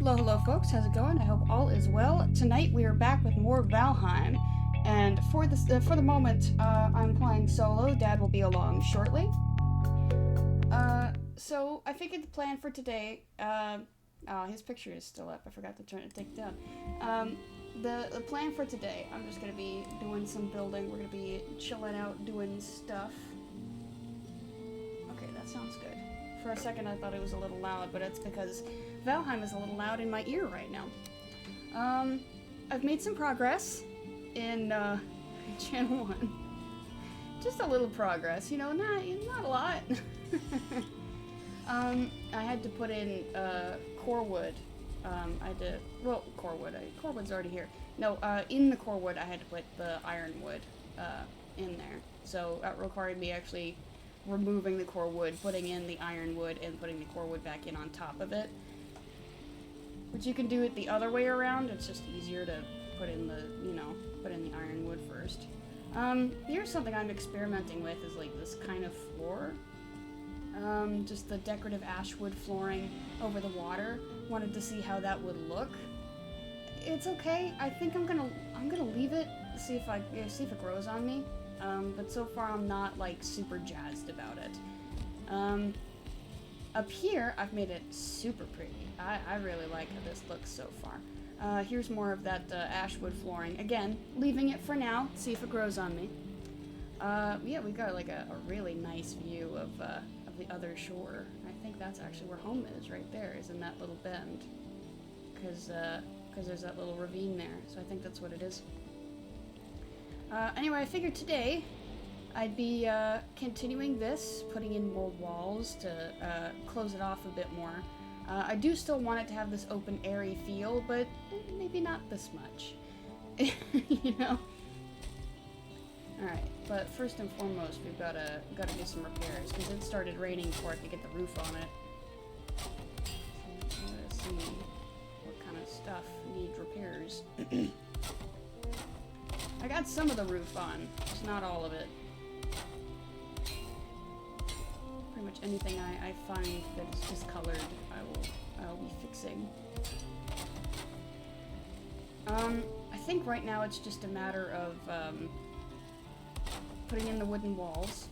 Hello, hello, folks. How's it going? I hope all is well. Tonight we are back with more Valheim, and for the moment, I'm playing solo. Dad will be along shortly. So I figured the plan for today. His picture is still up. I forgot to take it down. The plan for today. I'm just gonna be doing some building. We're gonna be chilling out, doing stuff. Okay, that sounds good. For a second, I thought it was a little loud, but it's because Valheim is a little loud in my ear right now. I've made some progress in Channel 1. Just a little progress, you know, not a lot. I had to put in core wood. Core wood. Core wood's already here. No, in the core wood, I had to put the iron wood in there. So that required me actually removing the core wood, putting in the iron wood, and putting the core wood back in on top of it. Which you can do it the other way around. It's just easier to put in the iron wood first. Here's something I'm experimenting with, is like this kind of floor. Just the decorative ash wood flooring over the water. Wanted to see how that would look. It's okay. I think I'm gonna leave it, see if it grows on me. But so far I'm not like super jazzed about it. Up here, I've made it super pretty. I really like how this looks so far. Here's more of that ashwood flooring. Again, leaving it for now, see if it grows on me. Yeah, we got like a really nice view of the other shore. I think that's actually where home is, right there, is in that little bend. Because there's that little ravine there, so I think that's what it is. Anyway, I figured today I'd be continuing this, putting in more walls to close it off a bit more. I do still want it to have this open, airy feel, but maybe not this much. You know? Alright, but first and foremost, we've gotta do some repairs, because it started raining for it to get the roof on it. So let's see what kind of stuff needs repairs. I got some of the roof on, just not all of it. Pretty much anything I find that is discolored, I will be fixing. I think right now it's just a matter of putting in the wooden walls.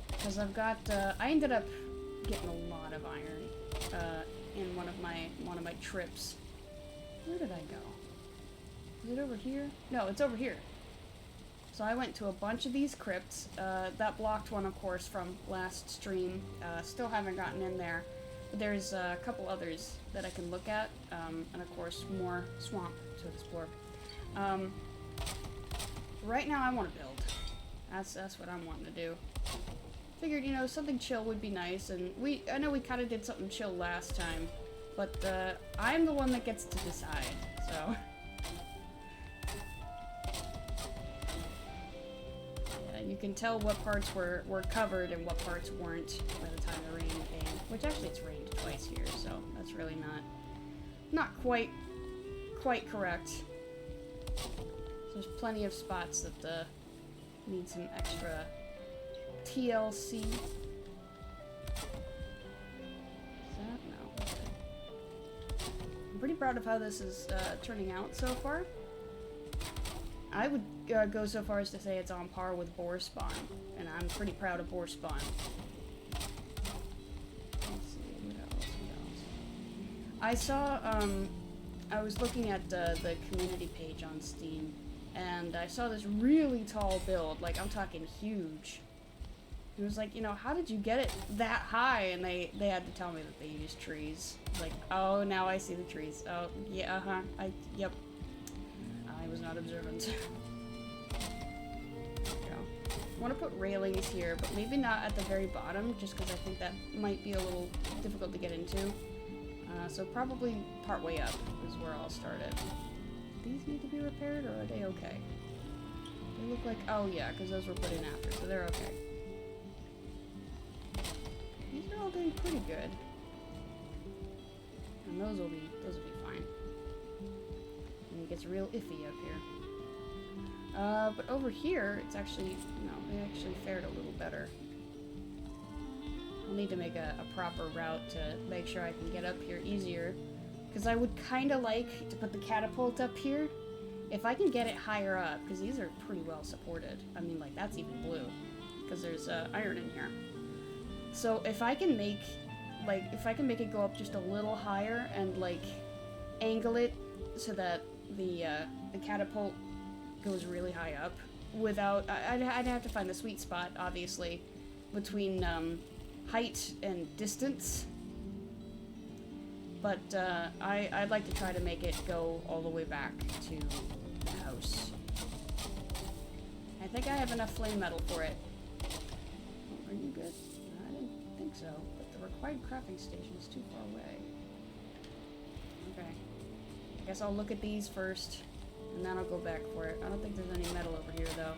Because I've got, I ended up getting a lot of iron in one of my trips. Where did I go? Is it over here? No, it's over here. So I went to a bunch of these crypts. That blocked one, of course, from last stream. Still haven't gotten in there. But there's a couple others that I can look at. And of course, more swamp to explore. Right now I want to build. That's what I'm wanting to do. Figured, you know, something chill would be nice. And I know we kind of did something chill last time. But I'm the one that gets to decide. So... you can tell what parts were covered and what parts weren't by the time the rain came. Which actually it's rained twice here, so that's really not quite correct. So there's plenty of spots that need some extra TLC. Is that? No. I'm pretty proud of how this is turning out so far. I would go so far as to say it's on par with boar spawn, and I'm pretty proud of boar spawn. Let's see, what else? I saw, I was looking at the community page on Steam, and I saw this really tall build, like, I'm talking huge. It was like, you know, how did you get it that high? And they had to tell me that they used trees. Like, oh, now I see the trees. Oh, yeah, uh-huh, yep. I was not observant. There we go. I want to put railings here, but maybe not at the very bottom, just because I think that might be a little difficult to get into. So probably partway up is where I'll start it. Do these need to be repaired, or are they okay? They look like... oh yeah, because those were put in after, so they're okay. These are all doing pretty good. And those will be fine. And it gets real iffy up here. But over here, it's actually, no, they actually fared a little better. I'll need to make a proper route to make sure I can get up here easier. Because I would kind of like to put the catapult up here. If I can get it higher up, because these are pretty well supported. I mean, like, that's even blue. Because there's iron in here. So if I can make, like, if I can make it go up just a little higher and, like, angle it so that the catapult goes really high up without... I'd have to find the sweet spot, obviously, between height and distance. But I'd like to try to make it go all the way back to the house. I think I have enough flame metal for it. Are you good? I didn't think so, but the required crafting station is too far away. Okay. I guess I'll look at these first, and then I'll go back for it. I don't think there's any metal over here, though.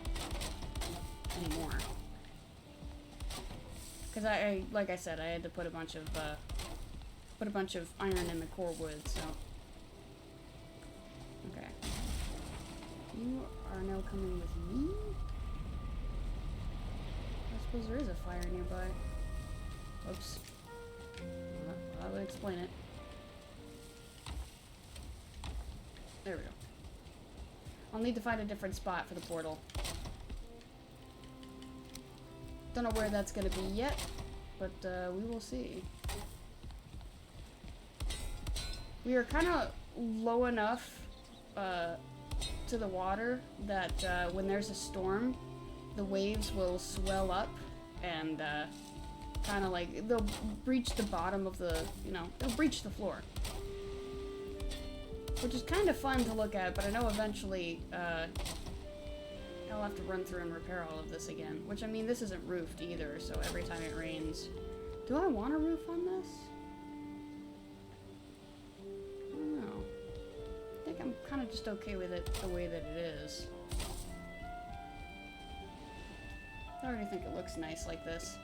Anymore. Because like I said, I had to put a bunch of iron in the core wood, so... Okay. You are now coming with me? I suppose there is a fire nearby. Oops. Well, that would explain it. There we go. I'll need to find a different spot for the portal. Don't know where that's gonna be yet, but we will see. We are kind of low enough to the water that when there's a storm, the waves will swell up and kind of like, they'll breach the bottom of the, they'll breach the floor. Which is kind of fun to look at, but I know eventually I'll have to run through and repair all of this again. Which, I mean, this isn't roofed either, so every time it rains... Do I want a roof on this? I don't know. I think I'm kind of just okay with it the way that it is. I already think it looks nice like this.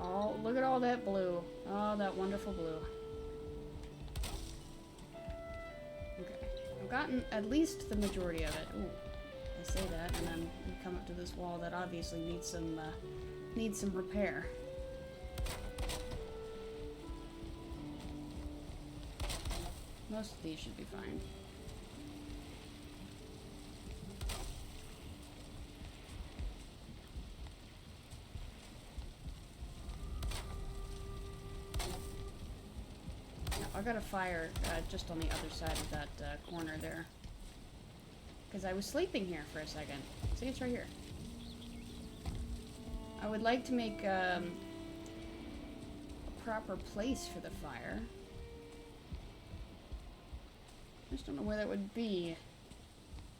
Oh, look at all that blue. Oh, that wonderful blue. Okay. I've gotten at least the majority of it. Ooh. I say that, and then we come up to this wall that obviously needs some repair. Most of these should be fine. I got a fire just on the other side of that corner there. Because I was sleeping here for a second. See, it's right here. I would like to make a proper place for the fire. I just don't know where that would be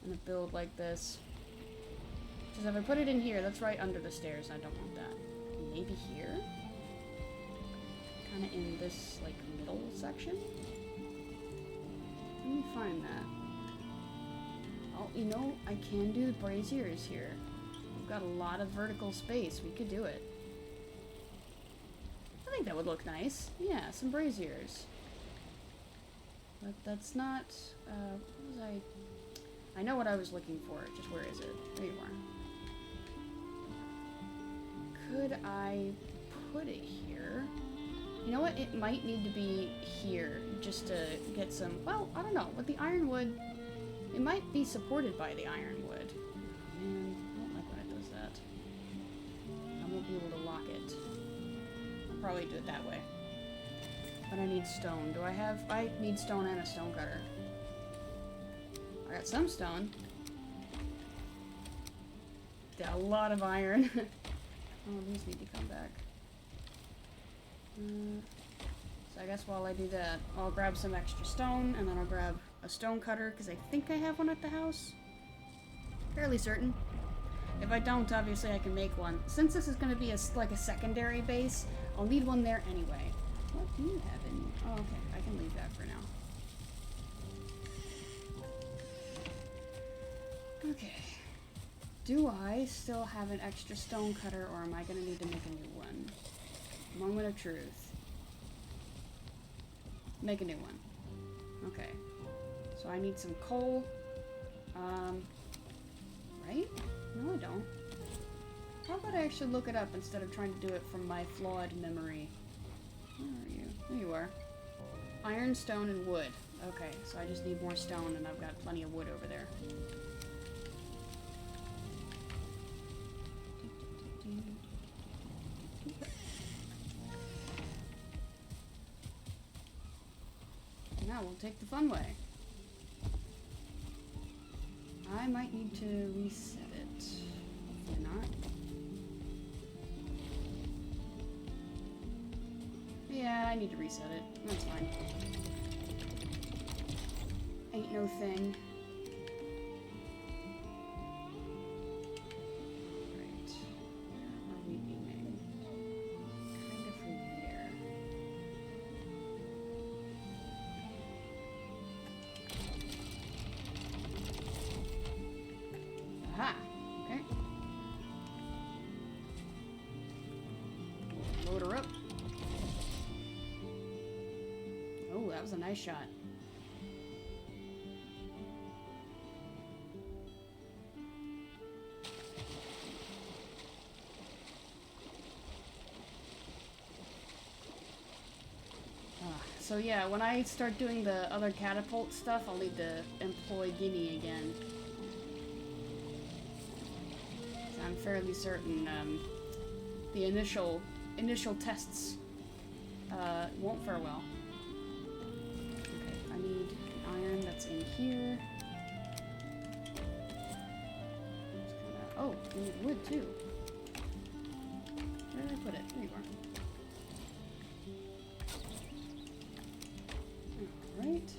in a build like this. Because if I put it in here, that's right under the stairs. I don't want that. Maybe here? Kind of in this, like, middle section? Let me find that. Oh, you know, I can do braziers here. We've got a lot of vertical space. We could do it. I think that would look nice. Yeah, some braziers. But that's not, what was I know what I was looking for. Just where is it? There you are. Could I put it here? You know what? It might need to be here just to get some... Well, I don't know. With the ironwood, it might be supported by the ironwood. Man, I don't like when it does that. I won't be able to lock it. I'll probably do it that way. But I need stone. Do I have... I need stone and a stone cutter. I got some stone. Got a lot of iron. Oh, these need to come back. So I guess while I do that, I'll grab some extra stone, and then I'll grab a stone cutter, because I think I have one at the house. Fairly certain. If I don't, obviously I can make one. Since this is going to be like a secondary base, I'll need one there anyway. What do you have in... Oh, okay. I can leave that for now. Okay. Do I still have an extra stone cutter, or am I going to need to make a new one? Moment of truth. Make a new one. Okay. So I need some coal. Right? No, I don't. How about I actually look it up instead of trying to do it from my flawed memory? Where are you? There you are. Iron, stone, and wood. Okay, so I just need more stone, and I've got plenty of wood over there. Now we'll take the fun way. I might need to reset it. Hopefully not. Yeah, I need to reset it. That's fine. Ain't no thing. Right. Where are we aiming? Kind of from there. Aha! Okay. Load her up. Oh, that was a nice shot. So yeah, when I start doing the other catapult stuff, I'll need to employ Gimme again. So I'm fairly certain the initial tests won't fare well. Okay, I need iron that's in here. Oh, we need wood too. Where did I put it? There you are. Right.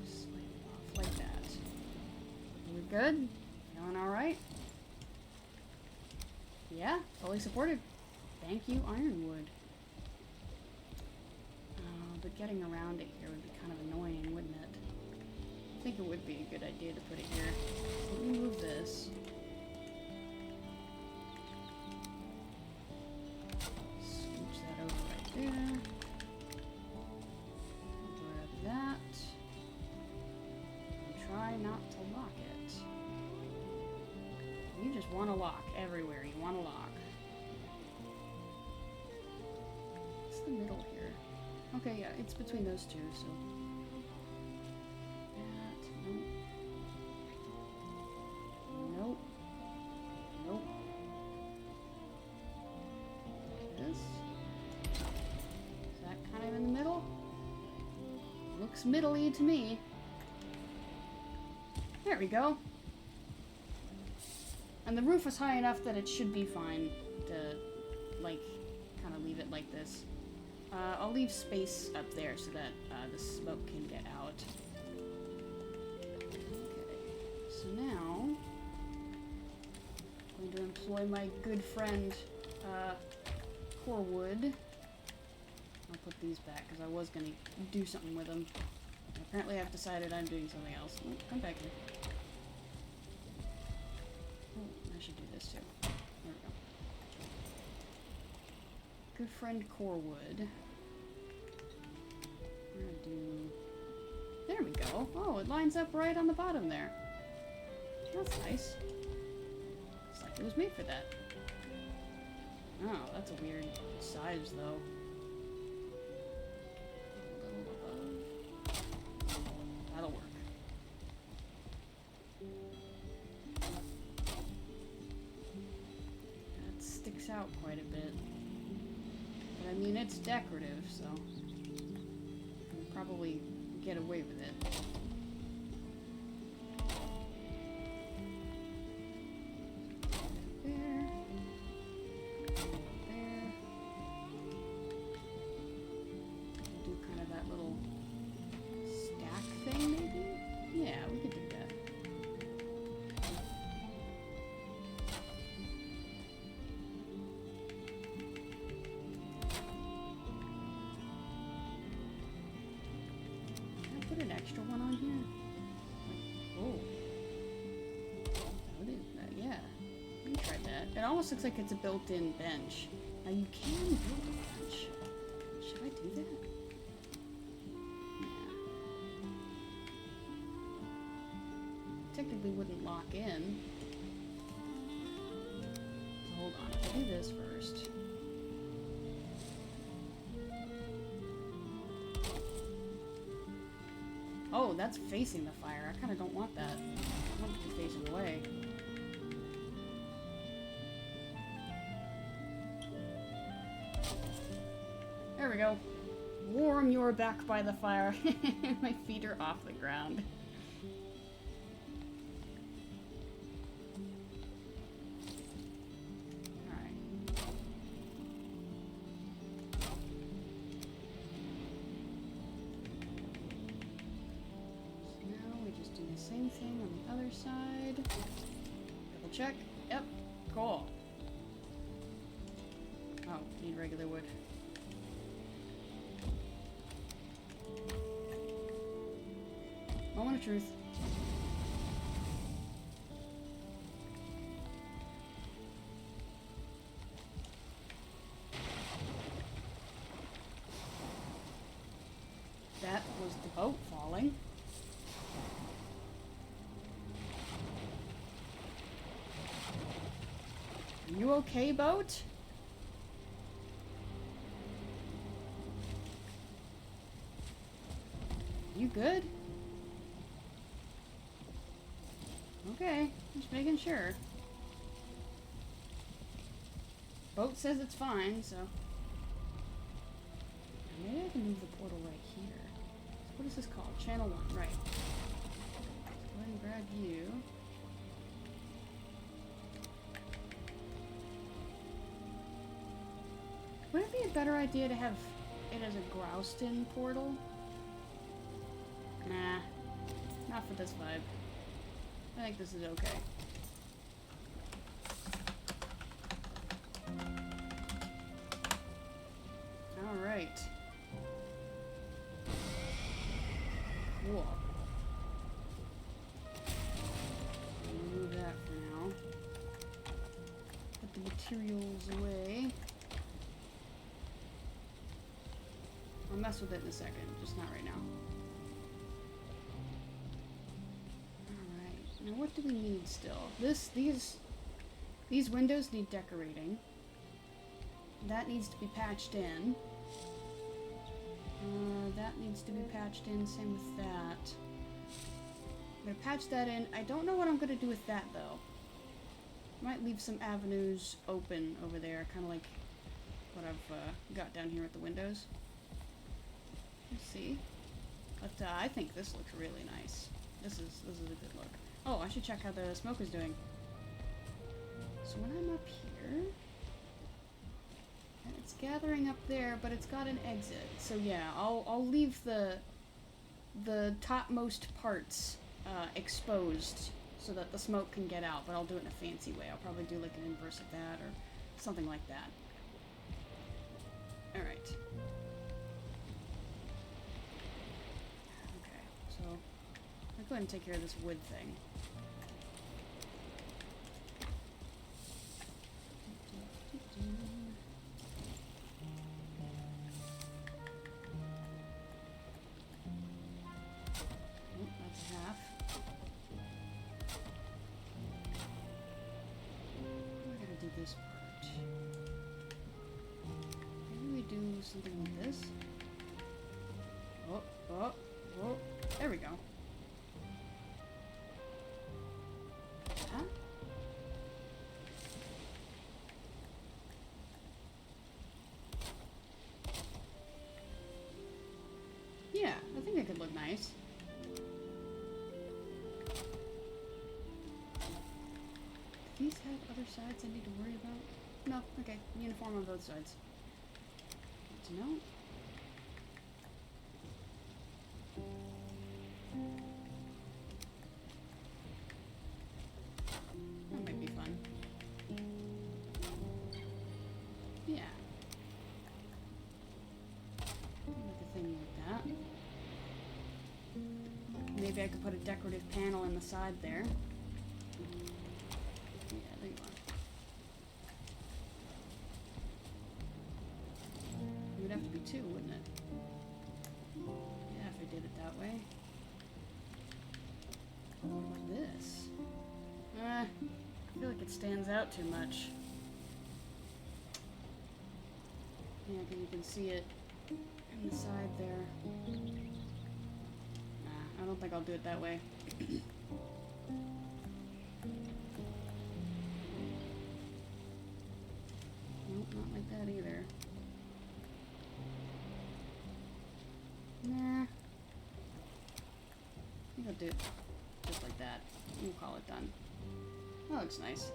Slide it off like that. We're good? Feeling alright? Yeah, fully supported. Thank you, Ironwood. But getting around it here would be kind of annoying, wouldn't it? I think it would be a good idea to put it here. So let me move this. There. Grab that. And try not to lock it. You just want to lock everywhere. You want to lock. What's the middle here? Okay, yeah, it's between those two, so. That. Nope. Nope. Nope. This. Kind of in the middle? Looks middle-y to me. There we go. And the roof is high enough that it should be fine to, like, kind of leave it like this. I'll leave space up there so that the smoke can get out. Okay, so now I'm going to employ my good friend, core wood. I'll put these back because I was going to do something with them. Apparently I've decided I'm doing something else. Oh, come back here. Oh, I should do this too. There we go. Good friend Corewood. We're going to do... There we go. Oh, it lines up right on the bottom there. That's nice. It's like it was made for that. Oh, that's a weird size though. That'll work. That sticks out quite a bit. But I mean, it's decorative, so you can probably get away with it. There. There. Do kind of that little stack thing, maybe? Yeah, we could do that. Can I put an extra one on here? Like, oh. What is that? Yeah. Let me try that. It almost looks like it's a built-in bench. Now you can build a bunch. Should I do that? Yeah. Technically wouldn't lock in. Hold on, I'll do this first. Oh, that's facing the fire. I kind of don't want that. I want it to be facing away. There we go. Warm your back by the fire. My feet are off the ground. Same thing on the other side. Double check. Yep. Cool. Oh, need regular wood. Moment of truth. That was the boat falling. You okay, boat? You good? Okay, just making sure. Boat says it's fine, so... Maybe I can move the portal right here. What is this called? Channel 1, right. Let's go ahead and grab you. Would it be a better idea to have it as a groused-in portal? Nah, not for this vibe. I think this is okay. Alright. Cool. Remove that for now. Put the materials away. I'll mess with it in a second, just not right now. Alright, now what do we need still? These windows need decorating. That needs to be patched in. That needs to be patched in, same with that. I'm gonna patch that in. I don't know what I'm gonna do with that though. Might leave some avenues open over there, kind of like what I've got down here at the windows. Let's see. But I think this looks really nice. This is a good look. Oh, I should check how the smoke is doing. So when I'm up here, and it's gathering up there, but it's got an exit. So yeah, I'll leave the topmost parts exposed so that the smoke can get out, but I'll do it in a fancy way. I'll probably do like an inverse of that or something like that. All right. So, I'll go ahead and take care of this wood thing. Oh, that's half. I gotta do this part. Maybe we do something like this. Oh, oh, oh. There we go. Huh? Yeah, I think it could look nice. Do these have other sides I need to worry about? No, okay. Uniform on both sides. Good to know. That might be fun. Yeah. Make a thing like that. Maybe I could put a decorative panel in the side there. Yeah, there you are. too, wouldn't it? Yeah, if I did it that way. What is this? I feel like it stands out too much. Yeah, because you can see it in the side there. Nah, I don't think I'll do it that way. Nope, not like that either. Nah. I think I'll do it just like that. We'll call it done. That looks nice.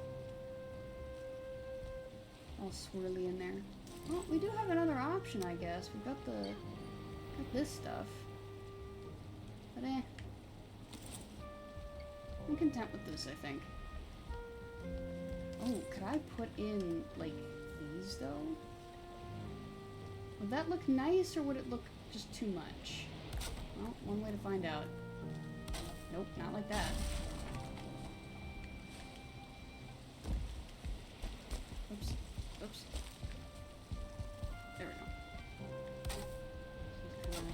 All swirly in there. Well, we do have another option, I guess. We've got this stuff. But I'm content with this, I think. Oh, could I put in, like, these, though? Would that look nice, or would it look just too much? Well, one way to find out. Nope, not like that. Oops. Oops. There we go. Just kind of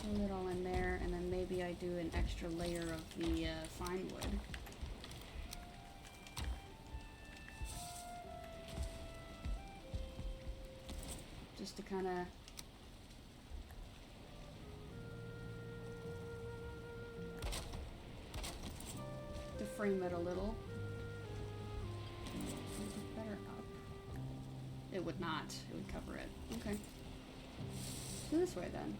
pull it all in there, and then maybe I do an extra layer of the fine wood. Just to kind of frame it a little. Better up. It would not. It would cover it. Okay. So this way then.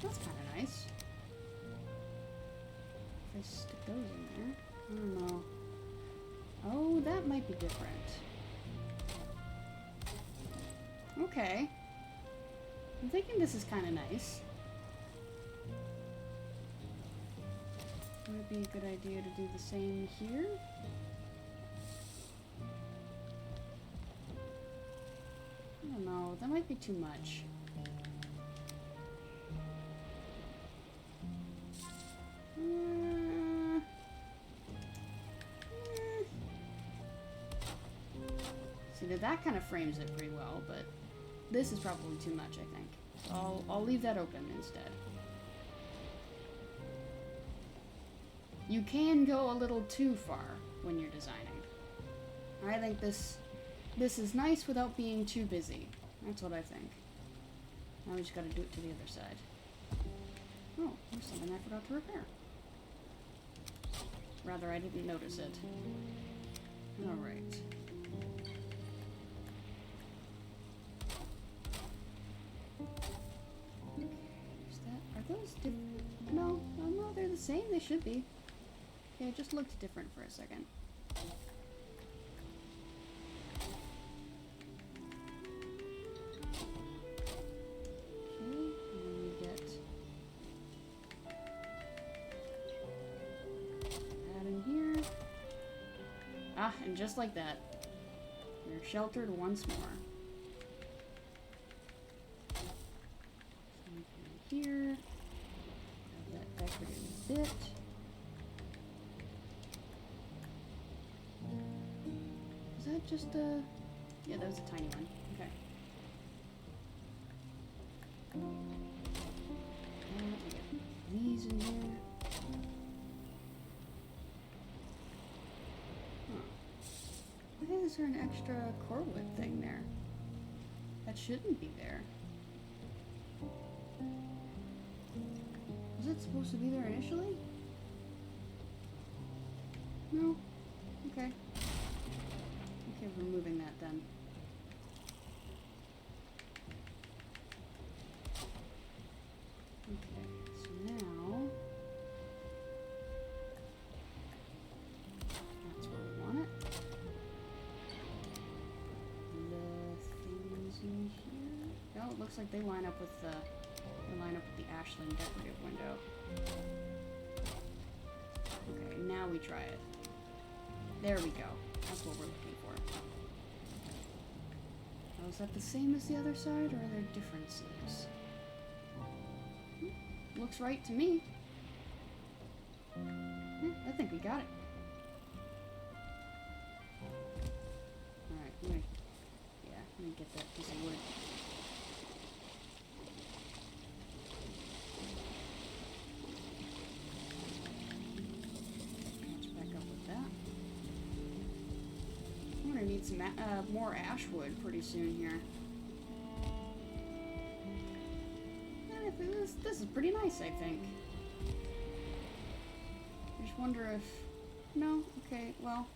That's kind of nice. If I stick those in there. I don't know. Oh, that might be different. Okay. I'm thinking this is kind of nice. Would it be a good idea to do the same here? I don't know. That might be too much. See, that kind of frames it pretty well, but this is probably too much, I think. So I'll leave that open instead. You can go a little too far when you're designing. I think this is nice without being too busy. That's what I think. Now we just gotta do it to the other side. Oh, there's something I forgot to repair. Rather, I didn't notice it. Alright. Are those different? No, no, they're the same. They should be. Okay, it just looked different for a second. Okay, and then we get that in here. Ah, and just like that, you're sheltered once more. Here, have that decorative bit. Is that just a... Yeah, that was a tiny one. Okay. And we get these in here. Huh. Why is there an extra core wood thing there? That shouldn't be there. Was it supposed to be there initially? No? Okay. Okay, removing that then. Okay, so now... That's where we want it. The things in here... Oh, it looks like they line up with the... They line up with the Ashland decorative window. Okay, now we try it. There we go. That's what we're looking for. Oh, is that the same as the other side, or are there differences? Looks right to me. I think we got it. Alright, let me get that piece of wood. need some more ash wood pretty soon here. And this is pretty nice, I think. I just wonder if... No? Okay, well...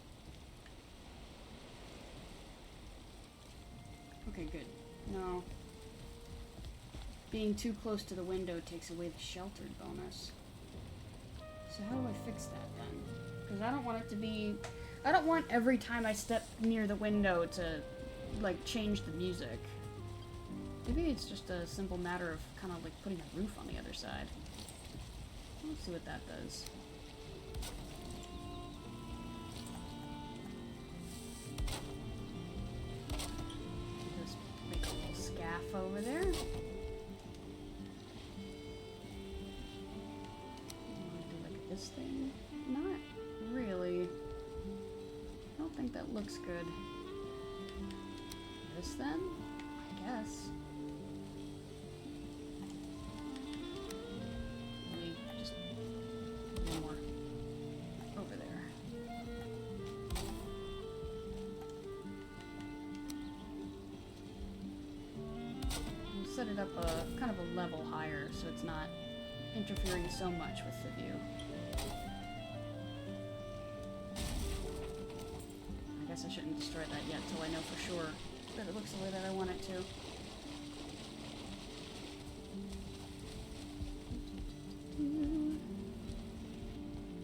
Okay, good. No. Being too close to the window takes away the sheltered bonus. So how do I fix that then? Because I don't want it to be... I don't want every time I step near the window to, like, change the music. Maybe it's just a simple matter of kind of, like, putting a roof on the other side. Let's see what that does. Just make a little scaff over there. This thing? Not really. I don't think that looks good. This then? I guess. Maybe just one more over there. We'll set it up kind of a level higher so it's not interfering so much with the view. I shouldn't destroy that yet till I know for sure that it looks the way that I want it to.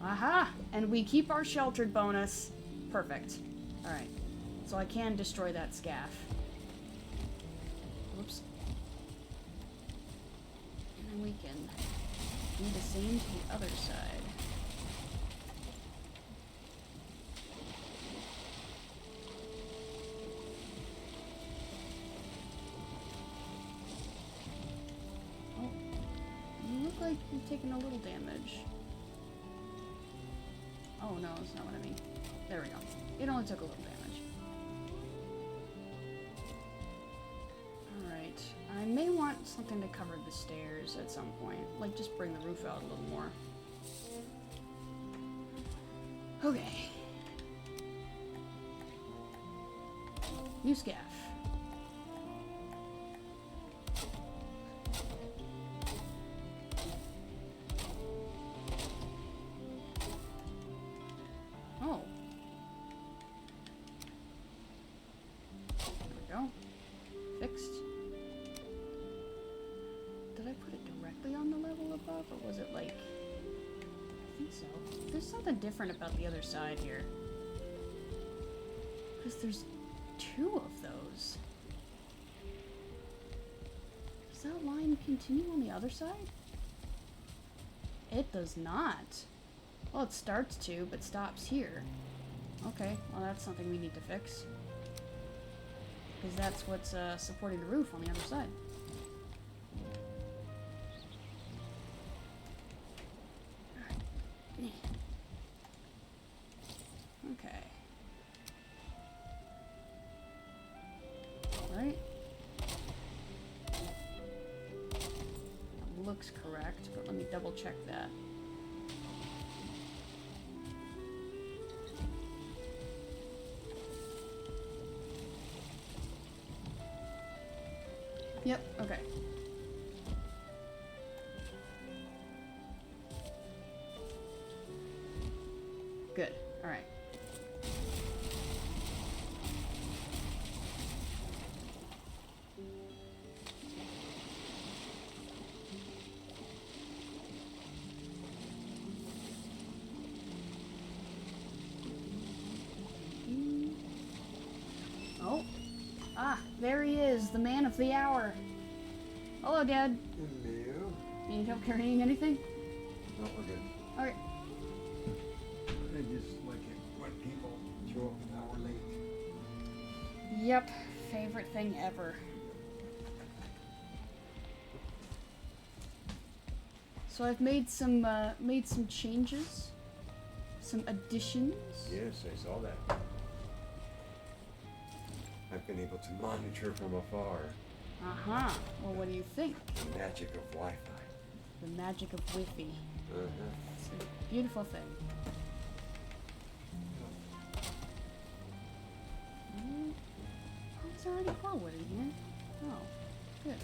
Aha! And we keep our sheltered bonus. Perfect. Alright. So I can destroy that scaff. Whoops. And then we can do the same to the other side. You've taken a little damage. Oh no, that's not what I mean. There we go. It only took a little damage. Alright. I may want something to cover the stairs at some point. Like, just bring the roof out a little more. Okay. New scaff. Or was it like... I think so. There's something different about the other side here. Because there's two of those. Does that line continue on the other side? It does not. Well, it starts to, but stops here. Okay, well that's something we need to fix. Because that's what's supporting the roof on the other side. Okay. Right? That looks correct, but let me double check that. Yep, okay. Good. All right. Oh. Ah, there he is, the man of the hour. Hello, Dad. Hello. You need help carrying anything? No, we're good. Okay. I just like it when people show up an hour late. Yep, favorite thing ever. So I've made some changes, some additions. Yes, I saw that. I've been able to monitor from afar. Uh-huh. Well, what do you think? The magic of Wi-Fi. The magic of Wi-Fi. Uh-huh. It's a beautiful thing. already core wood in here? Oh, good.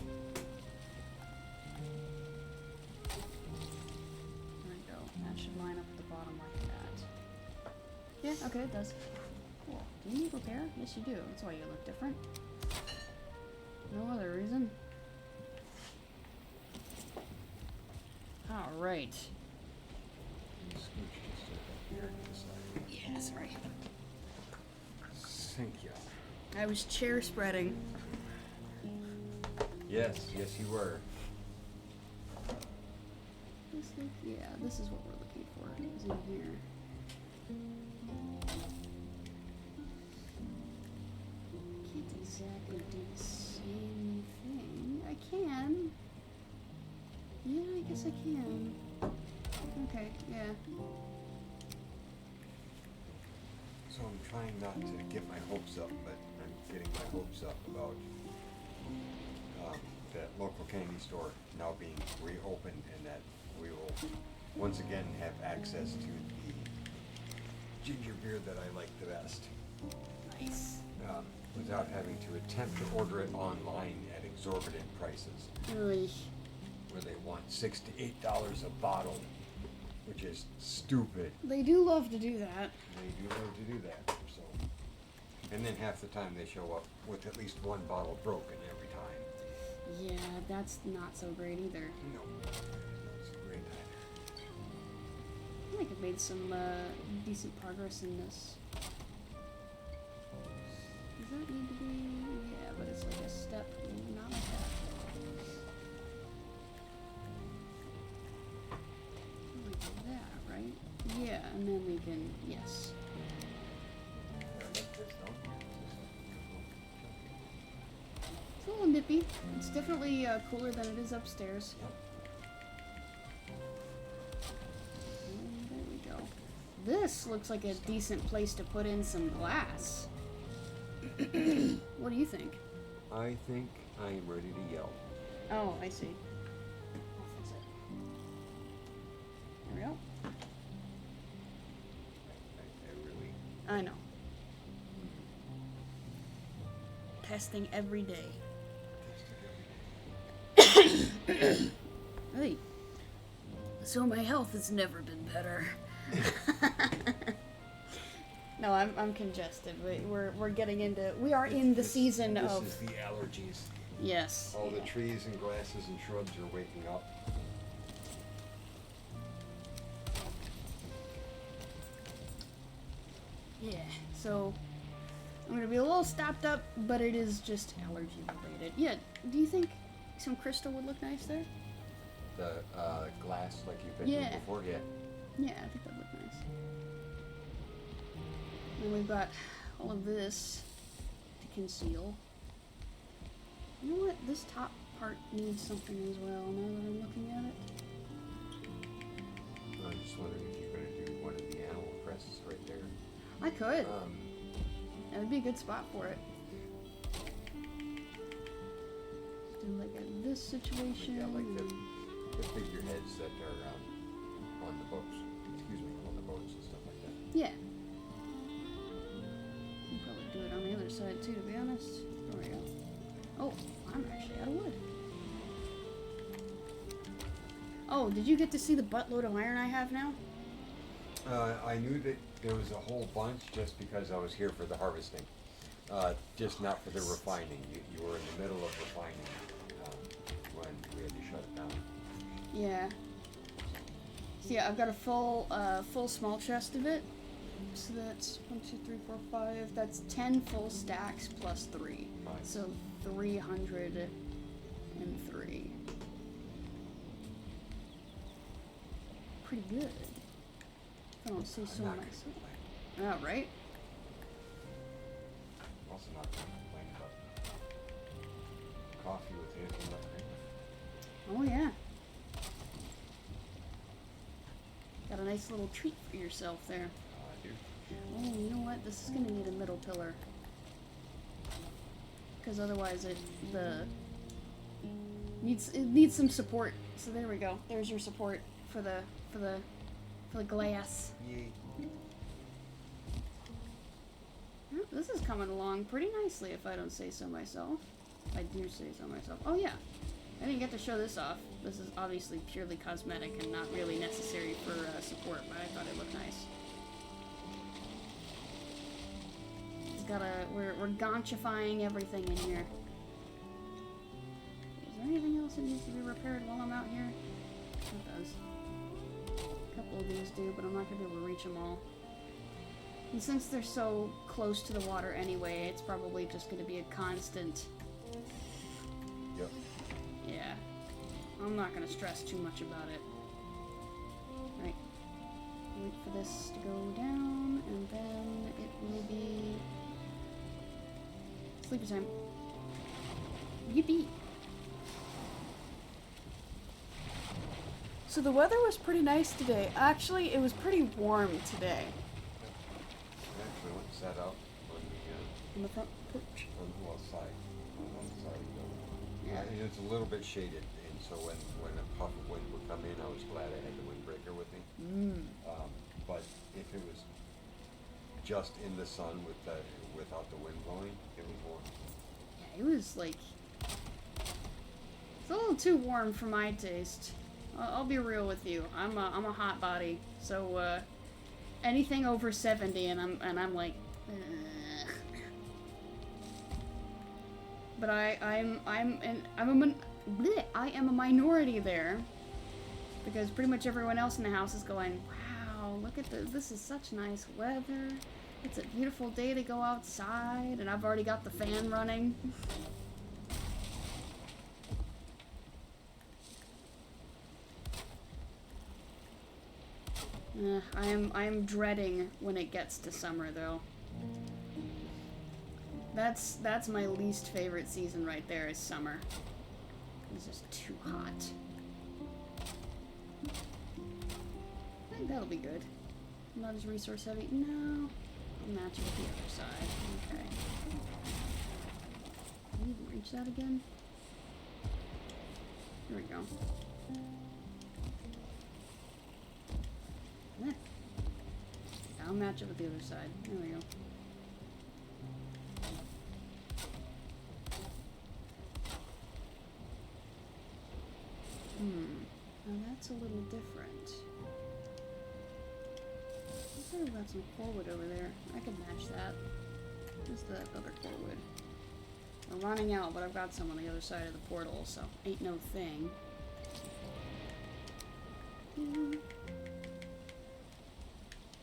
There we go. That should line up at the bottom like that. Yeah, okay, it does. Cool. Do you need repair? Yes, you do. That's why you look different. No other reason. Alright. Scooch just up here to the side. Yeah, sorry. Thank you. I was chair spreading. Yes, yes you were. Yeah, this is what we're looking for. Is in here. Can't exactly do the same thing. I can. Yeah, I guess I can. Okay, yeah. So I'm trying not to get my hopes up, but I'm getting my hopes up about that local candy store now being reopened, and that we will once again have access to the ginger beer that I like the best. Nice. Without having to attempt to order it online at exorbitant prices, Oy. where they want $6 to $8 a bottle, which is stupid. They do love to do that. They do love to do that. So, and then half the time they show up with at least one bottle broken every time. Yeah, that's not so great either. No, it's great either. I think I've made some decent progress in this. Does that need to be? Yeah, but it's like a step, not like that. Like that, right? Yeah, and then we can, yes. It's a little nippy. It's definitely cooler than it is upstairs. And there we go. This looks like a decent place to put in some glass. What do you think? I think I'm ready to yell. Oh, I see. I'll fix it. There we go. I really. I know. Testing every day. Hey. So my health has never been better. No, I'm congested. We're getting into. We are in the season of. This is the allergies. Yes. All the trees and grasses and shrubs are waking up. Yeah. So I'm gonna be a little stopped up, but it is just allergy related. Yeah. Do you think some crystal would look nice there? The glass, like you've been Yeah. doing before, yeah. Yeah, I think that'd look nice. And we've got all of this to conceal. You know what? This top part needs something as well, now that I'm looking at it. I'm just wondering if you're going to do one of the animal crests right there. I could. That would be a good spot for it. Do like this situation. Yeah, like the figureheads that are on the boats. Excuse me, on the boats and stuff like that. Yeah. You can probably do it on the other side too, to be honest. There we go. Oh, I'm actually out of wood. Oh, did you get to see the buttload of iron I have now? I knew that there was a whole bunch just because I was here for the harvesting. Just not for the refining. You were in the middle of refining when we had to shut it down. Yeah. So yeah, I've got a full small chest of it. So that's 1, 2, 3, 4, 5. That's 10 full stacks plus 3. Nice. So 303. Pretty good. I don't say so I'm not gonna myself. complain. Oh, right? I'm also not going to complain about coffee with hazelnut cream. Oh yeah. Got a nice little treat for yourself there. I do. Oh, you know what? This is gonna need a middle pillar. Because otherwise it needs some support. So there we go. There's your support for the glass. Yay. Oh, this is coming along pretty nicely if I don't say so myself. I do say so myself. Oh yeah, I didn't get to show this off. This is obviously purely cosmetic and not really necessary for support, but I thought it looked nice. It's got a, we're gonchifying everything in here. Is there anything else that needs to be repaired while I'm out here? It does. A couple of these do, but I'm not going to be able to reach them all. And since they're so close to the water anyway, it's probably just going to be a constant... Yep. Yeah. I'm not going to stress too much about it. Right. Wait for this to go down, and then it will be... sleepy time. Yippee! So the weather was pretty nice today. Actually, it was pretty warm today. I actually went and sat out On the front porch. on the side. On the side of the building. Yeah. And it's a little bit shaded, and so when a puff of wind would come in, I was glad I had the windbreaker with me. But if it was just in the sun without the wind blowing, it was warm. Yeah, it was like... it's a little too warm for my taste. I'll be real with you. I'm a hot body, so anything over 70, and I'm like, ugh. But I am a minority there, because pretty much everyone else in the house is going, wow, look at this is such nice weather. It's a beautiful day to go outside, and I've already got the fan running. I am dreading when it gets to summer, though. That's my least favorite season right there, is summer. It's just too hot. I think that'll be good. Not as resource heavy. No. I'll match it with the other side. Okay. Can you even reach that again? There we go. Yeah. I'll match it with the other side. There we go. Now that's a little different. I could have got some corewood over there. I could match that. Where's the other corewood? We're running out, but I've got some on the other side of the portal, so ain't no thing. Oh,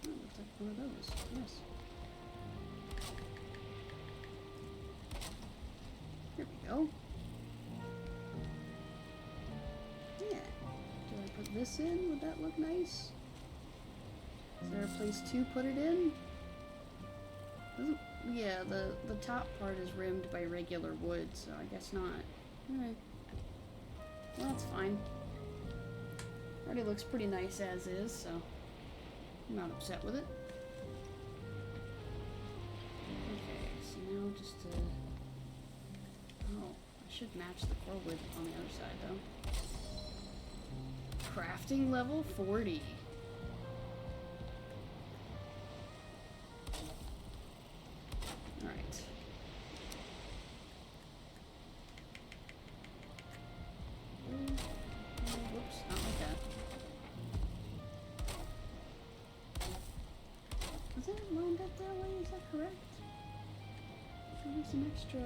looks like one of those. Yes. There we go. Yeah. Do I put this in? Would that look nice? Is there a place to put it in? Doesn't, yeah, the top part is rimmed by regular wood, so I guess not. Alright. Well, that's fine. Already looks pretty nice as is, so I'm not upset with it. Okay, so now just to... oh, I should match the core wood on the other side, though. Crafting level 40. Alright. Whoops, not like that. Is that lined up that way? Is that correct? There's an extra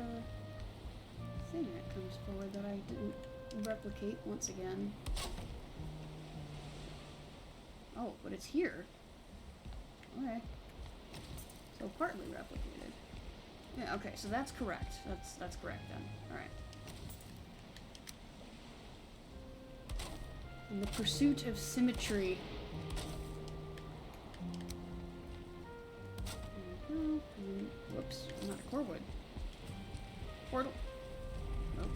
thing that comes forward that I didn't replicate once again. Oh, but it's here. Okay. So partly replicated. Yeah, okay, so that's correct. That's correct then. Alright. In the pursuit of symmetry. Whoops, not a core wood. Portal. Nope.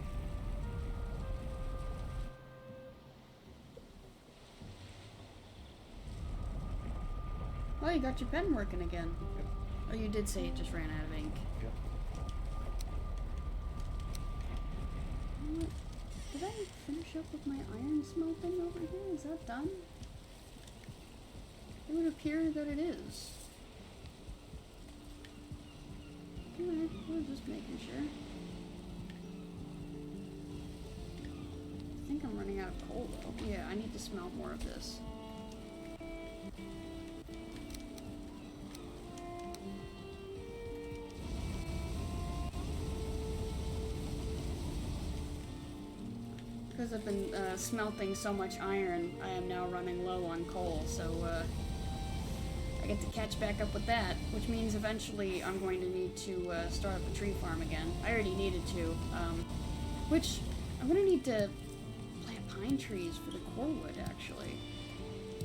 Oh, you got your pen working again. Yep. Oh, you did say it just ran out of ink. Yep. Did I finish up with my iron smelting over here? Is that done? It would appear that it is. Just making sure. I think I'm running out of coal though. Yeah, I need to smelt more of this. Because I've been smelting so much iron, I am now running low on coal, so I get to catch back up with that, which means eventually I'm going to need to start up a tree farm again. I already needed to, which I'm going to need to plant pine trees for the core wood, actually.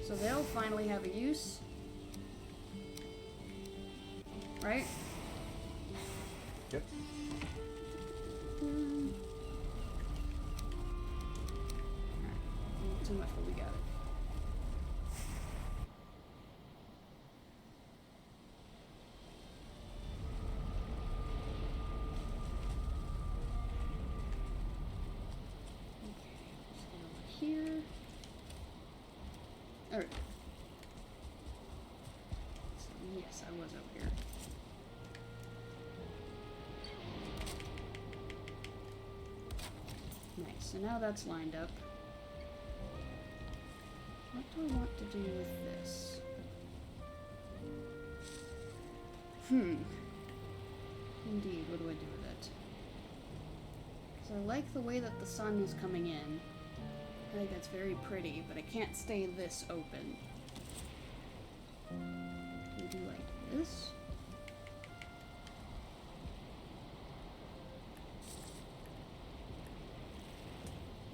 So they'll finally have a use. Right? Yep. Too much, but we got it. Okay, just over here. Alright. So, yes, I was over here. Nice, so now that's lined up. What do I want to do with this? Indeed, what do I do with it? Because I like the way that the sun is coming in. I think that's very pretty, but I can't stay this open. Do we do like this?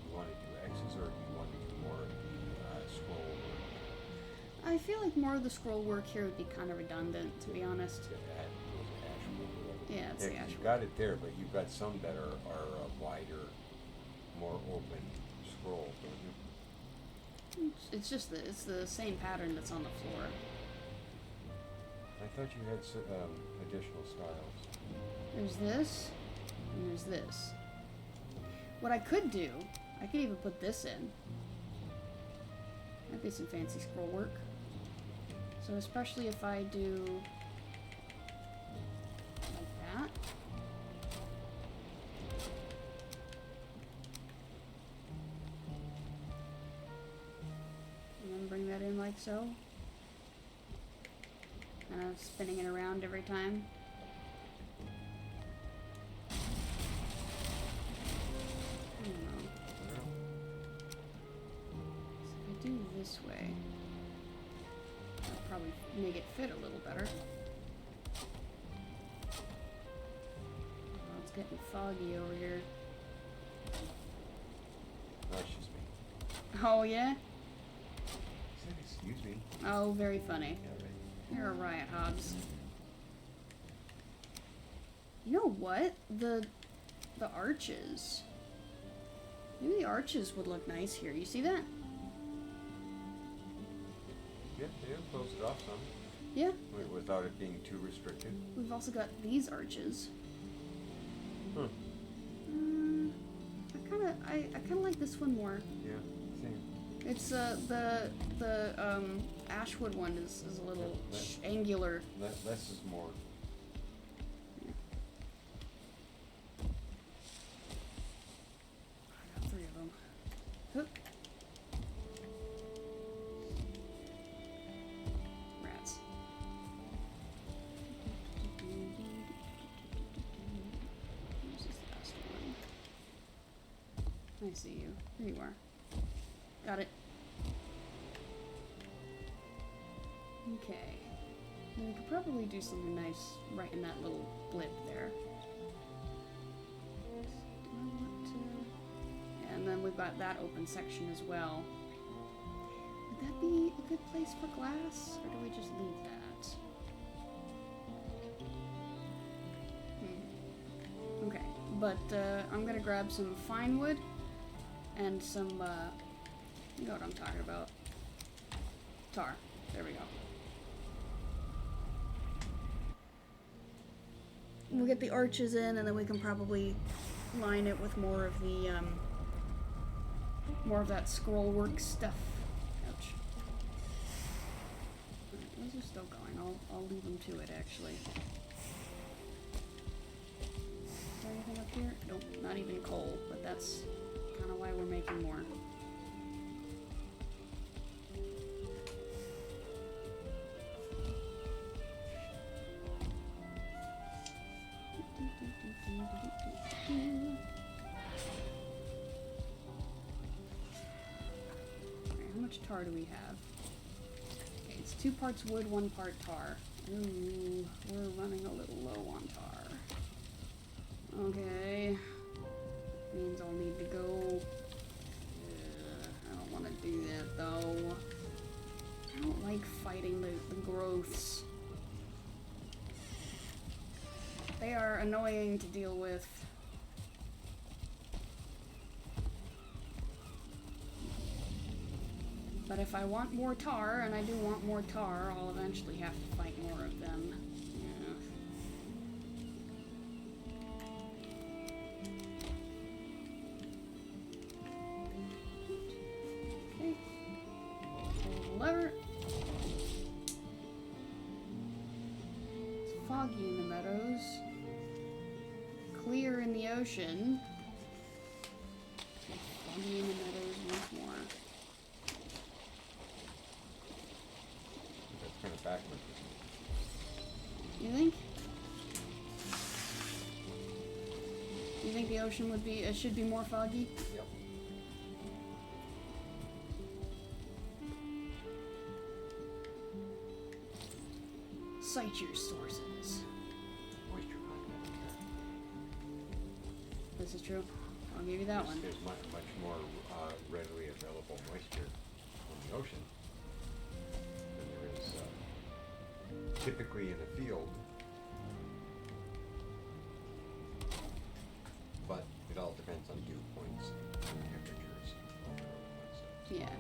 You want to do X's or do you want to do more of the scroll work? I feel like more of the scroll work here would be kind of redundant, to be honest. Yeah, it's the actual. You've got it there, but you've got some that are wider, more open scroll, don't you? It's just it's the same pattern that's on the floor. I thought you had additional styles. There's this, and there's this. What I could do, I could even put this in. That'd be some fancy scroll work. So especially if I do like that. And then bring that in like so. And I'm spinning it around every time. I don't know. So if I do this way, that'll probably make it fit a little better. Oh, it's getting foggy over here. No, it's just me. Oh, yeah? He said, excuse me. Oh, very funny. Yeah, right. You're a riot, Hobbs. You know what? The arches. Maybe the arches would look nice here. You see that? Yeah, yeah, close it off some. Yeah. Without it being too restricted. We've also got these arches. I kind of like this one more. Yeah, same. It's the ashwood one is a little angular. Less is more. I got 3 of them. Hook. Rats. This is the best one. I see you. There you are. Got it. Okay. Now we could probably do something nice right in that little blip there. Do I want to... Yeah, and then we've got that open section as well. Would that be a good place for glass? Or do we just leave that? Okay, but I'm gonna grab some fine wood and some, you know what I'm talking about. Tar. There we go. We'll get the arches in, and then we can probably line it with more of the, more of that scroll work stuff. Ouch. Alright, those are still going. I'll leave them to it, actually. that's kind of why we're making more. Okay, how much tar do we have? Okay, it's 2 parts wood, 1 part tar. Ooh, we're running a little low on tar. Okay. Means I'll need to go. I don't want to do that though. I don't like fighting the growths. They are annoying to deal with. But if I want more tar, and I do want more tar, I'll eventually have to fight more of them. Yeah. Okay. Pull the lever. It's foggy in the meadows. Clear in the ocean. Foggy in the meadows once more. Kind of backwards. You think? You think the ocean would be should be more foggy? Yep. Cite your sources. Moisture content. This is true. I'll give you that one. There's much more readily available moisture on the ocean than there is typically in a field. But it all depends on dew points and temperatures. Yeah.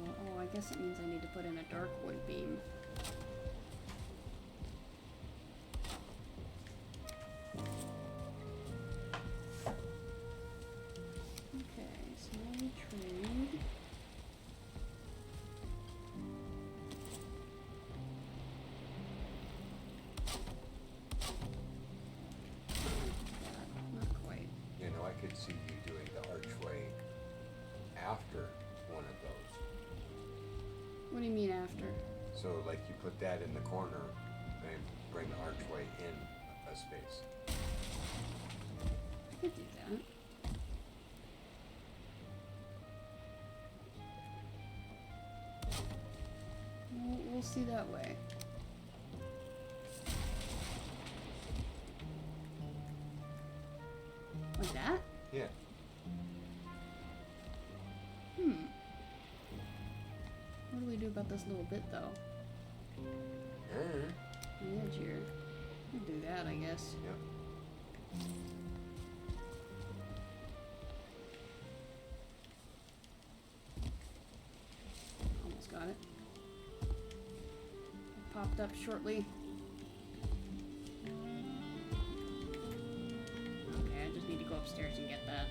Oh, I guess it means I need to put in a dark wood beam. Okay, so now we trade. Not quite. You know, I could see you doing the archway after one of those. What do you mean after? So, like, you put that in the corner and bring the archway in a space. I could do that. We'll see that way. Like that? Yeah. What do we do about this little bit, though? Mm. On the edge here. We'll do that, I guess. Yep. Almost got it. Popped up shortly. Okay, I just need to go upstairs and get that.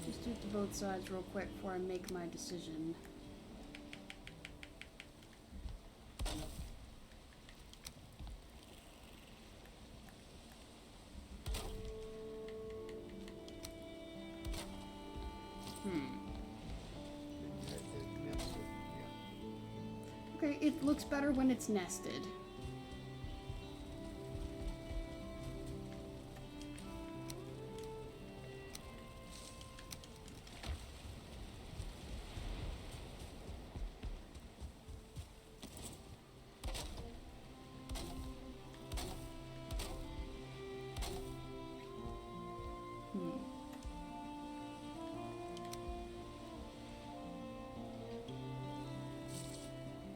Just do it to both sides real quick before I make my decision. Okay, it looks better when it's nested.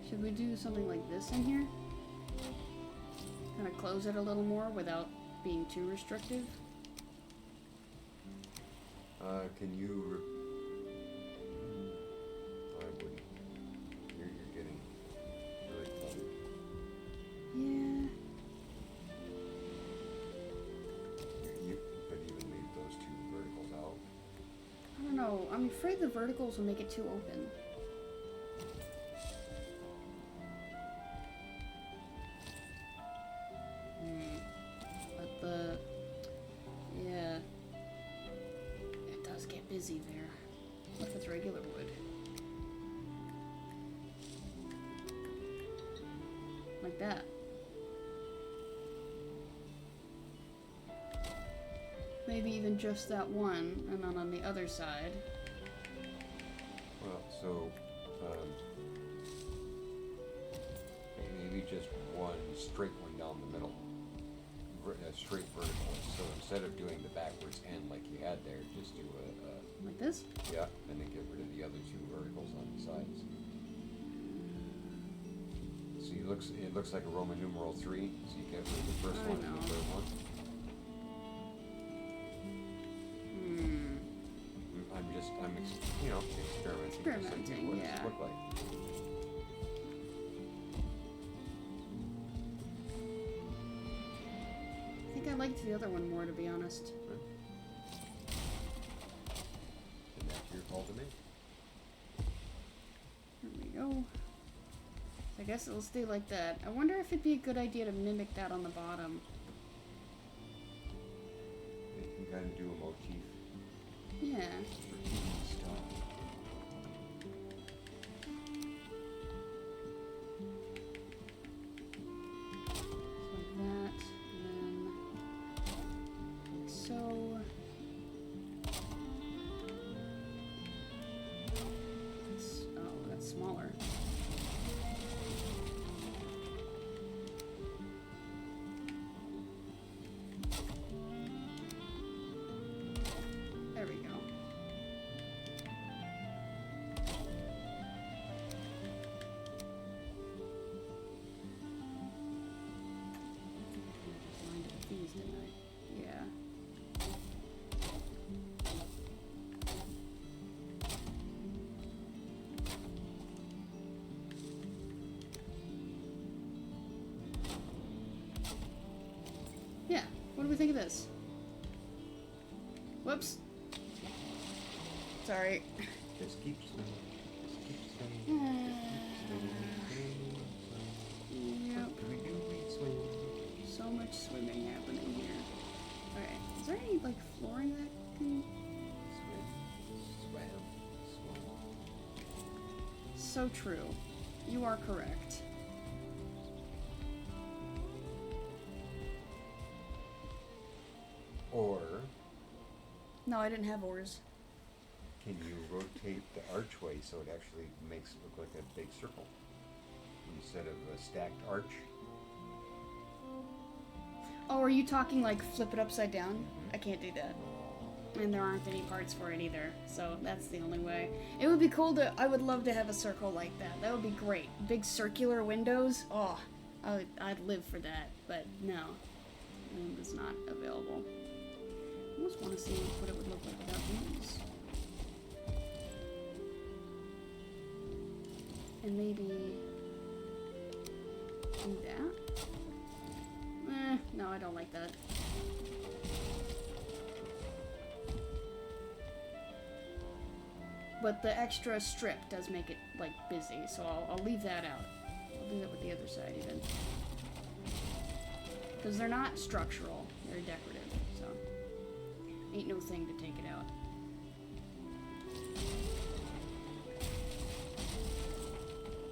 Should we do something like this in here? Kind of close it a little more without being too restrictive? Can you? I wouldn't. You're getting really cold. Yeah. You could even leave those two verticals out. I don't know. I'm afraid the verticals will make it too open. But yeah. It does get busy there. What if it's regular wood? Like that. Maybe even just that one, and then on the other side. Well, so maybe just one straight one down the middle, a straight vertical. So instead of doing the backwards end like you had there, just do a Like this? yeah, and then get rid of the other two verticals on the sides. So it looks like a Roman numeral 3. So you get rid of the first one and the third one. I'm experimenting. To see what yeah. it look like. I think I liked the other one more, to be honest. Right. And that's your call to make. There we go. I guess it'll stay like that. I wonder if it'd be a good idea to mimic that on the bottom. You can kind of do a motif. Yeah. For TV style. Like that, and then like so. That's smaller. There we go. Lined up these, didn't I? Yeah. Yeah. What do we think of this? Whoops. Sorry. Just keep swinging. Just keep swinging. Yep. We do need swing. So much swimming happening here. Okay. Is there any, like, flooring that can... Swim. So true. You are correct. Or No, I didn't have oars. can you rotate the archway so it actually makes it look like a big circle instead of a stacked arch? Oh, are you talking like flip it upside down? I can't do that. And there aren't any parts for it either, so that's the only way. It would be cool to, I would love to have a circle like that. That would be great. Big circular windows. Oh, I'd live for that, but no. It's not available. I almost want to see what it would look like without these. And maybe do that. No, I don't like that. But the extra strip does make it, like, busy, so I'll leave that out. I'll do that with the other side, even. Because they're not structural, they're decorative, so ain't no thing to take it out.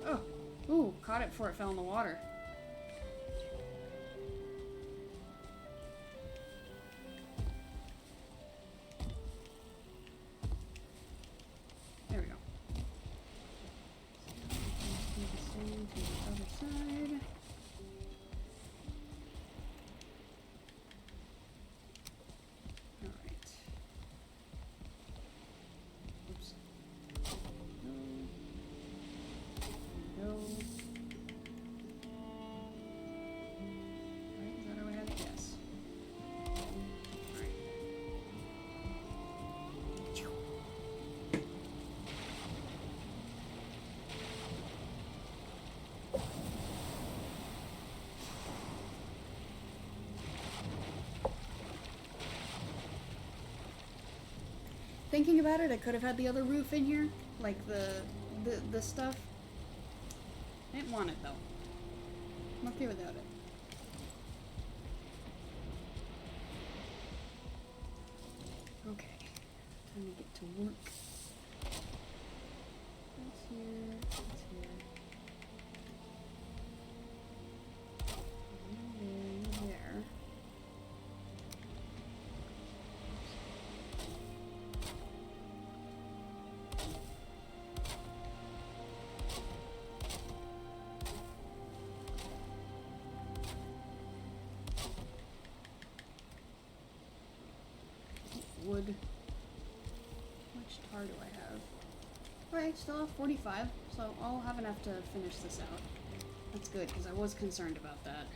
Oh! Ooh, caught it before it fell in the water. There we go. Do the same to the other side. Alright. Oops. Go. Go. thinking about it, I could have had the other roof in here, like the stuff. I didn't want it though. I'm okay without it. Okay, time to get to work. That's here, that's here. There. Wood. How much tar do I have? Okay, still have 45, so I'll have enough to finish this out. That's good, because I was concerned about that.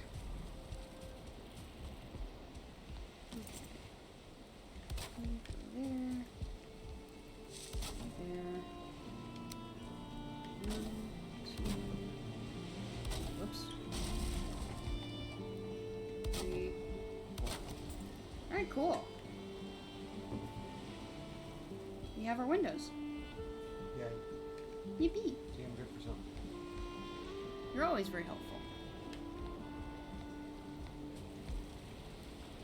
Okay. There. There. 1, 2. Whoops. 3, 4. Alright, cool. We have our windows. Yeah. Yippee. See, I'm good for something. You're always very helpful.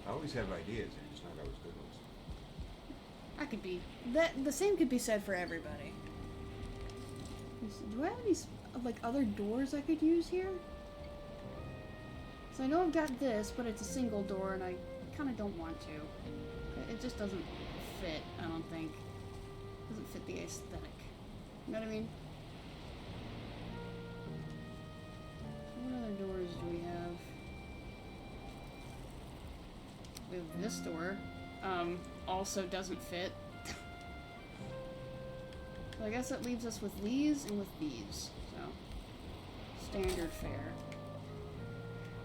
I always have ideas, they're just not always good ones. I could be. The same could be said for everybody. Do I have any, like, other doors I could use here? So I know I've got this, but it's a single door, and I kind of don't want to. It just doesn't fit, I don't think. Doesn't fit the aesthetic. You know what I mean? So what other doors do we have? We have this door. Also doesn't fit. So I guess that leaves us with these and with these. So, standard fare.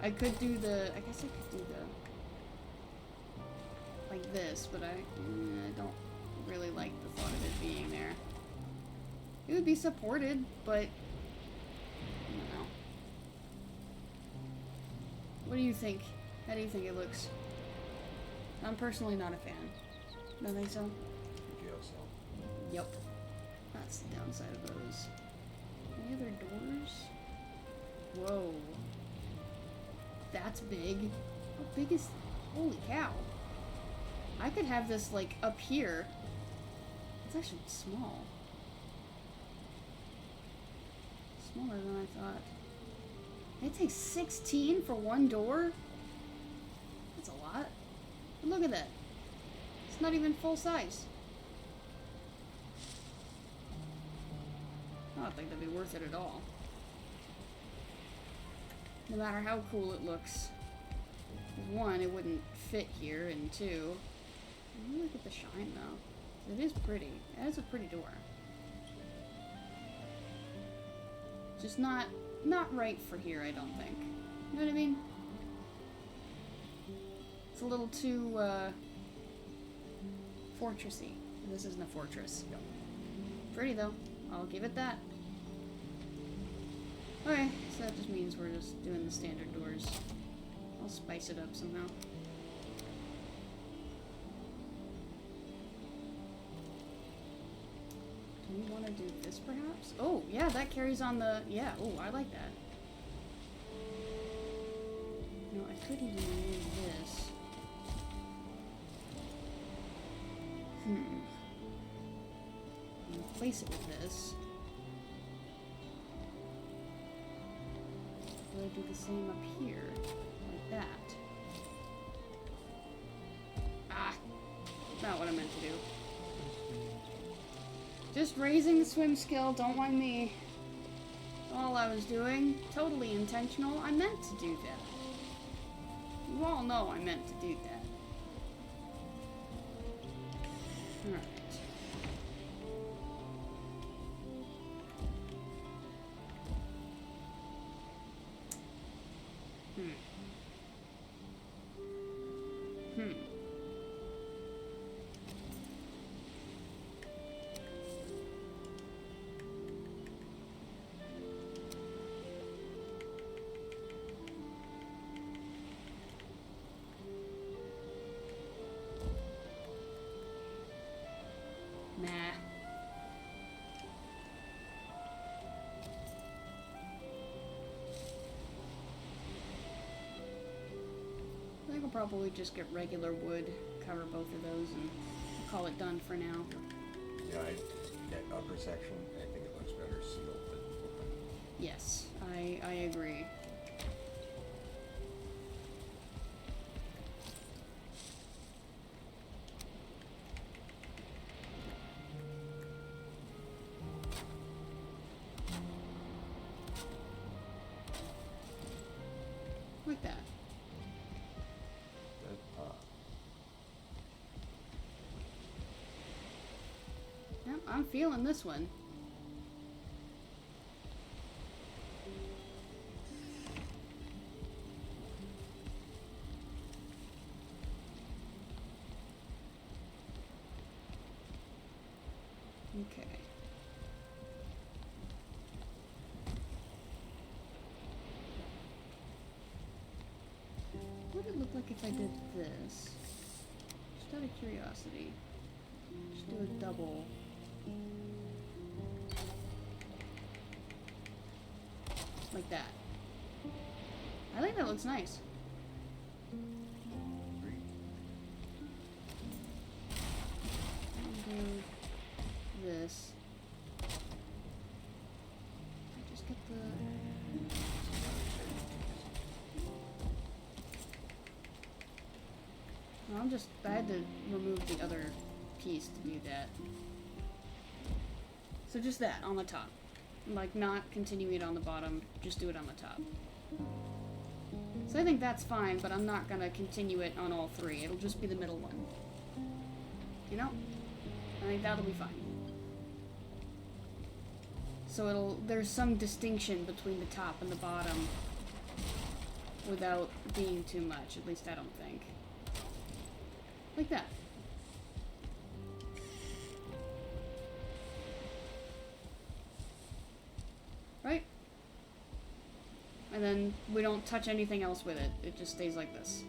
I could do the, I guess I could do the, like this, but I don't really like the thought of it being there. It would be supported, but I don't know. What do you think? How do you think it looks? I'm personally not a fan. Don't think so? Jail cell. Yep. That's the downside of those. Any other doors? Whoa. That's big. How big is... Holy cow. I could have this, like, up here. It's actually small. Smaller than I thought. It takes 16 for one door? That's a lot. But look at that. It's not even full size. I don't think that'd be worth it at all. No matter how cool it looks. 'Cause one, it wouldn't fit here, and two... Let me look at the shine, though. It is pretty. It is a pretty door. Just not right for here, I don't think. You know what I mean? It's a little too, fortressy. This isn't a fortress. Yeah. Pretty, though. I'll give it that. Okay, so that just means we're just doing the standard doors. I'll spice it up somehow. Do we want to do this, perhaps? Oh, yeah, that carries on the... Yeah, oh, I like that. No, I could even remove this. Replace it with this. Do I do the same up here? Like that. Ah! Not what I meant to do. Just raising the swim skill, don't mind me. All I was doing, totally intentional, I meant to do that. You all know I meant to do that. Alright. probably just get regular wood, cover both of those, and call it done for now. Yeah, that upper section, I think it looks better sealed than open. Yes, I agree. Like that. Yep, I'm feeling this one. Okay. What would it look like if I did this? Just out of curiosity. Just do a double. Like that. I think that looks nice. I'll do this. I just get the... No, I had to remove the other piece to do that. So just that, on the top. Like, not continue it on the bottom, just do it on the top. So I think that's fine, but I'm not gonna continue it on all three. It'll just be the middle one. You know? I think that'll be fine. So there's some distinction between the top and the bottom without being too much, at least I don't think. Like that. Right? And then we don't touch anything else with it. It just stays like this.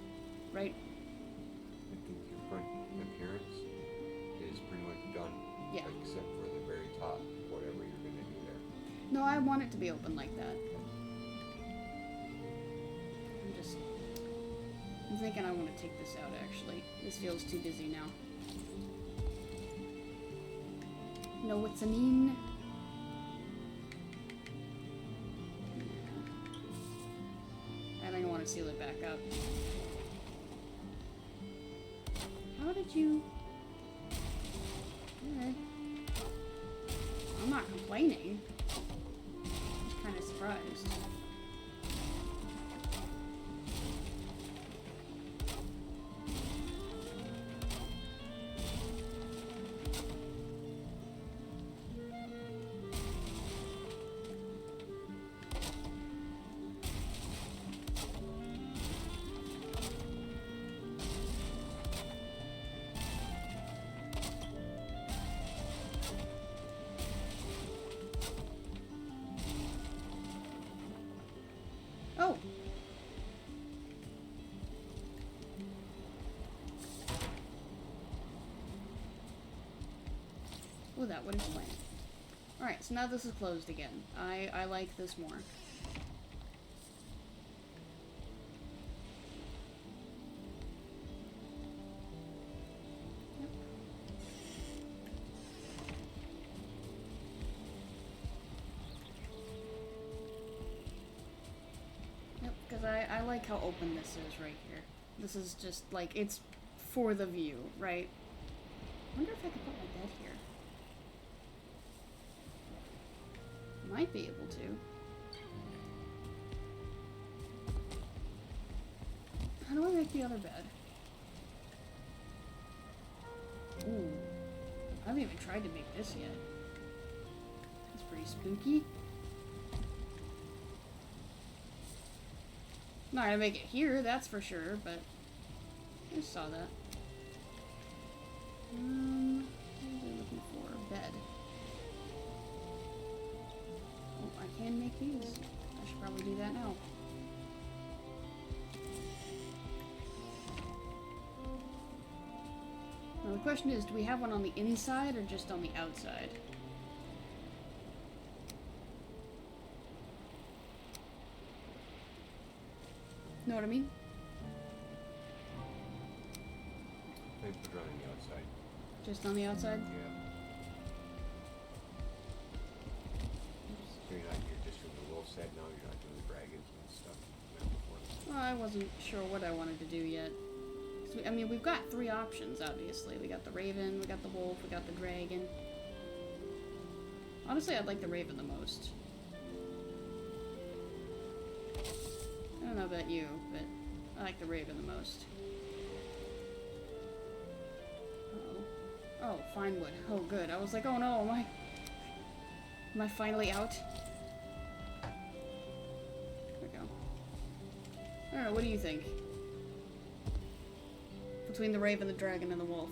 Right? I think your front appearance is pretty much done. Yeah. Except for the very top, whatever you're going to do there. No, I want it to be open like that. I'm thinking I want to take this out, actually. This feels too busy now. Know what's I mean? I think I want to seal it back up. How did you... Okay. I'm not complaining. I'm just kind of surprised. Oh! Oh, that would explain it. Alright, so now this is closed again. I like this more. Yep. Yep, because I like how open this is right here. This is just, like, it's for the view, right? I wonder if I could put my bed here. Might be able to. How do I make the other bed? Ooh. I haven't even tried to make this yet. It's pretty spooky. Not gonna make it here, that's for sure, but I just saw that. What was I looking for? Bed. Oh, I can make these. I should probably do that now. Now the question is, do we have one on the inside or just on the outside? Know what I mean? put it on the outside. Just on the outside? Yeah. So you're just doing the wolf set now, you're not doing the dragons and stuff you went before. Well, I wasn't sure what I wanted to do yet. I mean, we've got 3 options, obviously. We got the raven, we got the wolf, we got the dragon. Honestly, I'd like the raven the most. I don't know about you, but I like the raven the most. Oh, fine wood. Oh, good. I was like, oh no, am I finally out? There we go. I don't know, what do you think? Between the raven, the dragon, and the wolf.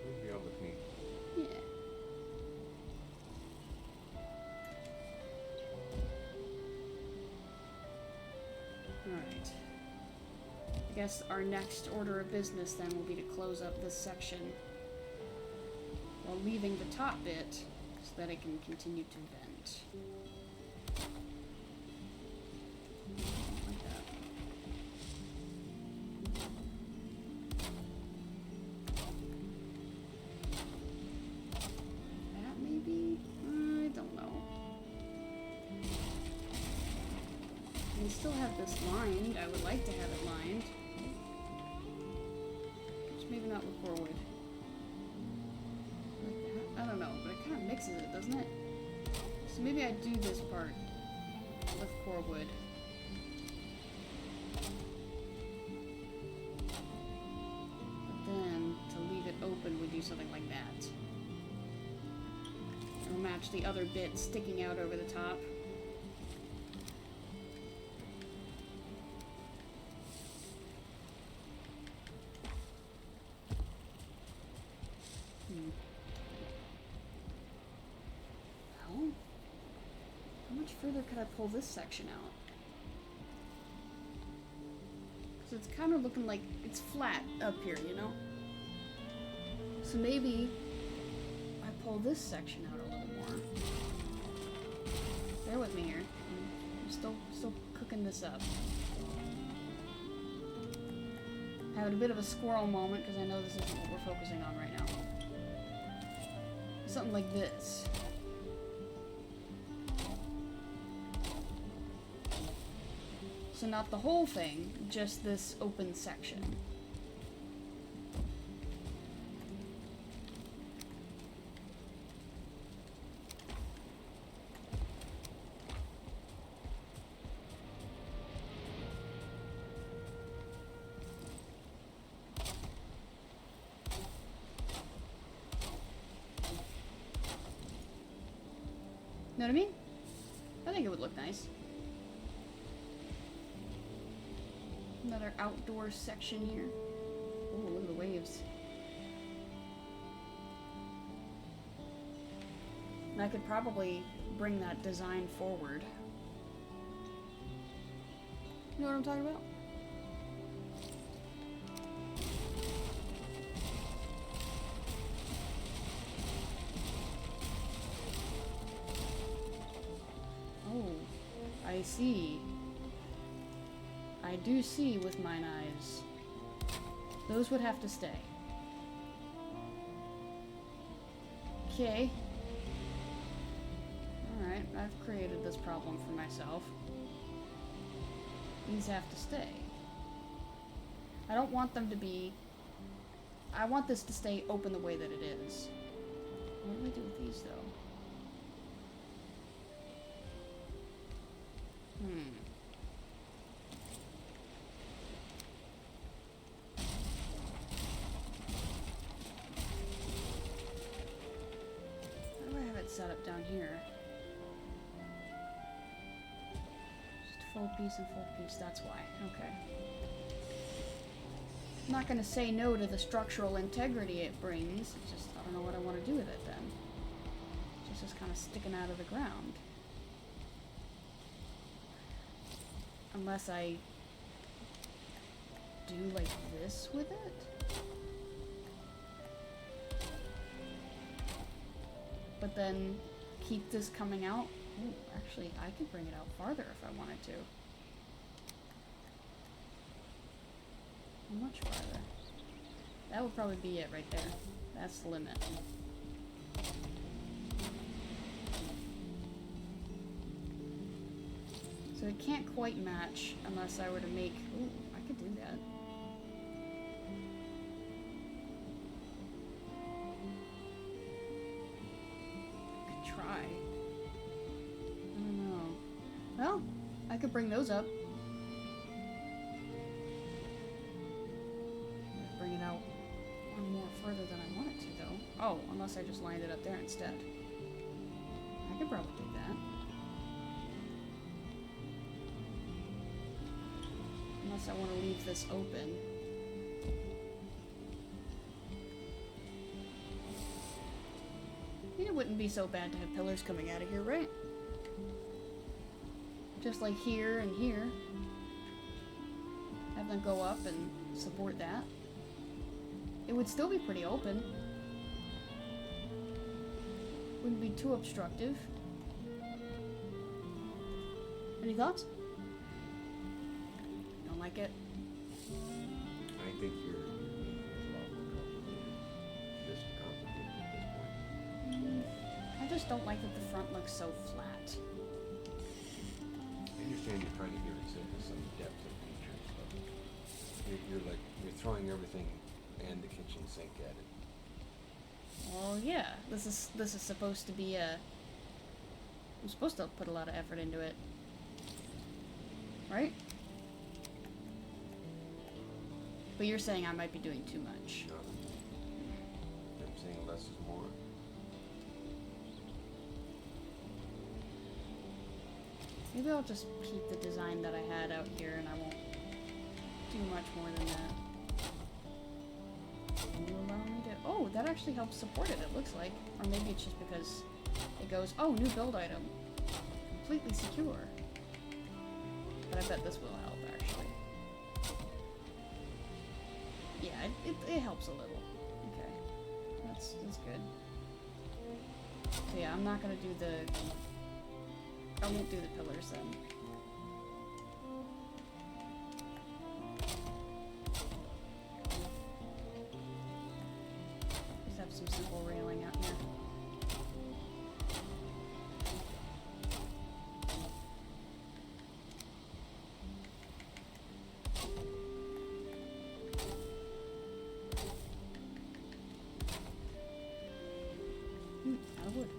You'll be able with me. Yeah. Alright. I guess our next order of business then will be to close up this section while leaving the top bit so that it can continue to vent. Like that. That maybe? I don't know. We still have this lined. I would like to have it lined. Just maybe not with core wood. Like that. I don't know, but it kind of mixes it, doesn't it? So maybe I do this part with core wood. But then, to leave it open, we do something like that. It'll match the other bit sticking out over the top. Well, how much further could I pull this section out? Because it's kind of looking like it's flat up here, you know? So maybe I pull this section out a little more. Bear with me here. I'm still cooking this up. Having a bit of a squirrel moment because I know this isn't what we're focusing on right now. Something like this. So not the whole thing, just this open section. Know what I mean? I think it would look nice. Another outdoor section here. Oh, look at the waves. And I could probably bring that design forward. You know what I'm talking about? Oh, I see. I do see with mine eyes. Those would have to stay. Okay. Alright, I've created this problem for myself. These have to stay. I don't want them to be... I want this to stay open the way that it is. What do I do with these, though? How do I have it set up down here? Just full piece and full piece, that's why. Okay. I'm not going to say no to the structural integrity it brings. It's just, I don't know what I want to do with it then. It's just kind of sticking out of the ground. Unless I do like this with it. But then keep this coming out. Ooh, actually, I could bring it out farther if I wanted to. How much farther? That would probably be it right there. That's the limit. So it can't quite match unless I were to make... Ooh, I could do that. I could try. I don't know. Well, I could bring those up. Bring it out one more further than I want it to, though. Oh, unless I just lined it up there instead. I could probably do that. Unless I want to leave this open. I mean, it wouldn't be so bad to have pillars coming out of here, right? Just like here and here. Have them go up and support that. It would still be pretty open. Wouldn't be too obstructive. Any thoughts? Don't like it? I think you're making it a lot more complicated. Just complicated at this point. I just don't like that the front looks so flat. I understand you're trying to give it some depth of features, but you're throwing everything and the kitchen sink at it. Well, yeah. This is supposed to be a... I'm supposed to put a lot of effort into it. Right? But you're saying I might be doing too much. No. I'm saying less is more. Maybe I'll just keep the design that I had out here and I won't do much more than that. Can you allow me to... Oh, that actually helps support it, it looks like. Or maybe it's just because it goes, oh, new build item. Completely secure. But I bet this will help, actually. Yeah, it helps a little. Okay. That's good. So yeah, I'm not gonna do the... I won't do the pillars then. Just have some simple railing out here. Out of wood.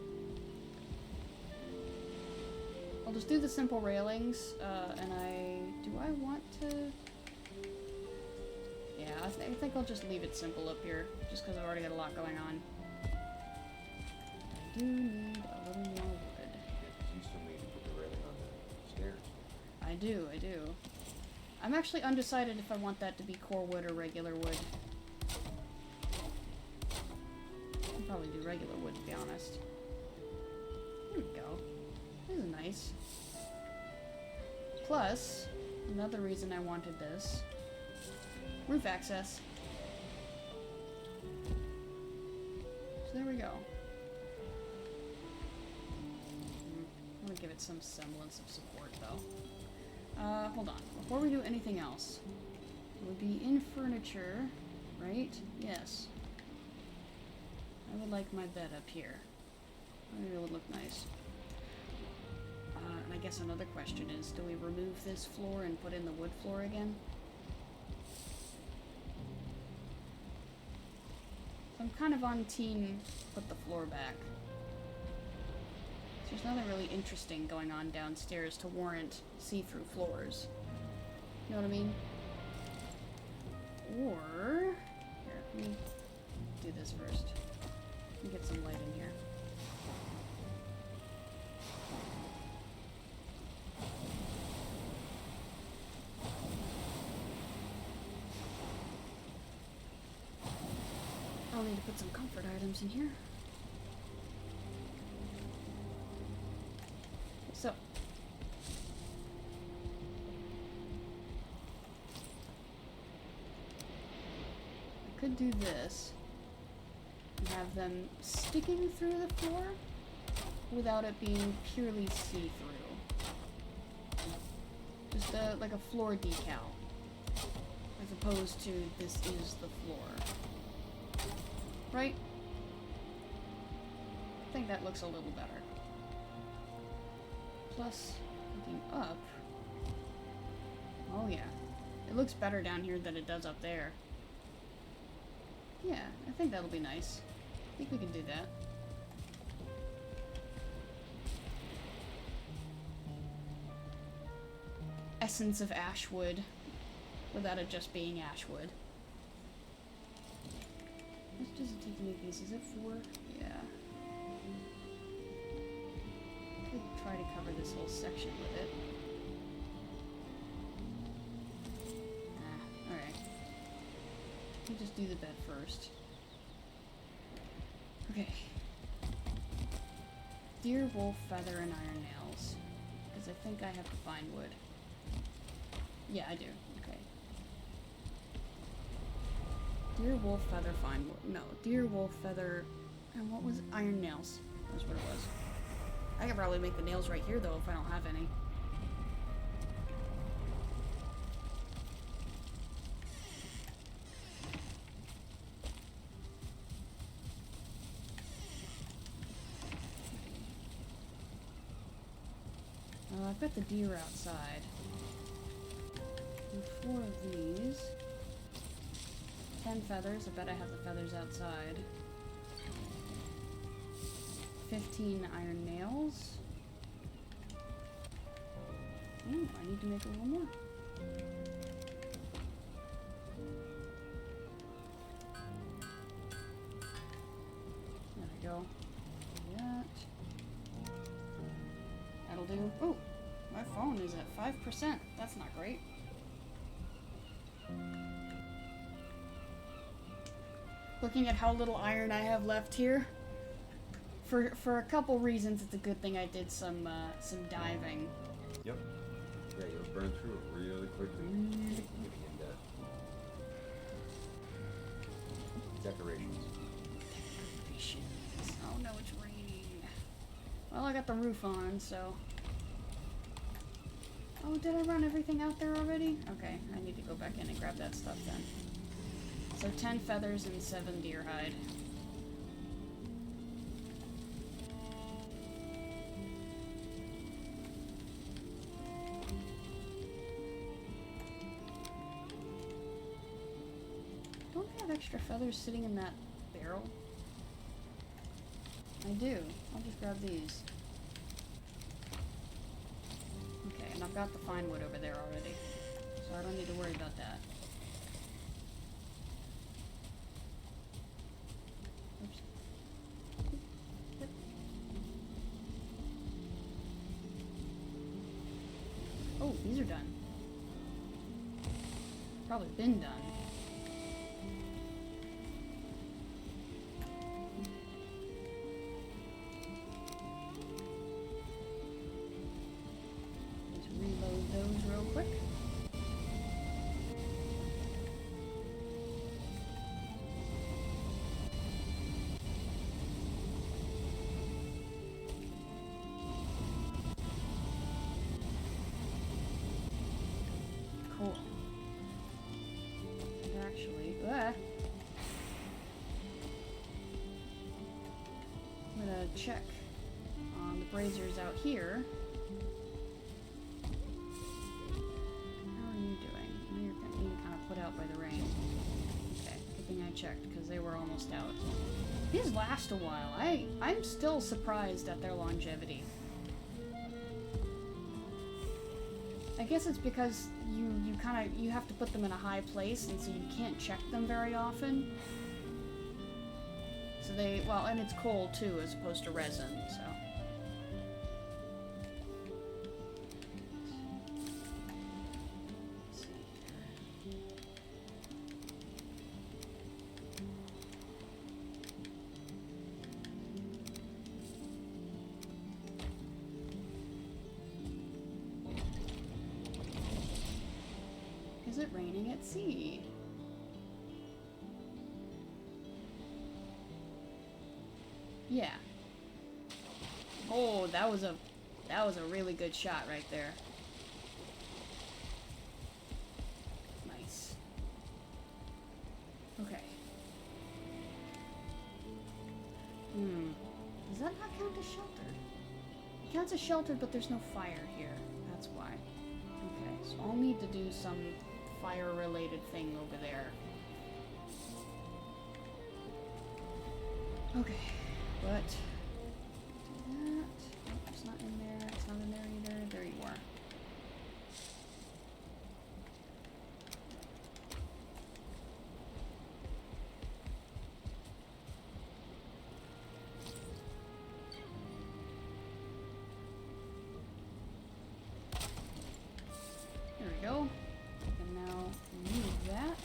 I'll just do the simple railings, and do I want to... Yeah, I think I'll just leave it simple up here, just because I've already got a lot going on. I do need a little more wood. You still need to put the railing on the stairs. I do. I'm actually undecided if I want that to be core wood or regular wood. I'll probably do regular wood, to be honest. There we go. This is nice. Plus, another reason I wanted this, roof access. So there we go. I'm gonna give it some semblance of support, though. Hold on. Before we do anything else, it would be in furniture, right? Yes. I would like my bed up here. I think it would look nice. And I guess another question is, do we remove this floor and put in the wood floor again? So I'm kind of on team put the floor back. There's nothing really interesting going on downstairs to warrant see-through floors. You know what I mean? Or... Here, let me do this first. Let me get some light in here. I'll need to put some comfort items in here. So. I could do this and have them sticking through the floor without it being purely see-through. Just like a floor decal. as opposed to this is the floor. Right? I think that looks a little better. Plus, looking up... Oh yeah. It looks better down here than it does up there. Yeah, I think that'll be nice. I think we can do that. Essence of ashwood, without it just being ashwood. How much does it take to make these? Is it 4? Yeah. Could try to cover this whole section with it. Alright. We'll just do the bed first. Okay. Deer, wolf, feather, and iron nails. Because I think I have to find wood. Yeah, I do. Okay. Deer, wolf, feather, find wood. No, deer, wolf, feather, and what was it? Iron nails. That's what it was. I could probably make the nails right here, though, if I don't have any. I've got the deer outside. And 4 of these. 10 feathers. I bet I have the feathers outside. 15 iron nails. Ooh, I need to make a little more. There we go. Do that. That'll do. Oh, my phone is at 5%. That's not great. Looking at how little iron I have left here, for a couple reasons, it's a good thing I did some diving. Yep. Yeah, you'll burn through it really quickly. Getting into decorations. Oh no, it's raining. Well, I got the roof on, so... Oh, did I run everything out there already? Okay, I need to go back in and grab that stuff then. So 10 feathers and 7 deer hide. Don't I have extra feathers sitting in that barrel? I do. I'll just grab these. Okay, and I've got the fine wood over there already, so I don't need to worry about that. Oops. Yep. Oh, these are done. Probably been done. Reload those real quick. Cool. And actually, I'm gonna check on the braziers out here. Out by the rain. Okay, good thing I checked because they were almost out. These last a while. I'm still surprised at their longevity. I guess it's because you have to put them in a high place, and so you can't check them very often. So and it's cold too, as opposed to resin. So. Is it raining at sea? Yeah. Oh, that was a really good shot right there. Nice. count as sheltered? It counts as sheltered, but there's no fire here. That's why. Okay, so I'll need to do some fire-related thing over there. Okay, but do that. Oh, it's not in there. It's not in there either. There you are. There we go. And now move that.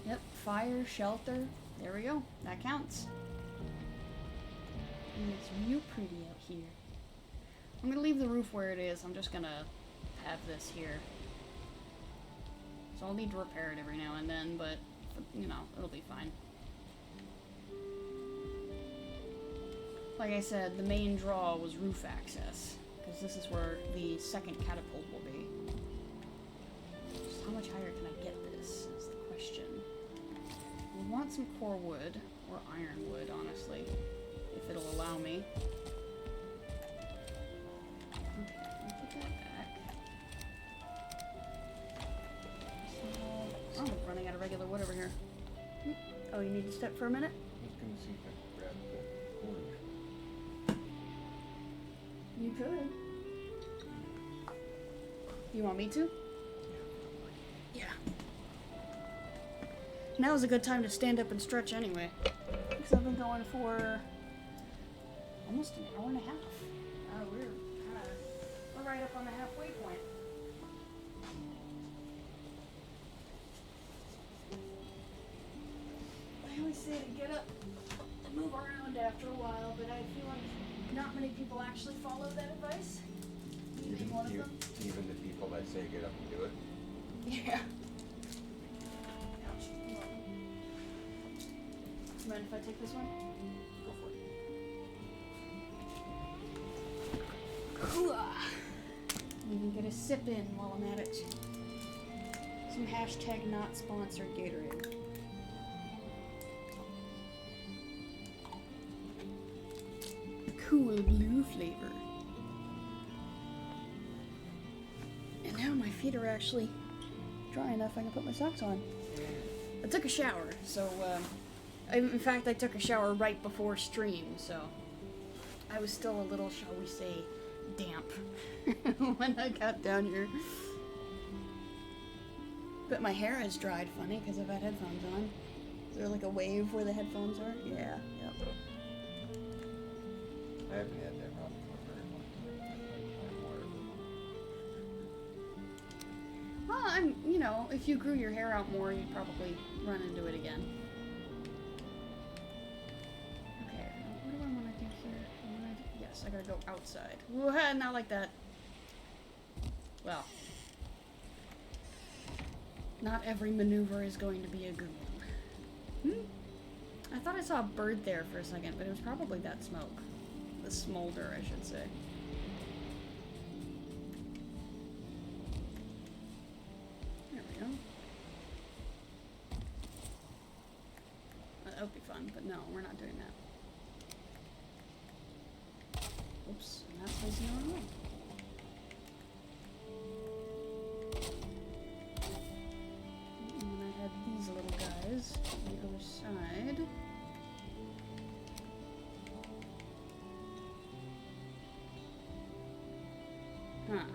Yep, fire, shelter. There we go. That counts. And it's real pretty out here. I'm gonna leave the roof where it is. I'm just gonna have this here. So I'll need to repair it every now and then, but, you know, it'll be fine. Like I said, the main draw was roof access, because this is where the second catapult will be. Just how much higher can I get this, is the question. I want some core wood, or iron wood, honestly, if it'll allow me. Okay, I'll put that back. So, oh, I'm running out of regular wood over here. Oh, you need to step for a minute? I was gonna see if I could grab the orange. You could. You want me to? Yeah. Now is a good time to stand up and stretch anyway. Because I've been going for almost an hour and a half. We're right up on the halfway point. I always say to get up and move around after a while, but I feel like not many people actually follow that advice. You being one of them? Even the people that say get up and do it? Yeah. Ouch. Hold on. Mind if I take this one? Go for it. Even get a sip in while I'm at it. Some hashtag not sponsored Gatorade. Cool blue flavor. And now my feet are actually dry enough I can put my socks on. I took a shower, so in fact I took a shower right before stream, so I was still a little, shall we say, damp when I got down here. But my hair is dried funny because I've had headphones on. Is there like a wave where the headphones are? Yeah, yep. I haven't had that problem for very long. Well, you know, if you grew your hair out more, you'd probably run into it again. Okay, what do I want to do here? Yes, I gotta go outside. Whoa, not like that. Well, not every maneuver is going to be a good one. I thought I saw a bird there for a second, but it was probably that smoke. The smolder, I should say. There we go. That would be fun, but no, we're not doing that. Oops, and that's facing the wrong way. And then I had these little guys on the other side. Huh.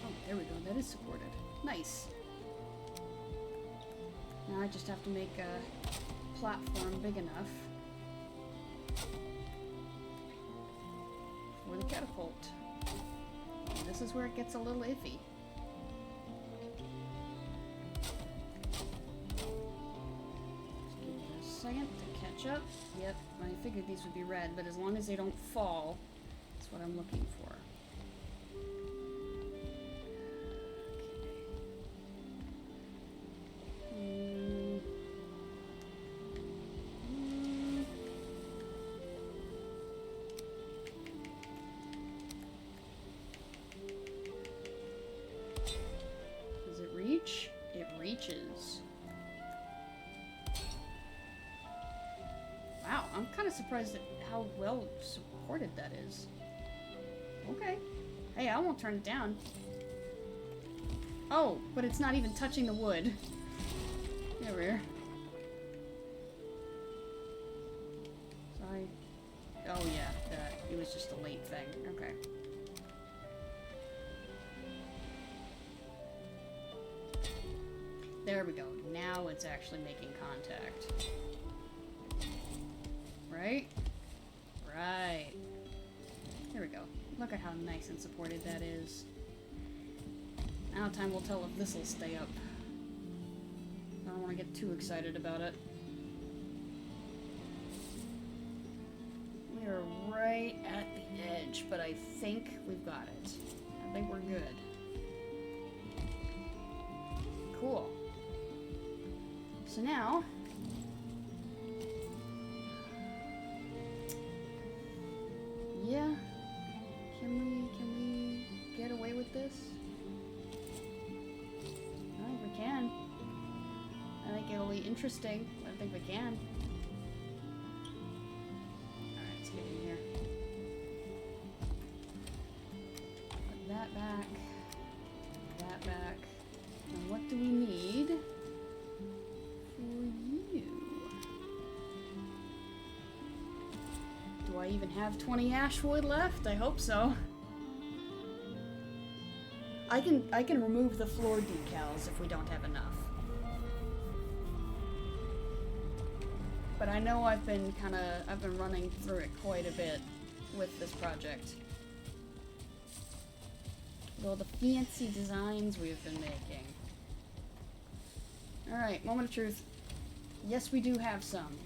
Oh, there we go. That is supported. Nice. Now I just have to make a platform big enough for the catapult. And this is where it gets a little iffy. Just give me a second to catch up. Yep, I figured these would be red, but as long as they don't fall, that's what I'm looking for. I'm kind of surprised at how well supported that is. Okay. Hey, I won't turn it down. Oh, but it's not even touching the wood. Get over here. Sorry. Oh yeah, that. It was just a late thing. Okay. There we go. Now it's actually making contact. Right? Right. There we go. Look at how nice and supported that is. Now time will tell if this will stay up. I don't want to get too excited about it. We are right at the edge, but I think we've got it. I think we're good. Cool. So now... yeah. Can we get away with this? I think we can. I think it'll be interesting. I think we can. Alright, let's get in here. Put that back. That back. And what do we need for you? Do I even have 20 ash wood left? I hope so. I can remove the floor decals if we don't have enough. But I know I've been running through it quite a bit with this project. With all the fancy designs we've been making. Alright, moment of truth. Yes, we do have some.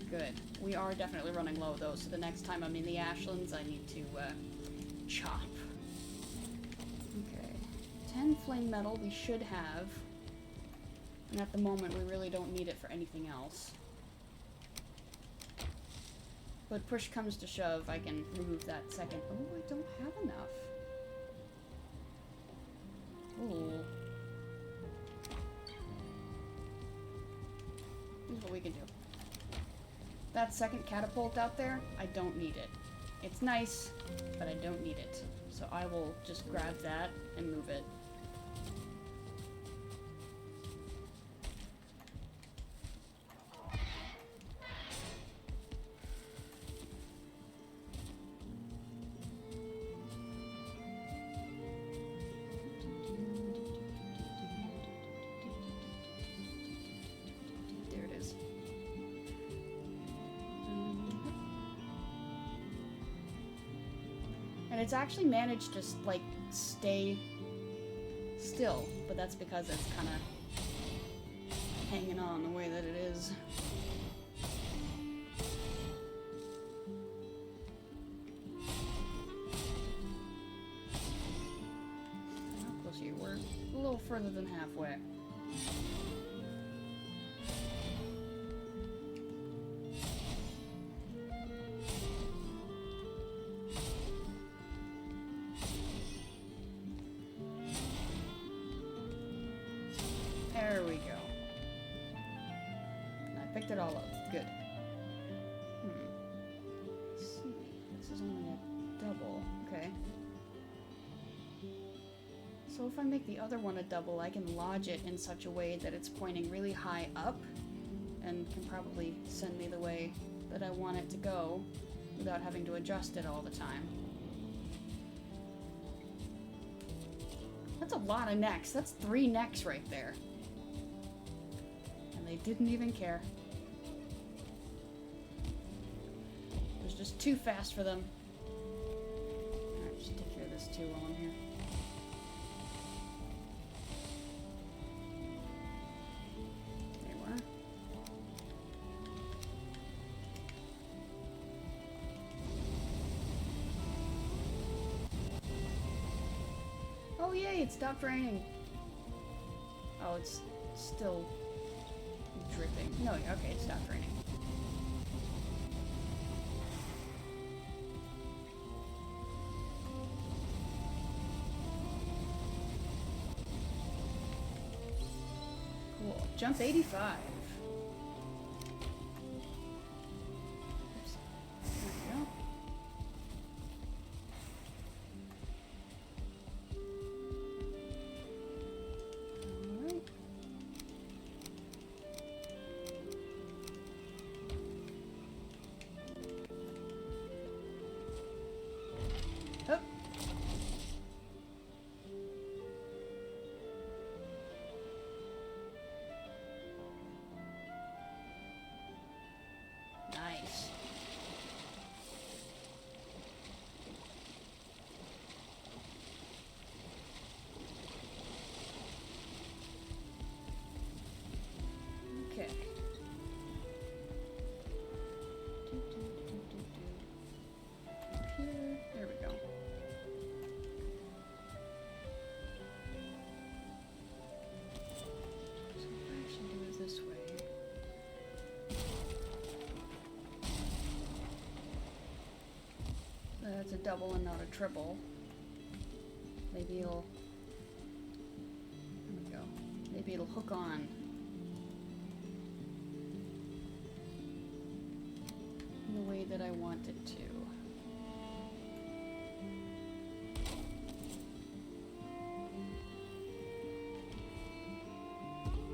Good. We are definitely running low though, so the next time I'm in the Ashlands I need to chop. Okay. 10 flame metal we should have. And at the moment we really don't need it for anything else. But push comes to shove, I can remove that second. Oh, I don't have enough. Ooh. Here's what we can do. That second catapult out there, I don't need it. It's nice, but I don't need it. So I will just grab that and move it. And it's actually managed to, like, stay still, but that's because it's kind of hanging on the way that it is. How close are you? We're a little further than halfway. There we go. And I picked it all up. Good. Let's see. This is only a double. Okay. So if I make the other one a double, I can lodge it in such a way that it's pointing really high up and can probably send me the way that I want it to go without having to adjust it all the time. That's a lot of necks. That's 3 necks right there. They didn't even care. It was just too fast for them. Alright, just take care of this too while I'm here. There we are. Oh yay, it stopped raining. Oh, it's still dripping. No, okay, it stopped raining. Cool. Jump 85. That's a double and not a triple. Maybe it'll... There we go. Maybe it'll hook on. In the way that I want it to.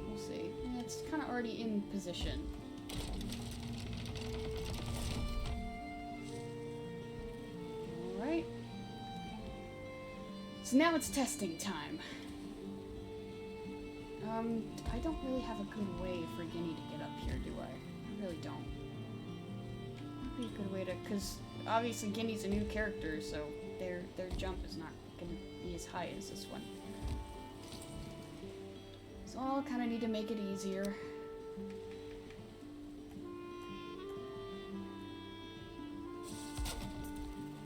We'll see. It's kind of already in position. Alright. So now it's testing time. I don't really have a good way for Guinea to get up here, do I? I really don't. That'd be a good way to, because obviously Guinea's a new character, so their jump is not going to be as high as this one. So I'll kind of need to make it easier.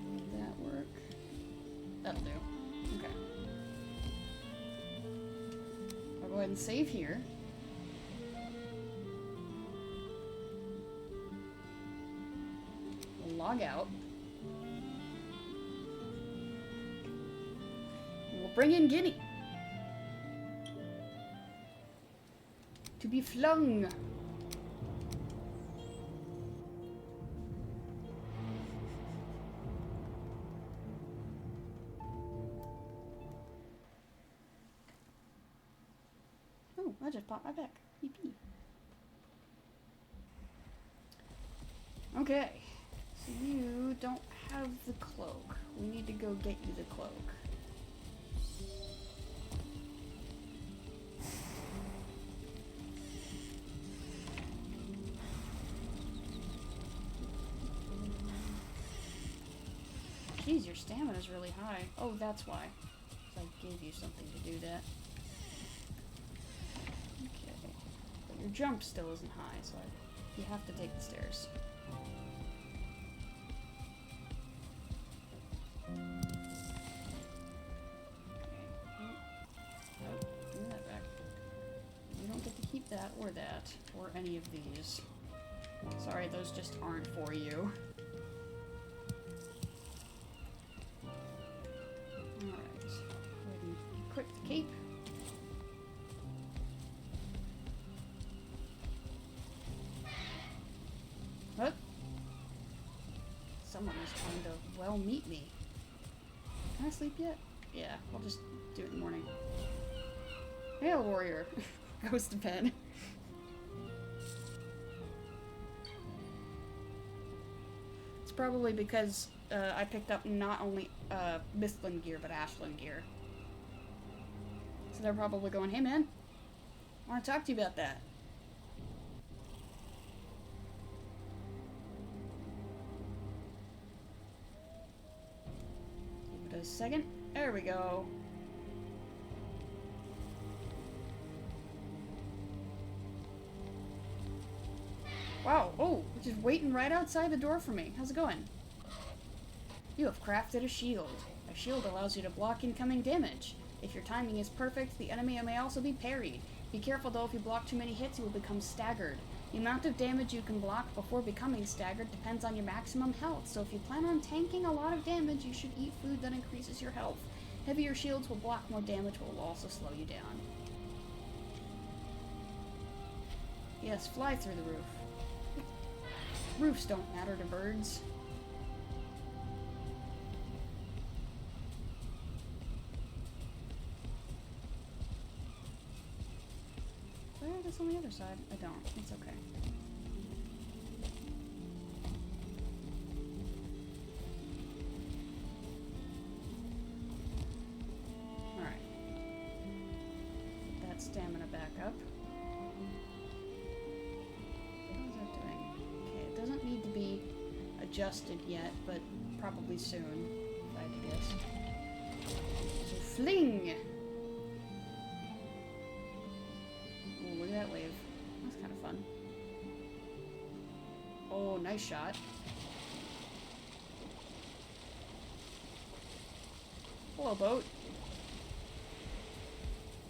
Will that work? That'll do. Okay. I'll go ahead and save here. We'll log out. And we'll bring in Guinea. To be flung. Oh, I just popped my back. Yippee. Okay, so you don't have the cloak. We need to go get you the cloak. Jeez, your stamina's really high. Oh, that's why. So I gave you something to do that. Okay. But your jump still isn't high, so you have to take the stairs. Oh, give me that back. You don't get to keep that, or any of these. Sorry, those just aren't for you. Alright, go ahead and equip the cape. What? Someone is trying to, well, meet me. Can I sleep yet? Yeah, I'll just do it in the morning. Hail, warrior. Goes to bed. It's probably because I picked up not only Mistland gear, but Ashland gear. So they're probably going, hey man, I want to talk to you about that. Give it a second. There we go. Wow, oh, which is waiting right outside the door for me. How's it going? You have crafted a shield. A shield allows you to block incoming damage. If your timing is perfect, the enemy may also be parried. Be careful though, if you block too many hits, you will become staggered. The amount of damage you can block before becoming staggered depends on your maximum health, so if you plan on tanking a lot of damage, you should eat food that increases your health. Heavier shields will block more damage, but will also slow you down. Yes, fly through the roof. Roofs don't matter to birds. Do I have this on the other side? I don't. It's okay. Alright. Get that stamina back up. Doesn't need to be adjusted yet, but probably soon, if I had to guess. So fling! Ooh, look at that wave. That's kind of fun. Oh, nice shot. Hello, boat.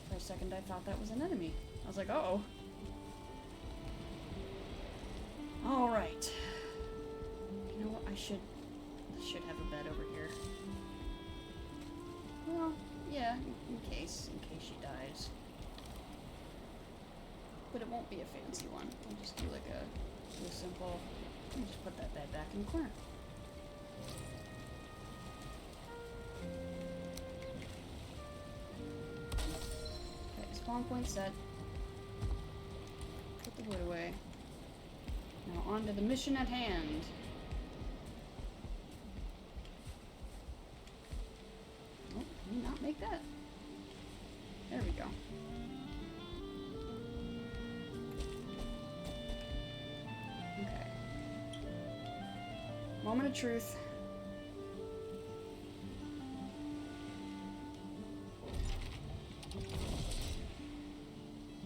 For a second, I thought that was an enemy. I was like, uh-oh. Alright. You know what? I should should have a bed over here. Well, yeah, in case she dies. But it won't be a fancy one. I'll just do like a simple. I'll just put that bed back in the corner. Okay, spawn point set. Put the wood away. Now on to the mission at hand. Oh, can you not make that? There we go. Okay. Moment of truth.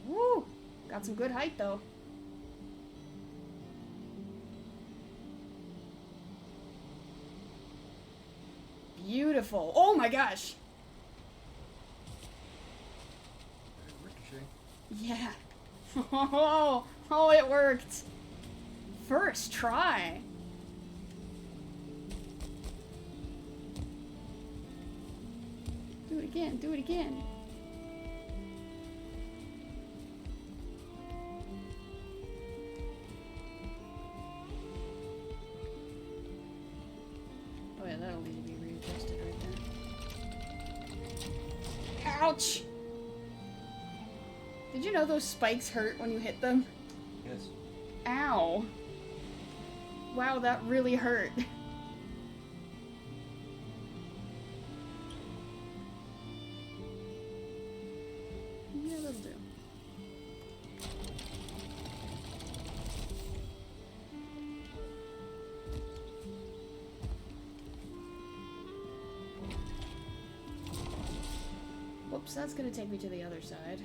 Woo! Got some good height though. Beautiful. Oh my gosh. Yeah. Oh, it worked. First try. Do it again. Do it again. Oh yeah, that'll need to be readjusted right there. Ouch! Did you know those spikes hurt when you hit them? Yes. Ow. Wow, that really hurt. Yeah, that'll do. Whoops, that's gonna take me to the other side.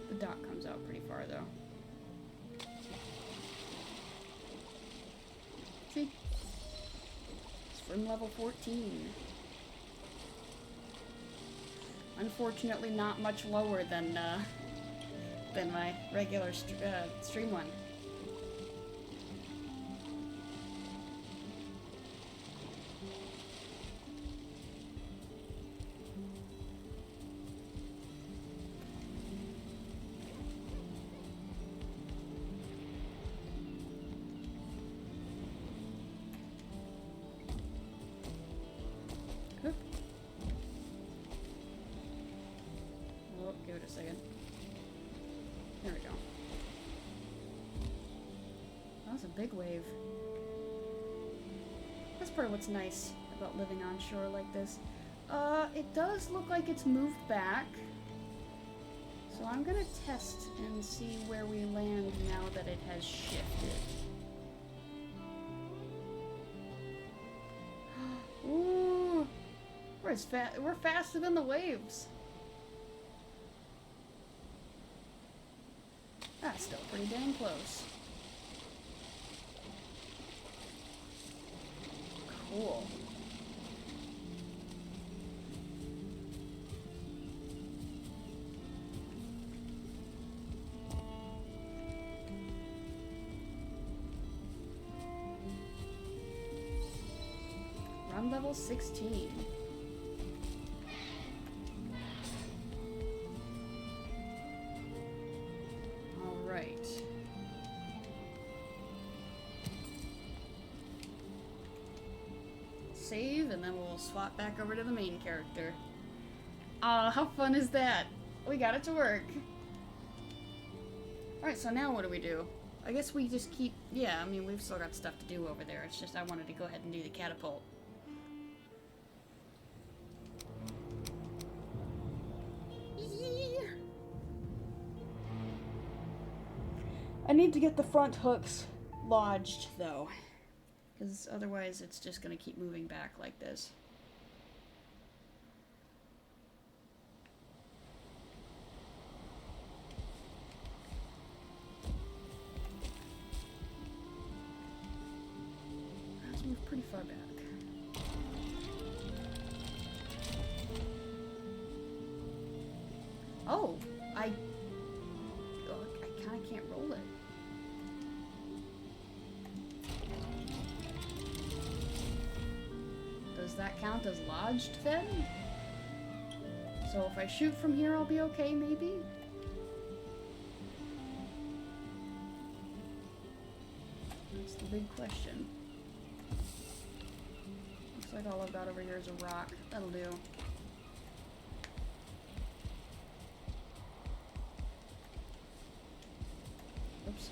The dock comes out pretty far, though. See? It's from level 14. Unfortunately, not much lower than my regular stream one. Oh, give it a second. There we go. That was a big wave. That's part of what's nice about living on shore like this. It does look like it's moved back. So I'm gonna test and see where we land now that it has shifted. Ooh! We're faster than the waves. That's still pretty dang close. Cool. I'm level 16. Alright. Save, and then we'll swap back over to the main character. Aw, how fun is that? We got it to work. Alright, so now what do we do? I guess we just keep... Yeah, I mean, we've still got stuff to do over there. It's just I wanted to go ahead and do the catapult. I need to get the front hooks lodged, though. Because otherwise it's just going to keep moving back like this. Let's move pretty far back. Oh! I kind of can't roll it. that count as lodged then? So if I shoot from here, I'll be okay, maybe? That's the big question. Looks like all I've got over here is a rock. That'll do. Oops.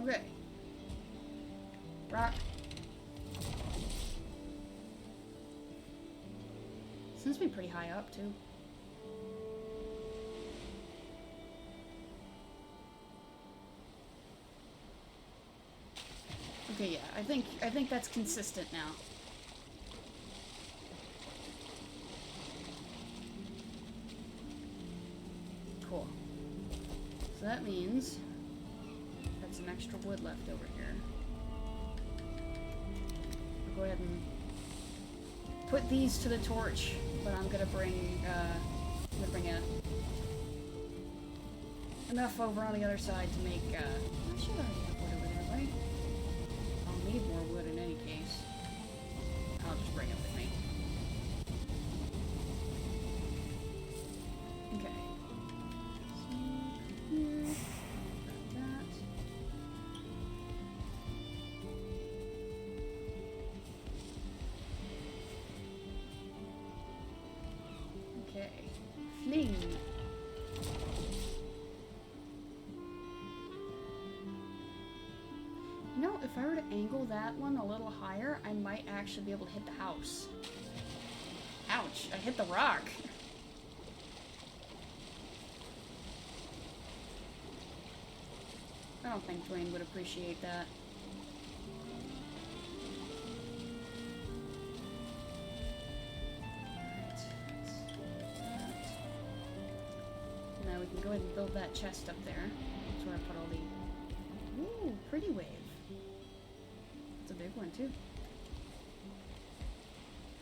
Okay. Rock. Seems to be pretty high up, too. Okay, yeah, I think that's consistent now. Cool. So that means that's some extra wood left over here. I'll go ahead and put these to the torch, but I'm gonna bring enough over on the other side to make I should already have wood over there, right? I'll need more wood in any case. I'll just bring it with me. Okay. So, here, grab that. Okay. Fling. You know, if I were to angle that one a little higher, I might actually be able to hit the house. Ouch, I hit the rock. I don't think Dwayne would appreciate that. Alright, now we can go ahead and build that chest up there. That's where I put all the... Ooh, pretty wave. That's a big one, too.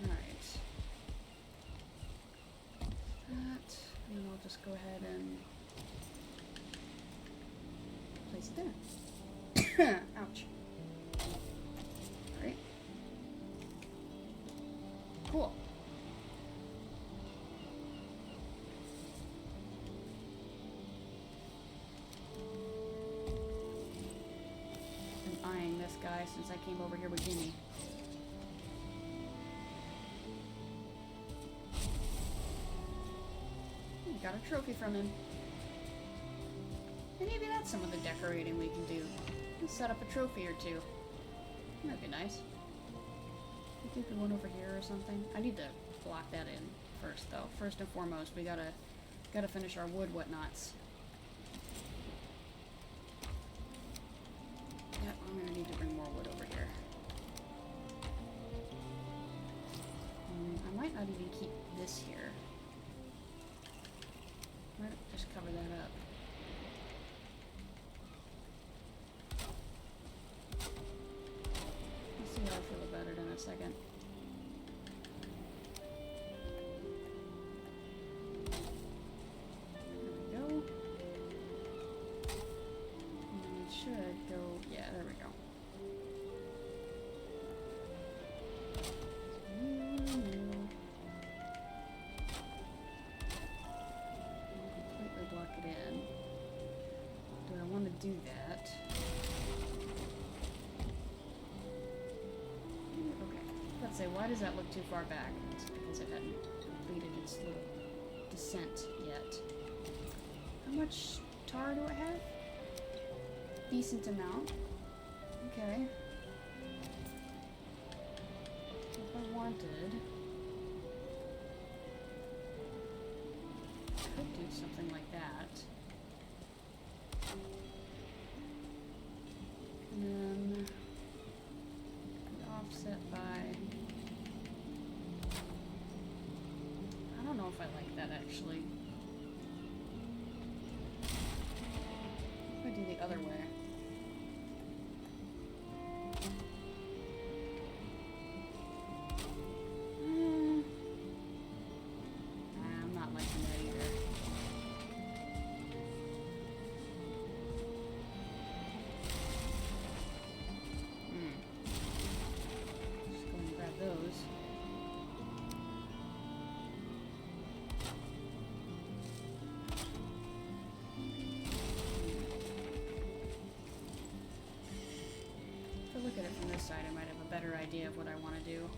Alright. That, and then I'll just go ahead and place it there. Ouch. Alright. Cool. Eyeing this guy since I came over here with Jimmy. Got a trophy from him. Maybe that's some of the decorating we can do. Let's set up a trophy or two. That'd be nice. I think one over here or something. I need to block that in first, though. First and foremost, we gotta finish our wood whatnots. Yep, I'm gonna need to bring more wood over here. I might not even keep this here. Might just cover that up. Let's see how I feel about it in a second. There we go. And it should go, yeah, there we go. Do that. Okay. Let's say, why does that look too far back? It's because it hadn't completed its little descent yet. How much tar do I have? Decent amount. Okay. If I wanted, I could do something like that. And then offset by, I don't know if I like that actually. If I do the other way. I'm not liking that either. better idea of what I want to do.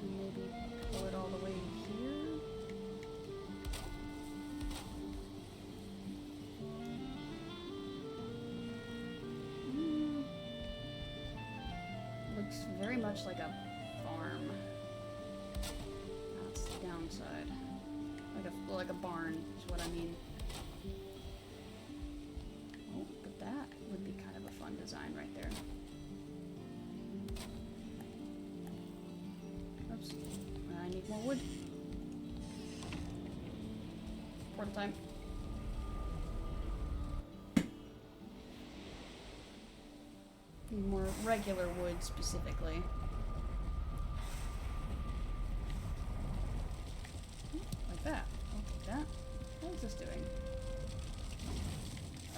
Maybe pull it all the way here. Looks very much like a farm. That's the downside. Like a barn is what I mean. Oh, but that would be kind of a fun design right there. Oops. I need more wood. Portal time. Need more regular wood specifically. Like that. I'll take that. What is this doing?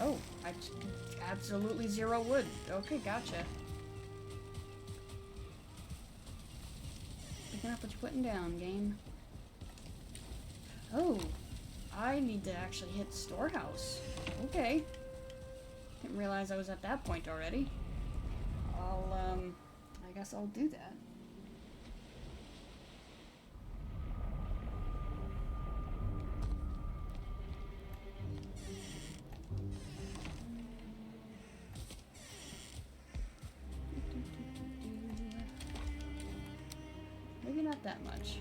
Oh, absolutely 0 wood. Okay, gotcha. Picking up what you're putting down, game. Oh, I need to actually hit storehouse. Okay. Didn't realize I was at that point already. I guess I'll do that. Maybe not that much.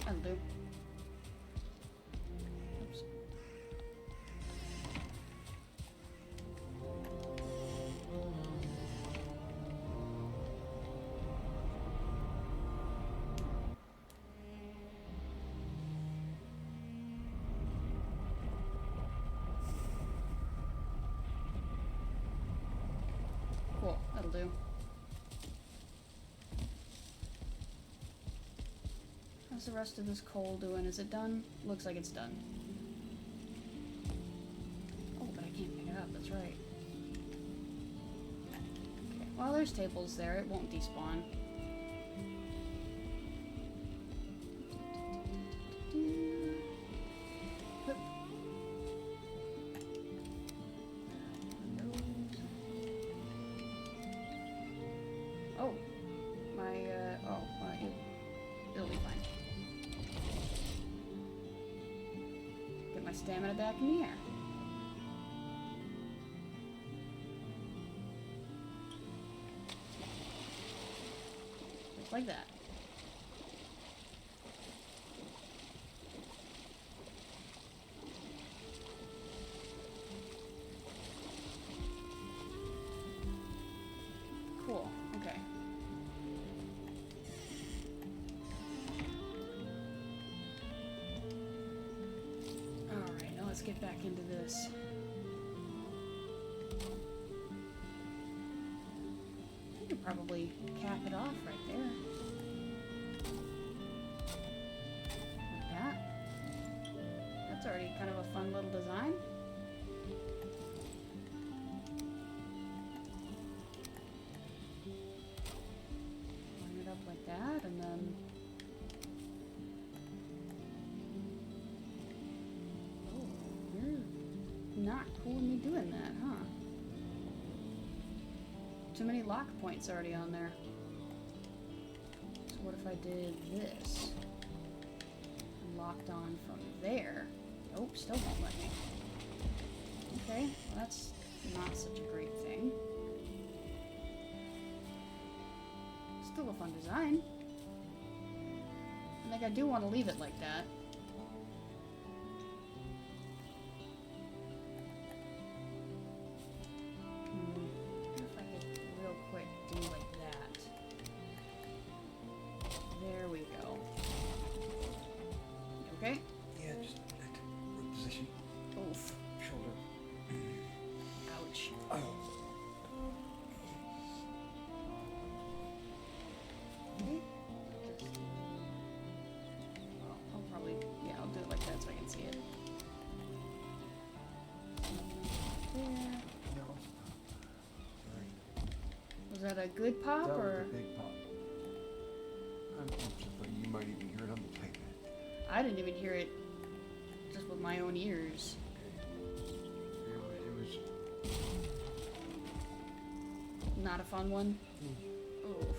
That'll do. Oops. Cool, that'll do. How's the rest of this coal doing? Is it done? Looks like it's done. Oh, but I can't pick it up, that's right. Okay, well there's tables there, it won't despawn. Hup. Oh, it'll be fine. Get my stamina back in the air. Just like that. Cool, okay. Alright, now let's get back into this. I could probably cap it off right there. Like that. That's already kind of a fun little design. Line it up like that, and then... Oh, you're not cool with me doing that, huh? Too many lock points already on there. So what if I did this? And locked on from there. Nope, still won't let me. Okay, well that's not such a great thing. Still a fun design. I think I do want to leave it like that. If I could real quick do like that. There we go. Okay? Yeah, just root position. Oof. Shoulder. Ouch. Oh. Okay. that a good pop That or? was a big pop. I'm thinking you might even hear it on the playback. I didn't even hear it just with my own ears. It was. Not a fun one. Oof.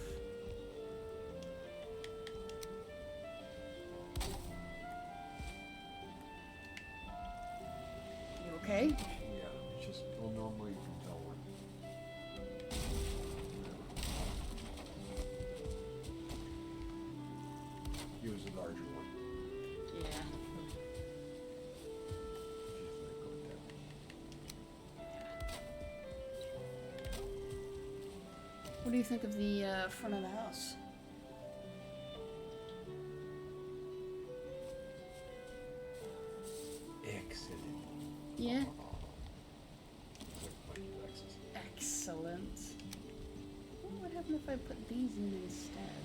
You okay? Yeah, it's just, well, normally you can tell when. He was a larger one. Yeah. Just let it go with that. What do you think of the front of the house? Excellent. Yeah. Like Michael Jackson's. Excellent. What would happen if I put these in instead?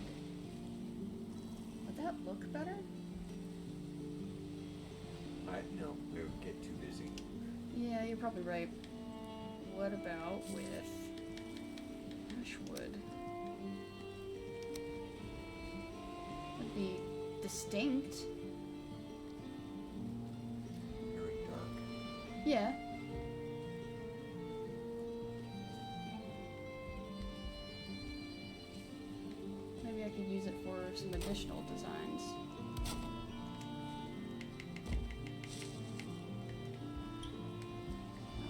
Would that look better? No, it would get too busy. Yeah, you're probably right. What about with ashwood? Would be distinct. Very dark. Yeah. Maybe I could use it for some additional designs.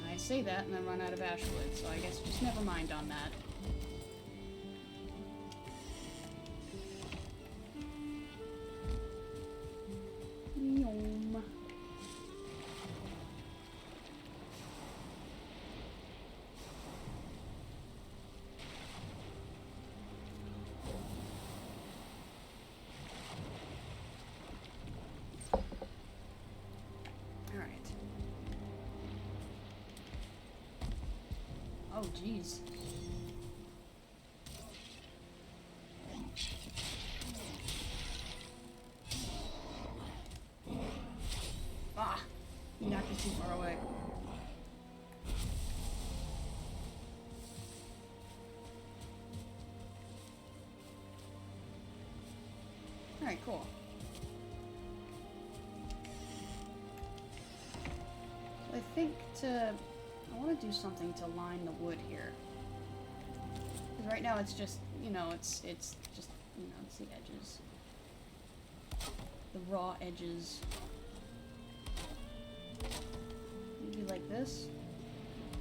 I say that and then run out of ashwood, so I guess just never mind on that. Yum. Alright. Oh, jeez. Ah! You knocked it too far away. Alright, cool. I think I want to do something to line the wood here. Because right now it's just, it's just, it's the edges. The raw edges. Maybe like this.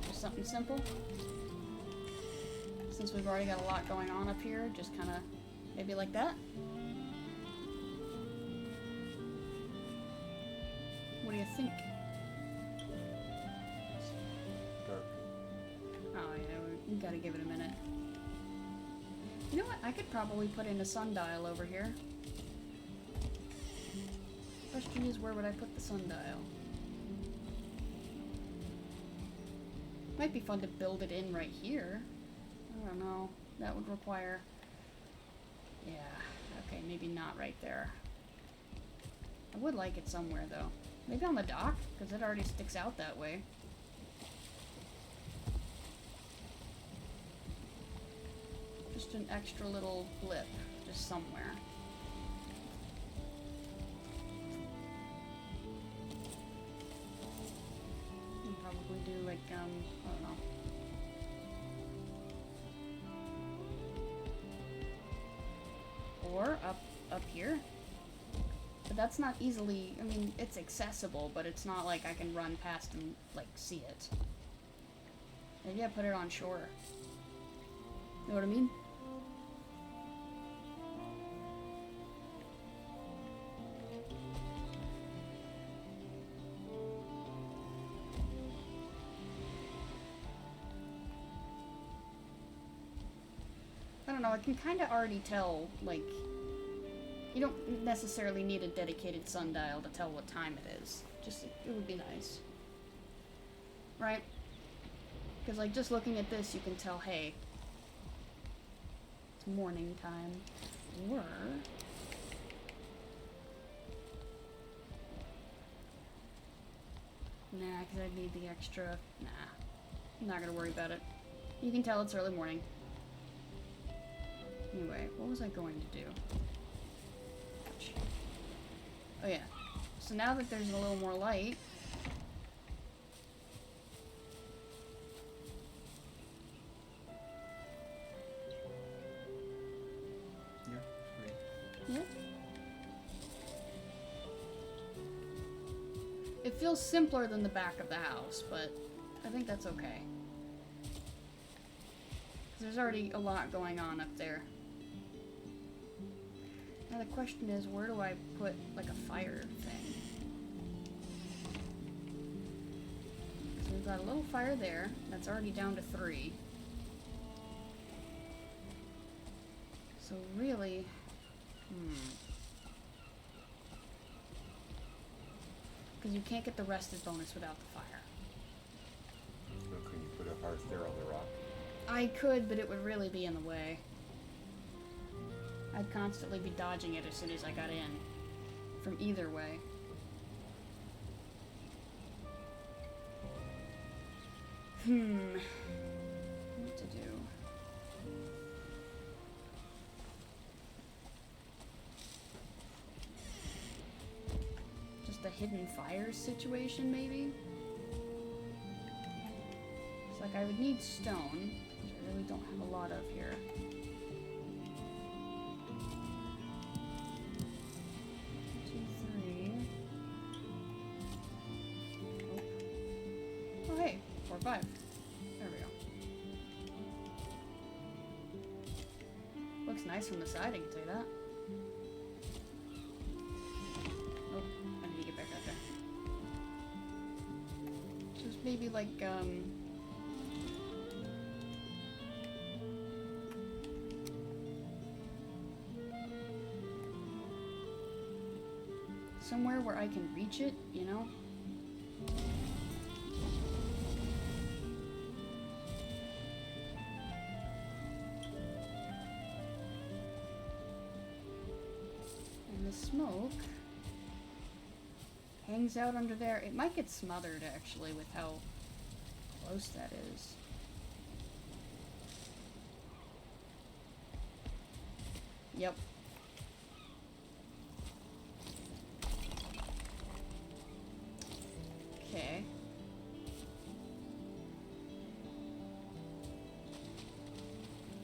Just something simple. Since we've already got a lot going on up here, just kind of maybe like that. What do you think? Dark. Oh yeah, we gotta give it a minute. You know what? I could probably put in a sundial over here. Question is, where would I put the sundial? Might be fun to build it in right here. I don't know. That would require... Yeah, okay, maybe not right there. I would like it somewhere, though. Maybe on the dock, because it already sticks out that way. Just an extra little blip, just somewhere. And probably do like, I don't know. Or up here. But that's not easily, I mean, it's accessible, but it's not like I can run past and, like, see it. Maybe I put it on shore. You know what I mean? I don't know, I can kind of already tell, like, you don't necessarily need a dedicated sundial to tell what time it is. Just, it would be nice. Right? Because, like, just looking at this, you can tell, hey, it's morning time. Or... Nah, because I'd need the extra... Nah. I'm not gonna worry about it. You can tell it's early morning. Anyway, what was I going to do? Ouch. Oh yeah. So now that there's a little more light, Yeah, great. yeah. It feels simpler than the back of the house, but I think that's okay. 'Cause there's already a lot going on up there. Now the question is, where do I put, like, a fire thing? So we've got a little fire there. That's already down to 3. So really... Because you can't get the rested bonus without the fire. So can you put a hearth there on the rock? I could, but it would really be in the way. I'd constantly be dodging it as soon as I got in. From either way. What to do? Just a hidden fire situation, maybe? It's like I would need stone, which I really don't have a lot of here. 2, 3. Oh, hey, 4, 5. There we go. Looks nice from the side, I can say that. Oh, I need to get back out there. Just maybe like, somewhere where I can reach it, you know? And the smoke hangs out under there. It might get smothered, actually, with how close that is. Yep. Okay.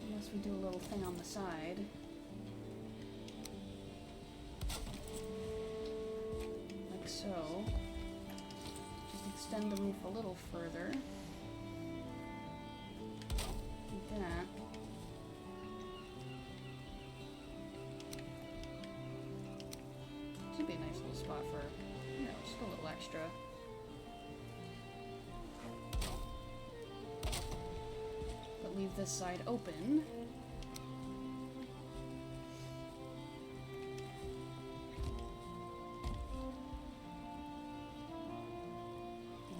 Unless we do a little thing on the side. Like so. Just extend the roof a little further. Like that. Should be a nice little spot for, you know, just a little extra. But leave this side open.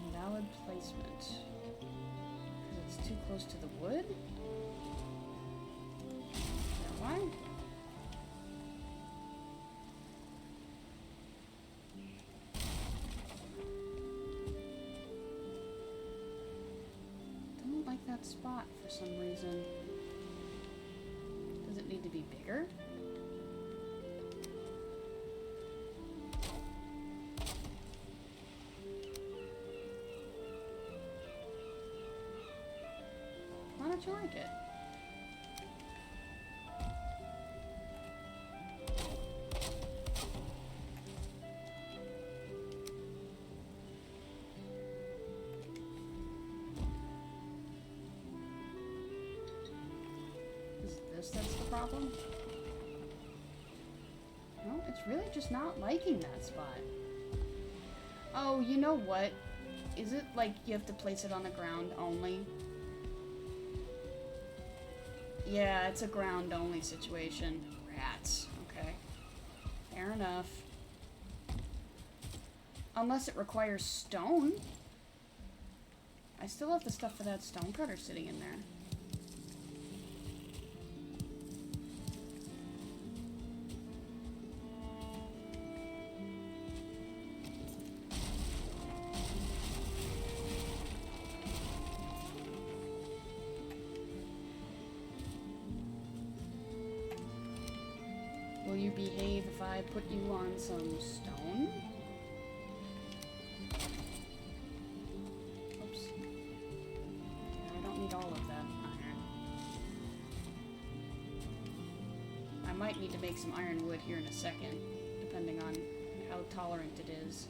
Invalid placement. Because it's too close to the wood? Is that why? Don't like that spot for some reason. Does it need to be bigger? Why don't you like it? Is this that's the problem? No, it's really just not liking that spot. Oh, you know what? Is it like you have to place it on the ground only? Yeah, it's a ground only situation. Rats. Okay. Fair enough. Unless it requires stone. I still have the stuff for that stone cutter sitting in there. Will you behave if I put you on some stone? Oops. Yeah, I don't need all of that iron. I might need to make some ironwood here in a second, depending on how tolerant it is.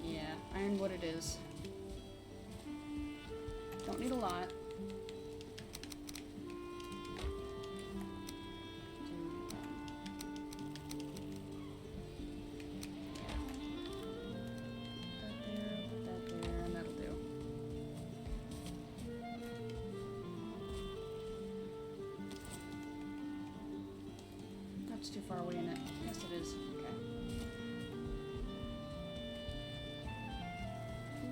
Yeah, ironwood it is. Don't need a lot. Put that there, and that'll do. That's too far away in it. Yes, it is. Okay.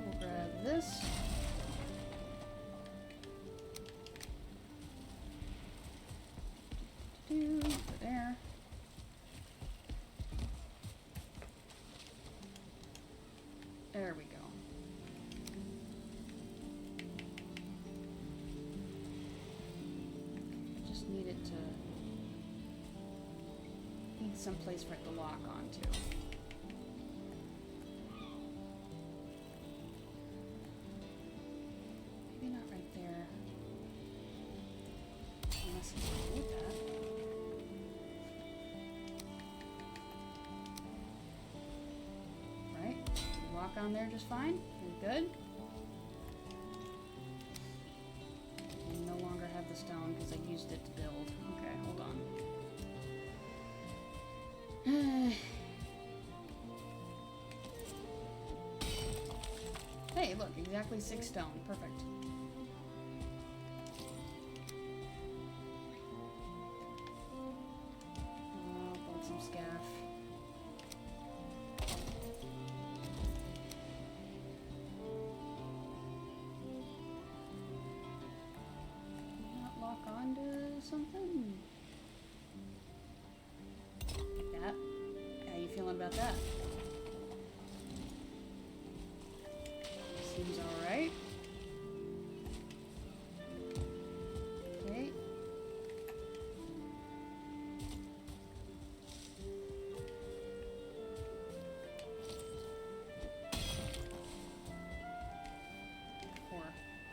We'll grab this. Over there. There we go. Just need it to need some place for it to lock onto. Maybe not right there. Unless it's like that. Right? Lock on there just fine. You're good. I no longer have the stone because I used it to build. Okay, hold on. Hey, look, exactly 6 stone. Perfect. Build some scaff. Not lock onto something? Like that. How you feeling about that? Seems alright. Okay.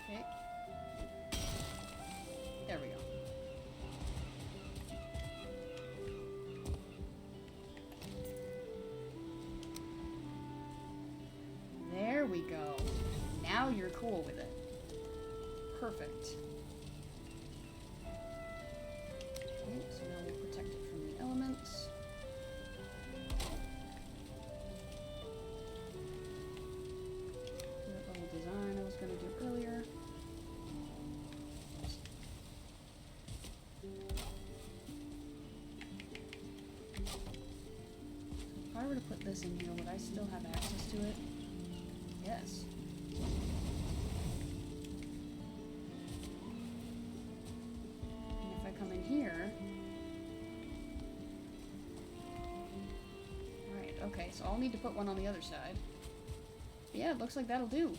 Okay. There we go. There we go. Now you're cool with it. Perfect. Okay, so now we'll protect it from the elements. That little design I was going to do earlier. If I were to put this in here, would I still have access to it? Yes. And if I come in here... Right, okay, so I'll need to put one on the other side. Yeah, it looks like that'll do.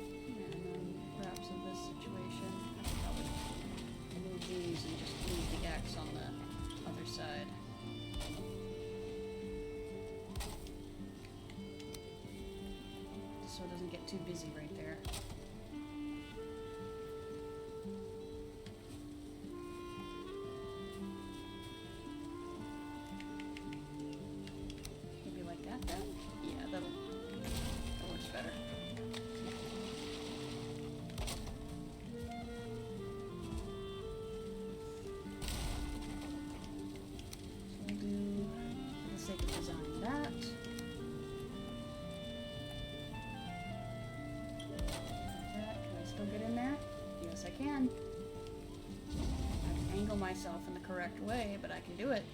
And then perhaps in this situation, I could probably remove these and just leave the axe on the other side. So it doesn't get too busy right there. Maybe like that then? Yeah, that works better. So we'll do, for the sake of design, that. Can I still get in there? Yes, I can. I have to angle myself in the correct way, but I can do it.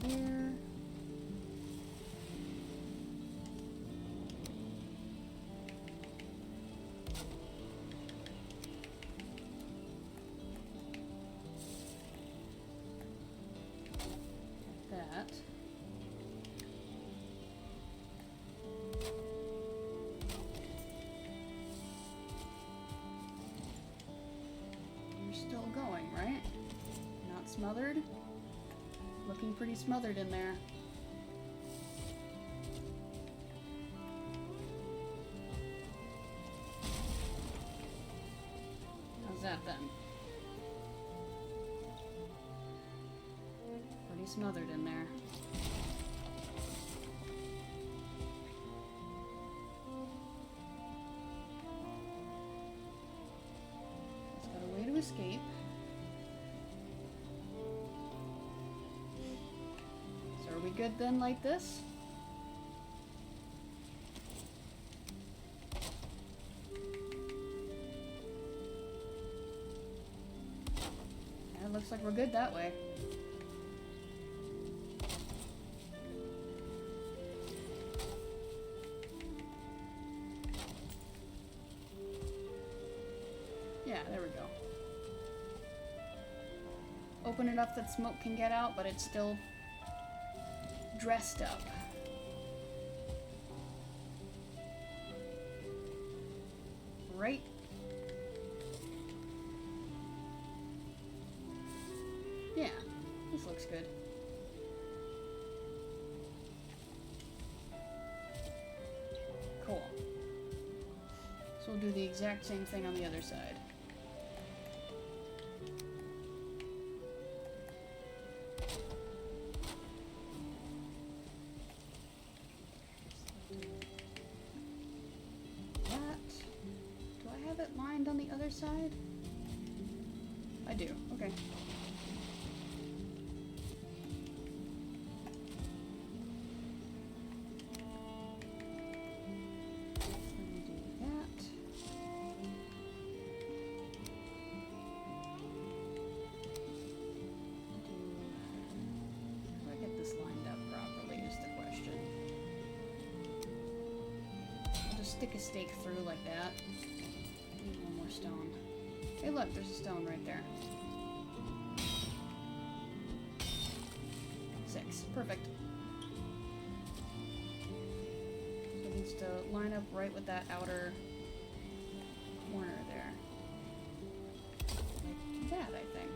Then there. Smothered? Looking pretty smothered in there. How's that then? Pretty smothered in there. It's got a way to escape. So are we good then like this? Yeah, it looks like we're good that way. Yeah, there we go. Open enough that smoke can get out, but it's still dressed up. Right? Yeah, this looks good. Cool. So we'll do the exact same thing on the other side. On the other side? I do. Okay. Let me do that. How do I get this lined up properly is the question. I'll just stick a stake through like that. One more stone. Hey look, there's a stone right there. 6. Perfect. So it needs to line up right with that outer corner there. Like that, I think.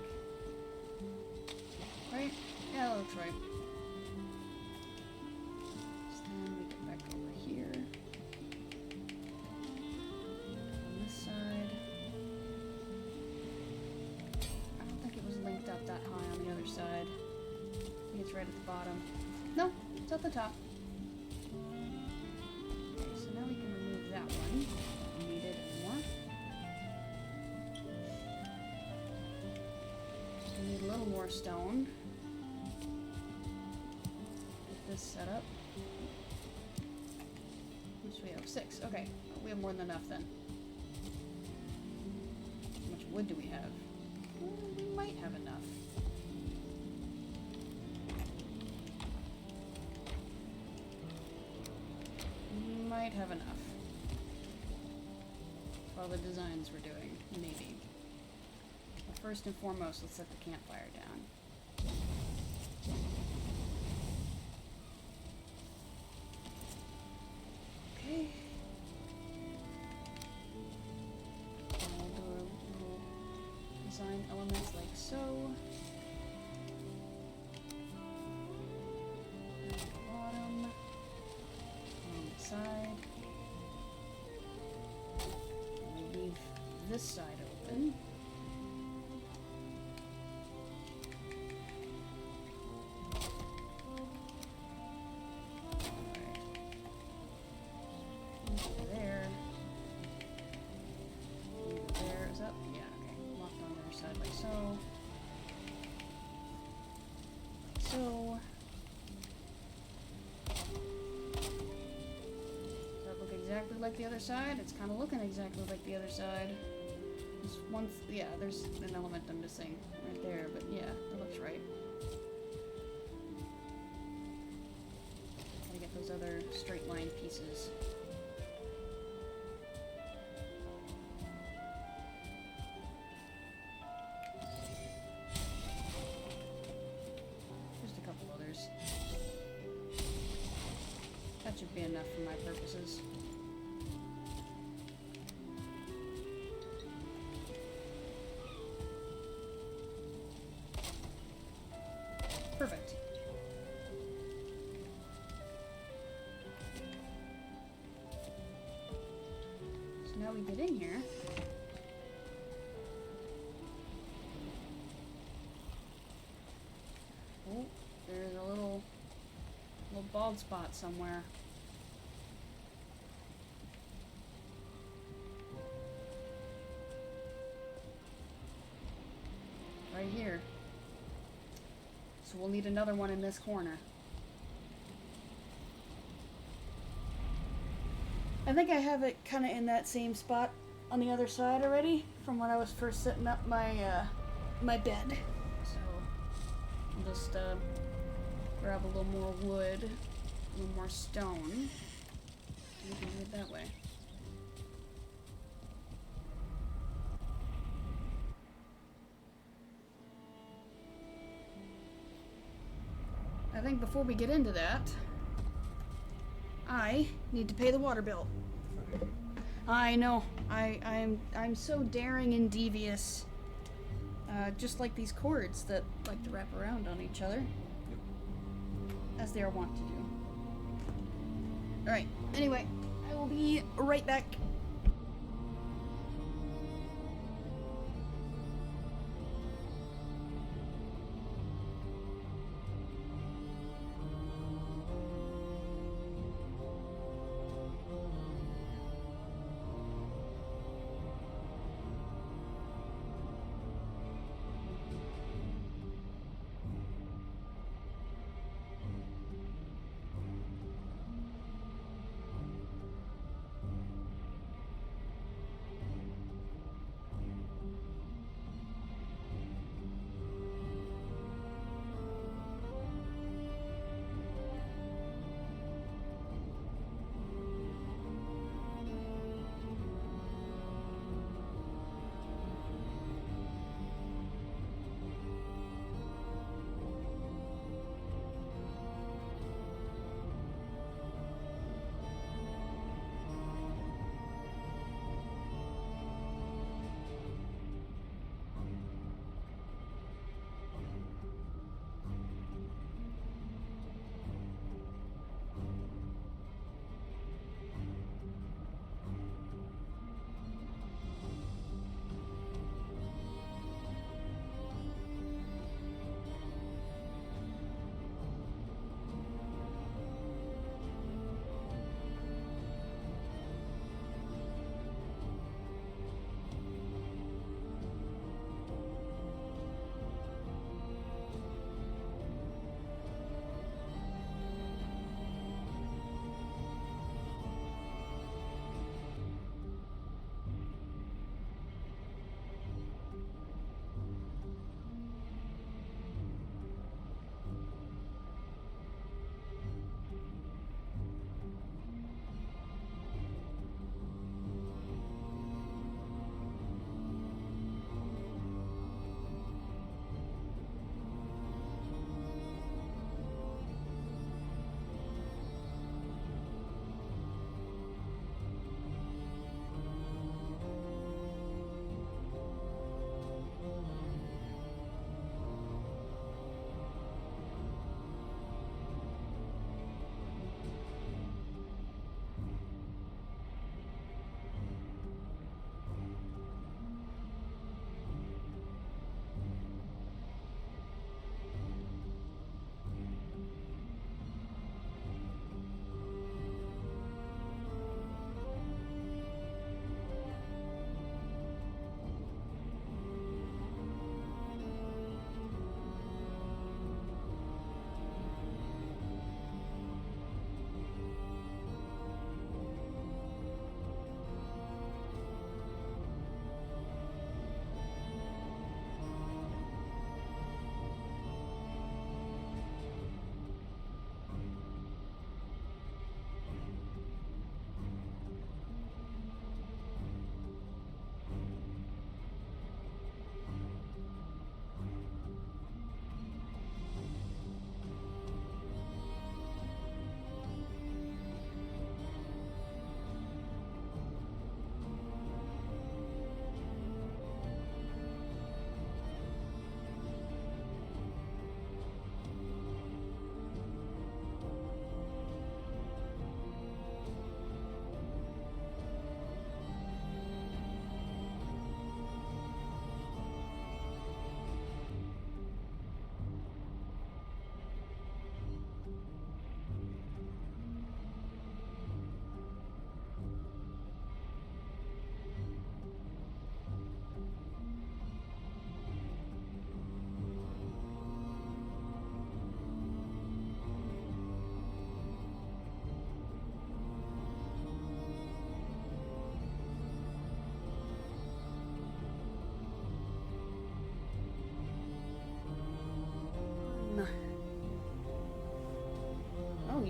Right? Yeah, that looks right. So then we get back over here. That high on the other side. I think it's right at the bottom. No, it's at the top. Okay, so now we can remove that one. Don't need it anymore. We need a little more stone. Get this set up. Which we have 6. Okay, we have more than enough then. How much wood do we have? We might have enough. We might have enough. For all the designs we're doing, maybe. But first and foremost, let's set the campfire down. Okay. I'll do a little design elements like so. And at the bottom. On the side. And we leave this side open. So, does that look exactly like the other side? It's kind of looking exactly like the other side. There's one, yeah, there's an element I'm missing right there, but yeah, that looks right. Gotta get those other straight line pieces. That should be enough for my purposes. how we get in here. Oh, there's a little bald spot somewhere. Right here. So we'll need another one in this corner. I think I have it kind of in that same spot on the other side already from when I was first setting up my my bed. So I'll just grab a little more wood, a little more stone. We can do it that way. I think before we get into that, I need to pay the water bill. I know. I'm so daring and devious. Just like these cords that like to wrap around on each other. As they are wont to do. Alright, anyway, I will be right back.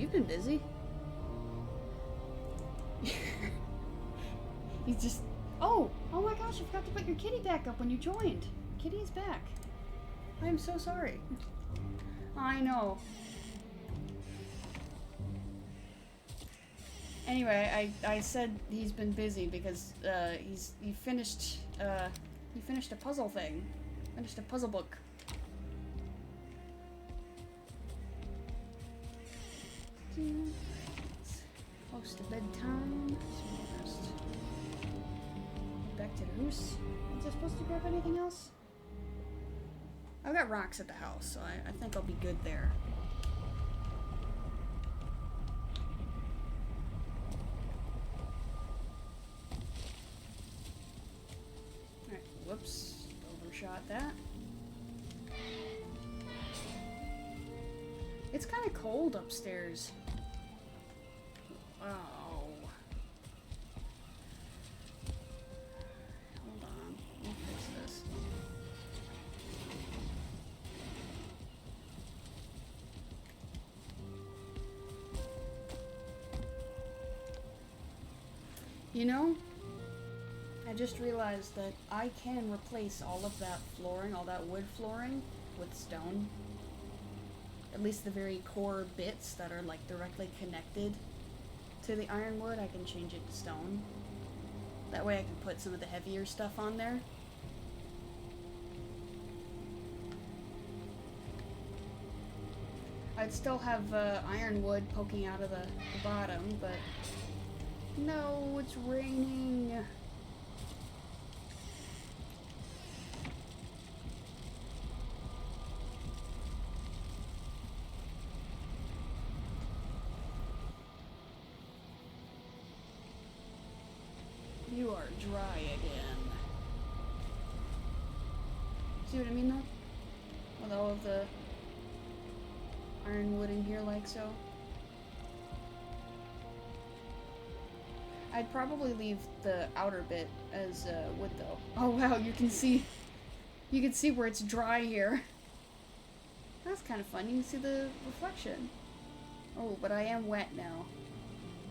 you've been busy. He's just... Oh! Oh my gosh, I forgot to put your kitty back up when you joined. Kitty is back. I am so sorry. I know. Anyway, I said he's been busy because he finished a puzzle thing. Finished a puzzle book. It's close to bedtime. So we'll just back to the house. Was I supposed to grab anything else? I've got rocks at the house, so I think I'll be good there. Alright, whoops. Overshot that. It's kind of cold upstairs. Oh. Hold on. Let me fix this. You know, I just realized that I can replace all of that flooring, all that wood flooring, with stone. At least the very core bits that are like directly connected to the ironwood, I can change it to stone. That way I can put some of the heavier stuff on there. I'd still have ironwood poking out of the bottom, but no, it's raining. You are dry again. See what I mean, though? With all of the ironwood in here like so. I'd probably leave the outer bit as wood, though. Oh wow, you can see where it's dry here. That's kind of fun. You can see the reflection. Oh, but I am wet now.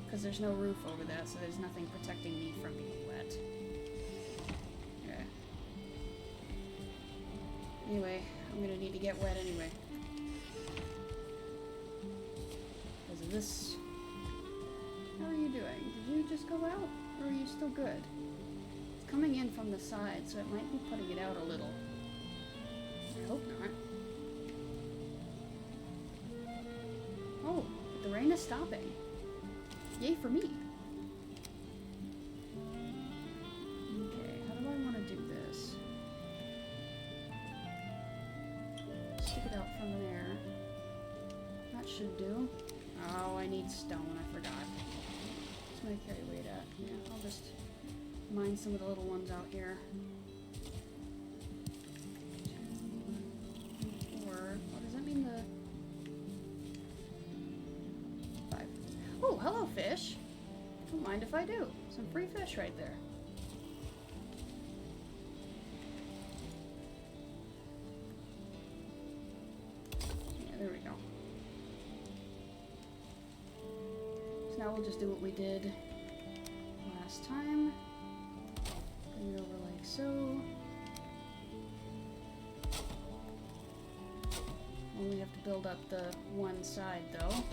Because there's no roof over that, so there's nothing protecting me from being wet. Okay. Anyway, I'm gonna need to get wet anyway. Because of this. How are you doing? Did you just go out? Or are you still good? It's coming in from the side, so it might be putting it out a little. I hope not. Oh, but the rain is stopping. Yay for me. Okay, how do I want to do this? Stick it out from there. That should do. Oh, I need stone, I forgot. What's my carry weight at? Yeah, I'll just mine some of the little ones out here. 2, 4. Oh, does that mean the... Oh, hello, fish. Don't mind if I do. Some free fish right there. Yeah, there we go. So now we'll just do what we did last time. Bring it over like so. Only have to build up the one side, though.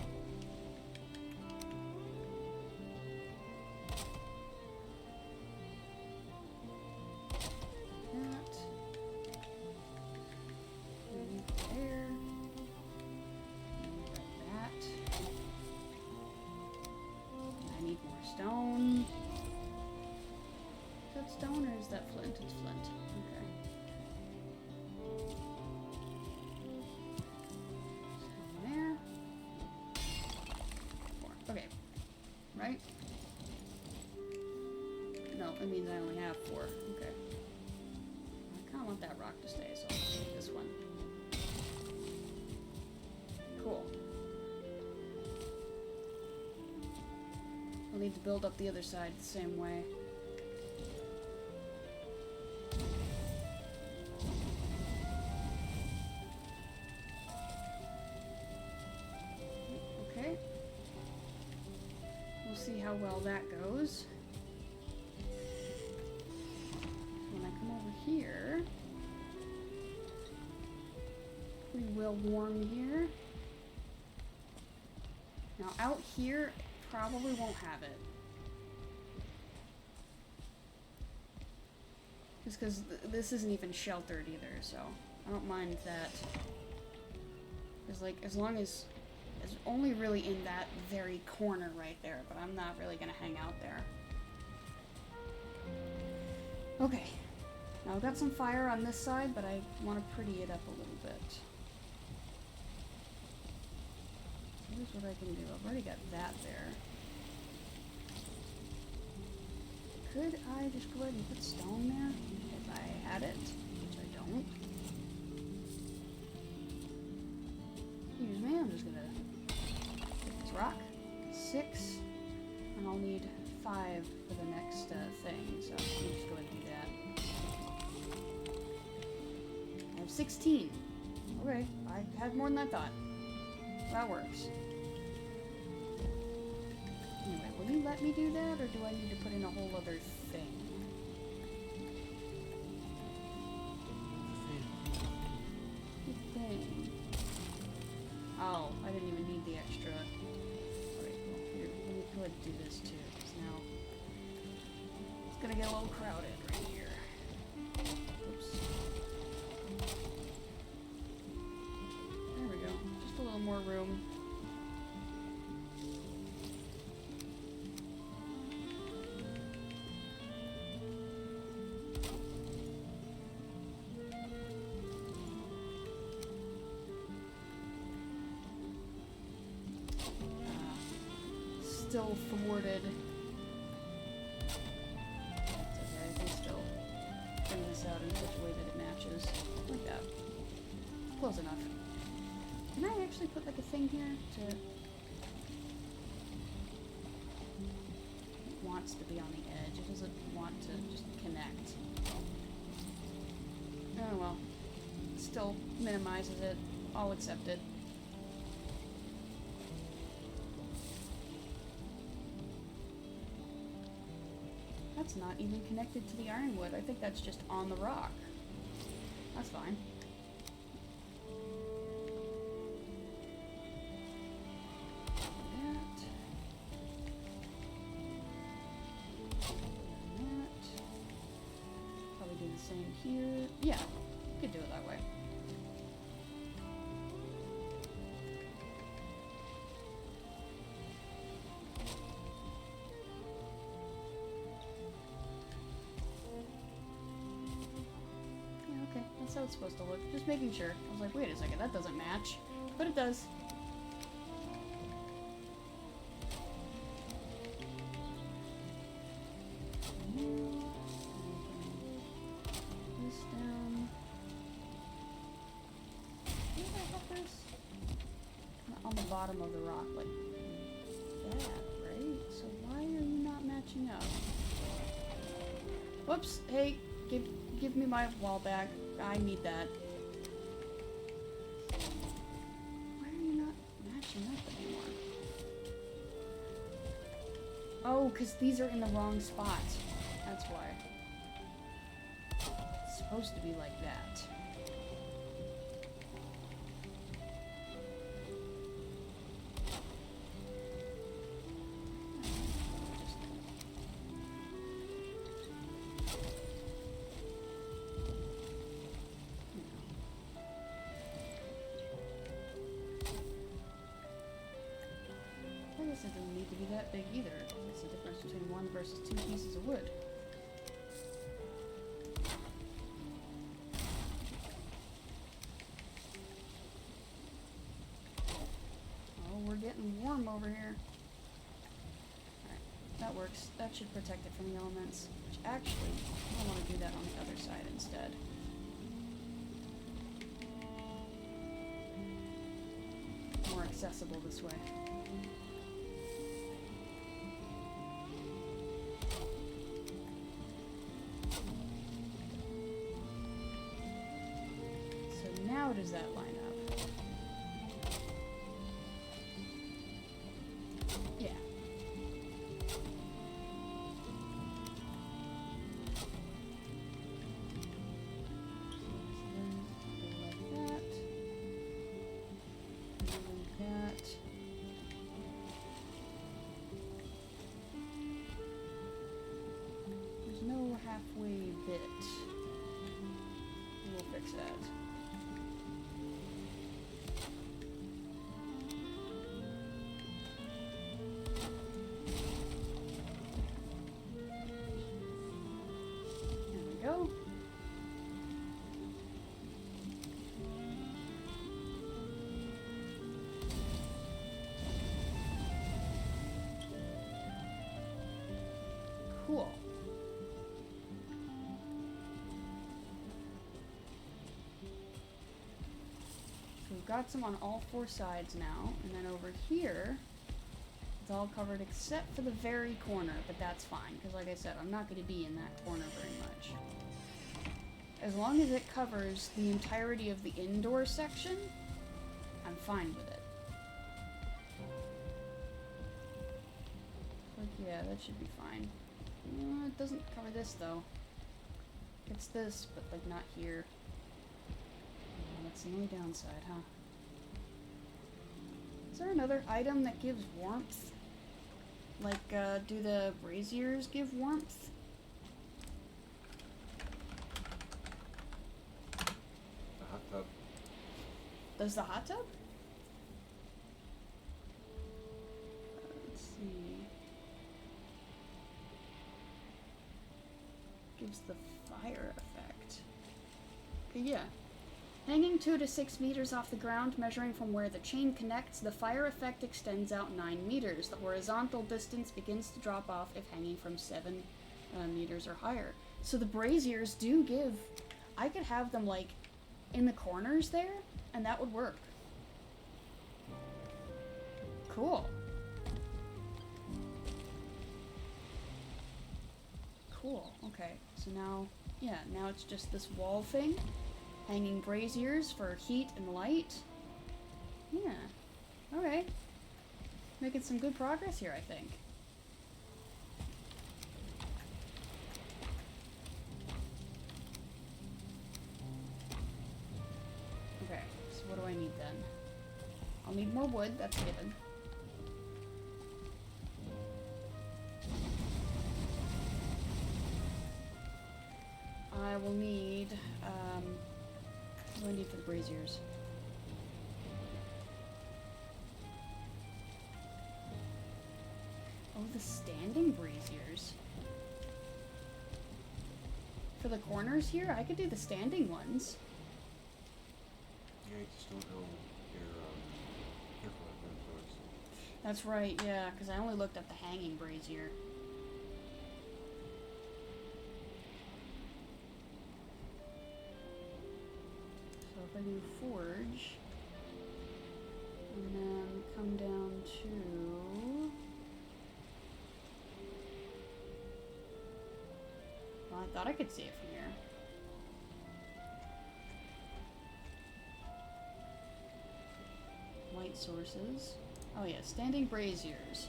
Stone. Is that stone or is that flint? It's flint. Okay. So there. 4. Okay. Right? No, it means I only have 4. Okay. I kind of want that rock to stay, so I'll take this one. Cool. I'll need to build up the other side the same way. Okay. how well that goes. When I come over here, we will warm here. Now out here, probably won't have it. Just because this isn't even sheltered either, so I don't mind that. Because, like, as long as it's only really in that very corner right there, but I'm not really gonna hang out there. Okay. Now I've got some fire on this side, but I want to pretty it up a little bit. Here's what I can do. I've already got that there. Could I just go ahead and put stone there if I had it, which I don't. Excuse me, I'm just gonna take this rock. 6, and I'll need 5 for the next thing, so let me just go ahead and do that. I have 16. Okay, I had more than I thought. That works. Anyway, will you let me do that, or do I need to put in a whole other thing? Thing. Oh, I didn't even need the extra. Alright, well, here, let me go ahead and do this too, because now it's gonna get a little crowded right here. Oops. There we go. Just a little more room. Still thwarted. It's okay, I can still bring this out in such a way that it matches. Like that. Close enough. Can I actually put like a thing here to... It wants to be on the edge. It doesn't want to just connect. Oh well. Still minimizes it. I'll accept it. That's not even connected to the ironwood. I think that's just on the rock. That's fine. That. That. Probably do the same here. Yeah, could do it that way. That's how it's supposed to look. Just making sure. I was like, wait a second, that doesn't match. But it does. This down. Where did I have this? On the bottom of the rock, like that, right? So why are you not matching up? Whoops, hey, give me my wall back. I need that. Why are you not matching up anymore? Oh, because these are in the wrong spot. That's why. It's supposed to be like that. It doesn't need to be that big either. That's the difference between 1 versus 2 pieces of wood. Oh, we're getting warm over here. Alright, that works. That should protect it from the elements. Which actually, I want to do that on the other side instead. More accessible this way. How does that line up? Yeah. halfway bit. We'll fix that. There we go. Cool. So we've got some on all four sides now, and then over here, it's all covered except for the very corner, but that's fine, because like I said, I'm not going to be in that corner very much. As long as it covers the entirety of the indoor section, I'm fine with it. Like, yeah, that should be fine. It doesn't cover this, though. It's this, but, like, not here. That's the only downside, huh? Is there another item that gives warmth? Like, do the braziers give warmth? The hot tub. Does the hot tub? Let's see. Gives the fire effect. Okay, yeah. Hanging 2 to 6 meters off the ground, measuring from where the chain connects, the fire effect extends out 9 meters. The horizontal distance begins to drop off if hanging from 7 meters or higher. So the braziers do give... I could have them, like, in the corners there, and that would work. Cool. Cool, okay. So now, yeah, now it's just this wall thing. Hanging braziers for heat and light. Yeah. Okay. Making some good progress here, I think. Okay, so what do I need then? I'll need more wood, that's given. I will need, what do I need for the braziers? Oh, the standing braziers. For the corners here, I could do the standing ones. Yeah, I just don't know they're careful at them first. That's right, yeah, because I only looked at the hanging brazier. So if I do forge, and then come down to... Well, I thought I could see it from here. Light sources. Oh yeah, standing braziers.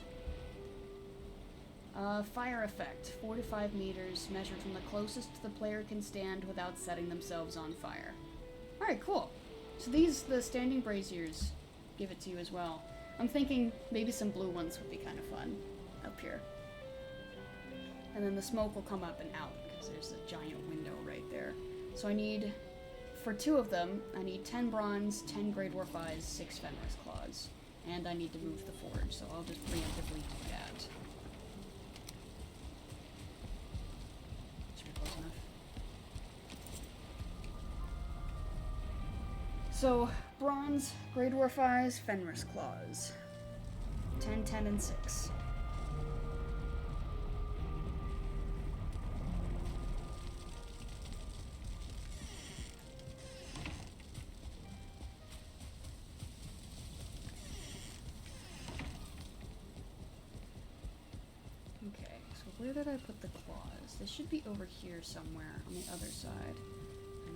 Fire effect, 4 to 5 meters, measured from the closest the player can stand without setting themselves on fire. Alright, cool. So these, the standing braziers, give it to you as well. I'm thinking maybe some blue ones would be kind of fun up here. And then the smoke will come up and out, because there's a giant window right there. So I need, for 2 of them, I need 10 bronze, 10 Grey Dwarf Eyes, 6 Fenris Claws. And I need to move the forge, so I'll just preemptively do that. Should be close enough. So, bronze, Grey Dwarf Eyes, Fenris Claws. 10, 10, and 6. Okay, so where did I put the claws? They should be over here somewhere on the other side.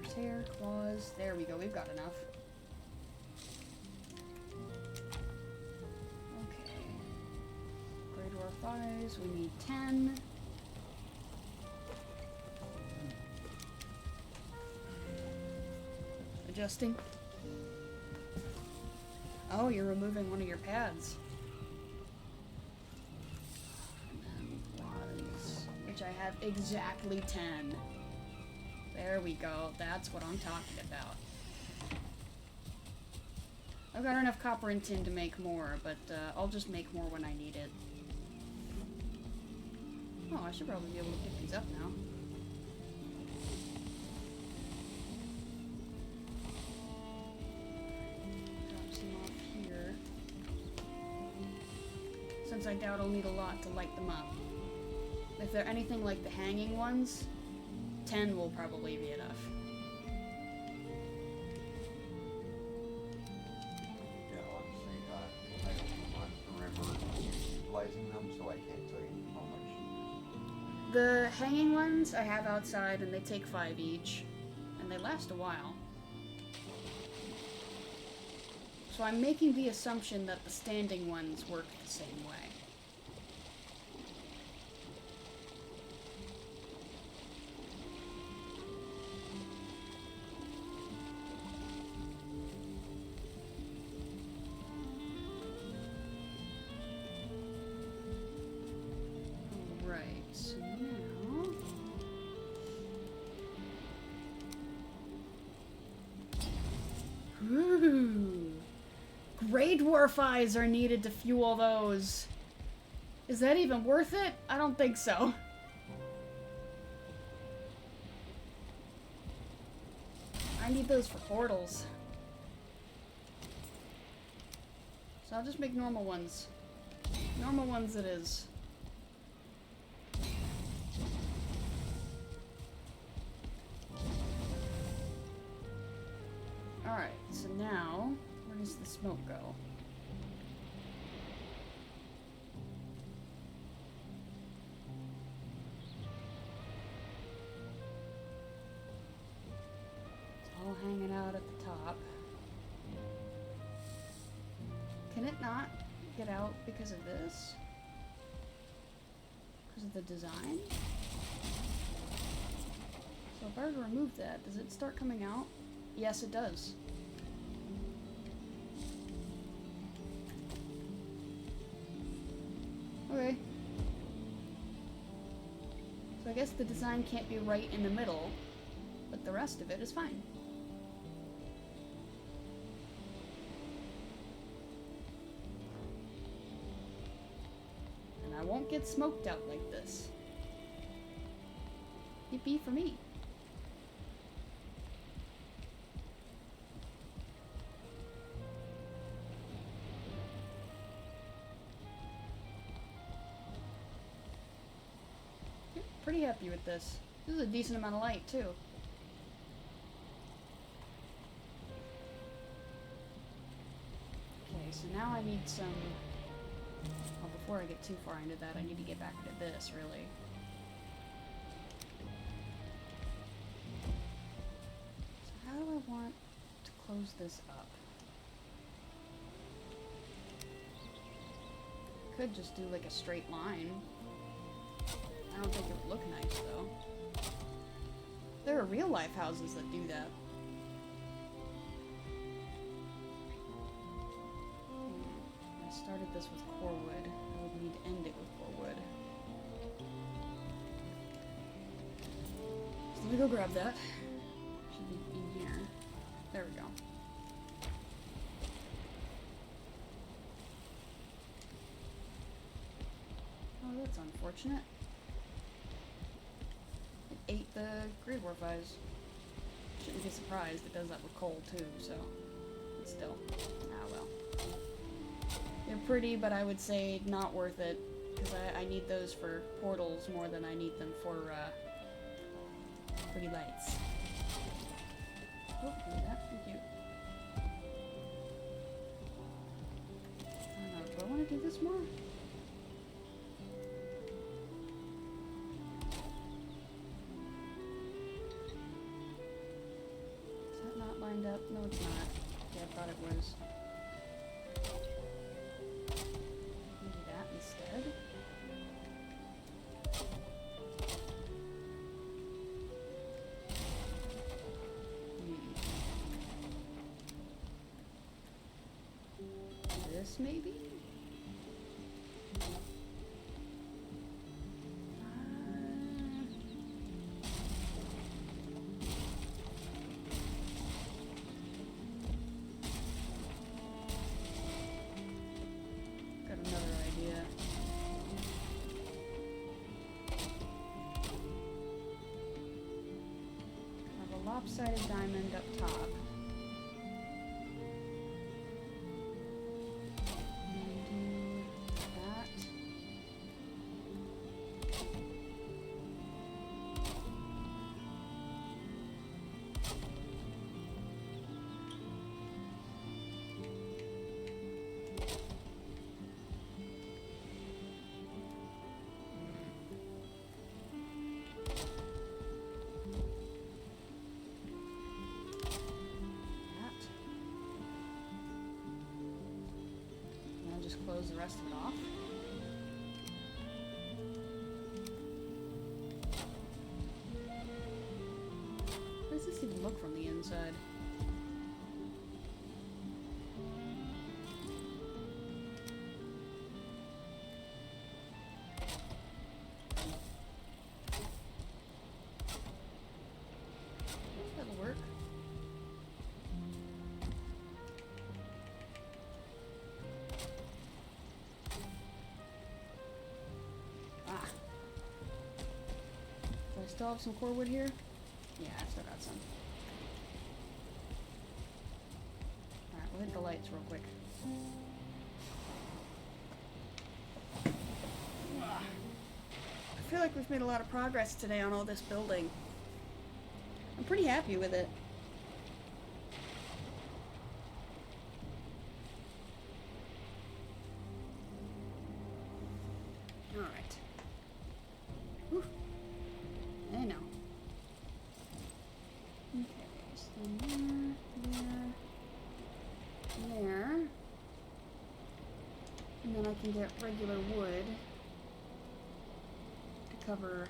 There's hair, claws. There we go, we've got enough. Okay. Grey Dwarf Eyes, we need 10. Adjusting. Oh, you're removing one of your pads. And then claws, which I have exactly 10. There we go. That's what I'm talking about. I've got enough copper and tin to make more, but I'll just make more when I need it. Oh, I should probably be able to pick these up now. Drop some off here. Since I doubt I'll need a lot to light them up. If they're anything like the hanging ones, 10 will probably be enough. Yeah, honestly, I don't remember utilizing them, so I can't tell you how much. The hanging ones I have outside, and they take 5 each, and they last a while. So I'm making the assumption that the standing ones work the same way. So now... Ooh. Grey dwarf eyes are needed to fuel those. Is that even worth it? I don't think so. I need those for portals. So I'll just make normal ones. Normal ones it is. Alright, so now, where does the smoke go? It's all hanging out at the top. Can it not get out because of this? Because of the design? So if I were to remove that, does it start coming out? Yes, it does. Okay. So I guess the design can't be right in the middle, but the rest of it is fine. And I won't get smoked out like this. Yippee for me. Pretty happy with this. This is a decent amount of light, too. Okay, so now I need some... Well, before I get too far into that, I need to get back to this, really. So how do I want to close this up? Could just do, like, a straight line. I don't think it would look nice, though. There are real-life houses that do that. I started this with core wood. I would need to end it with core wood. So let me go grab that. Should be in here. There we go. Oh, that's unfortunate. Ate the grey dwarf eyes. Shouldn't be surprised, it does that with coal too, so... But still. Ah well. They're pretty, but I would say not worth it. Because I need those for portals more than I need them for, pretty lights. Oh, do that, thank you. I don't know, do I want to do this more? Up? No, it's not. Yeah, I thought it was. Maybe that instead. This maybe? lopsided diamond up top. And do that. Just close the rest of it off. How does this even look from the inside? That'll work. Still have some core wood here? Yeah, I still got some. Alright, we'll hit the lights real quick. I feel like we've made a lot of progress today on all this building. I'm pretty happy with it. Alright. Whew. I know. Okay, so there. And then I can get regular wood to cover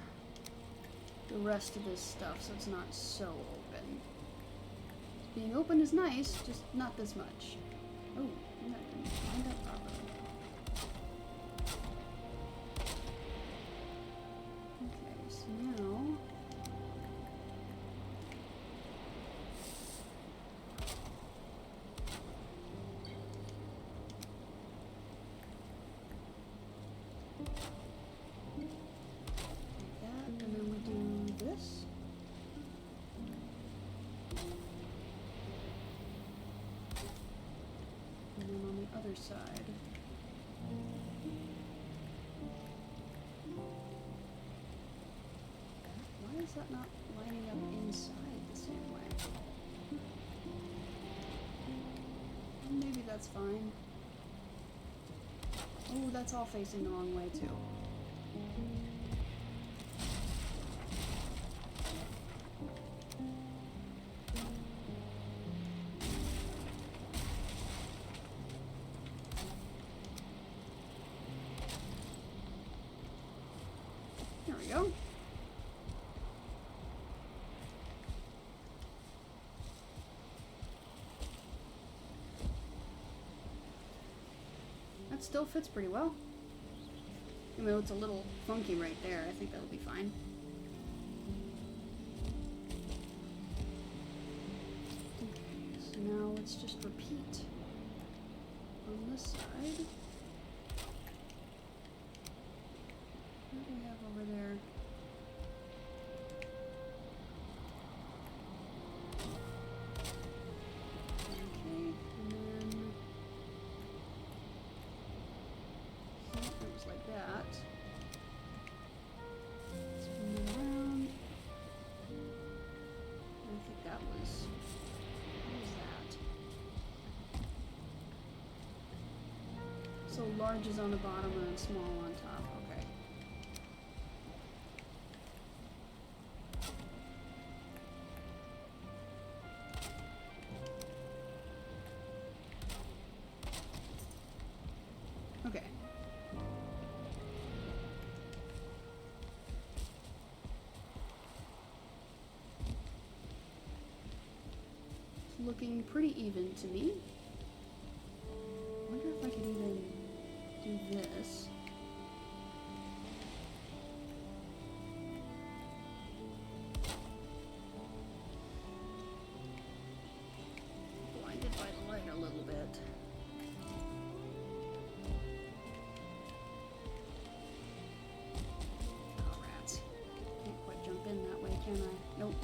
the rest of this stuff so it's not so open. Being open is nice, just not this much. Oh, I'm not gonna find that properly. Okay, so now and then we do this. And then on the other side. Why is that not lining up inside the same way? Maybe that's fine. Oh, that's all facing the wrong way too. There we go. That still fits pretty well. Even though it's a little funky right there, I think that'll be fine. Okay, so now let's just repeat on this side. What do we have over there? Okay, and then it was like that. Spin it around. I think that was, what was that? So large is on the bottom and then small on top. Okay. Okay. It's looking pretty even to me. I wonder if I could even do this. Blinded by the light a little bit. Oh, rats. Can't quite jump in that way, can I? Nope.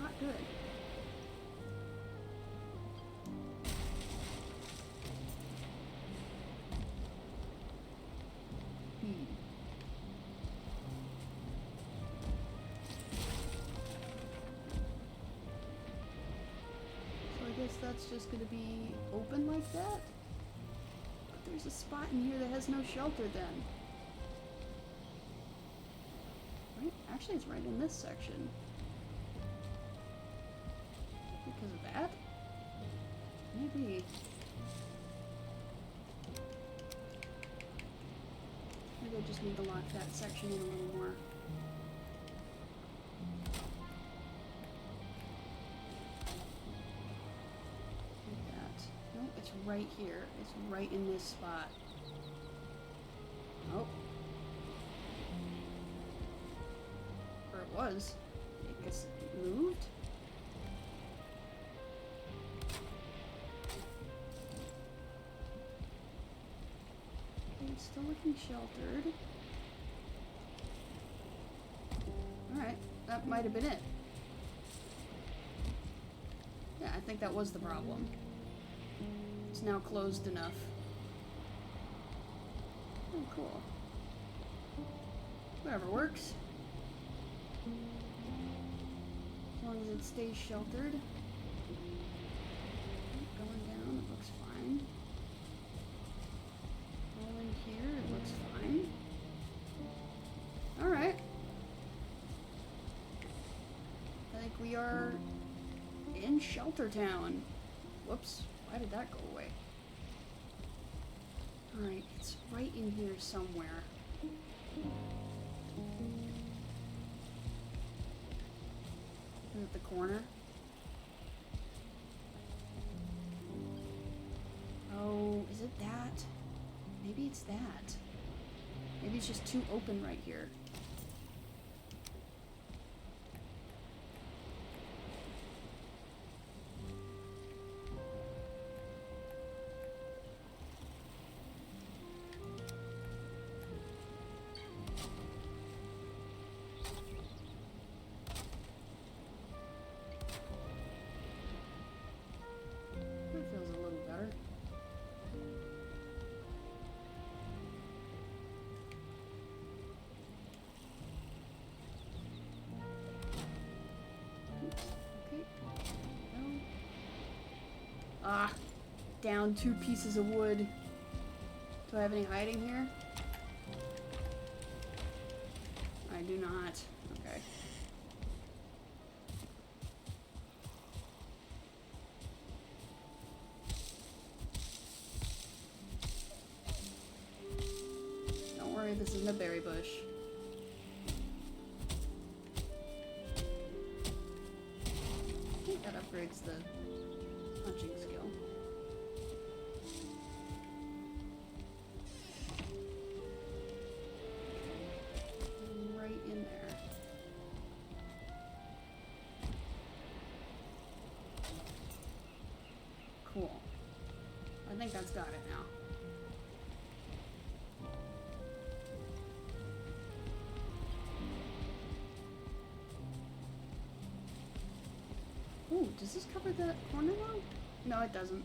not good. So I guess that's just gonna be open like that? But there's a spot in here that has no shelter then. Right? Actually, it's right in this section. Because of that? Maybe. Maybe I just need to lock that section in a little more. Like that. Nope, it's right here. It's right in this spot. Oh. Or it was. I guess it moved? It's still looking sheltered. Alright, that might have been it. Yeah, I think that was the problem. It's now closed enough. Oh, cool. Whatever works. As long as it stays sheltered. Going down, it looks fine. Rolling here, it looks fine. Alright. I think we are in Shelter Town. Whoops, why did that go away? Alright, it's right in here somewhere. Is it the corner? Oh, is it that? Maybe it's that. Maybe it's just too open right here. That feels a little better. Okay. No. Ah! Down 2 pieces of wood. Do I have any hiding here? I do not. Okay. Don't worry, this isn't a berry bush. I think that upgrades the punching skill. Right in there. Cool. I think that's got it now. Ooh, does this cover the corner though? No, it doesn't.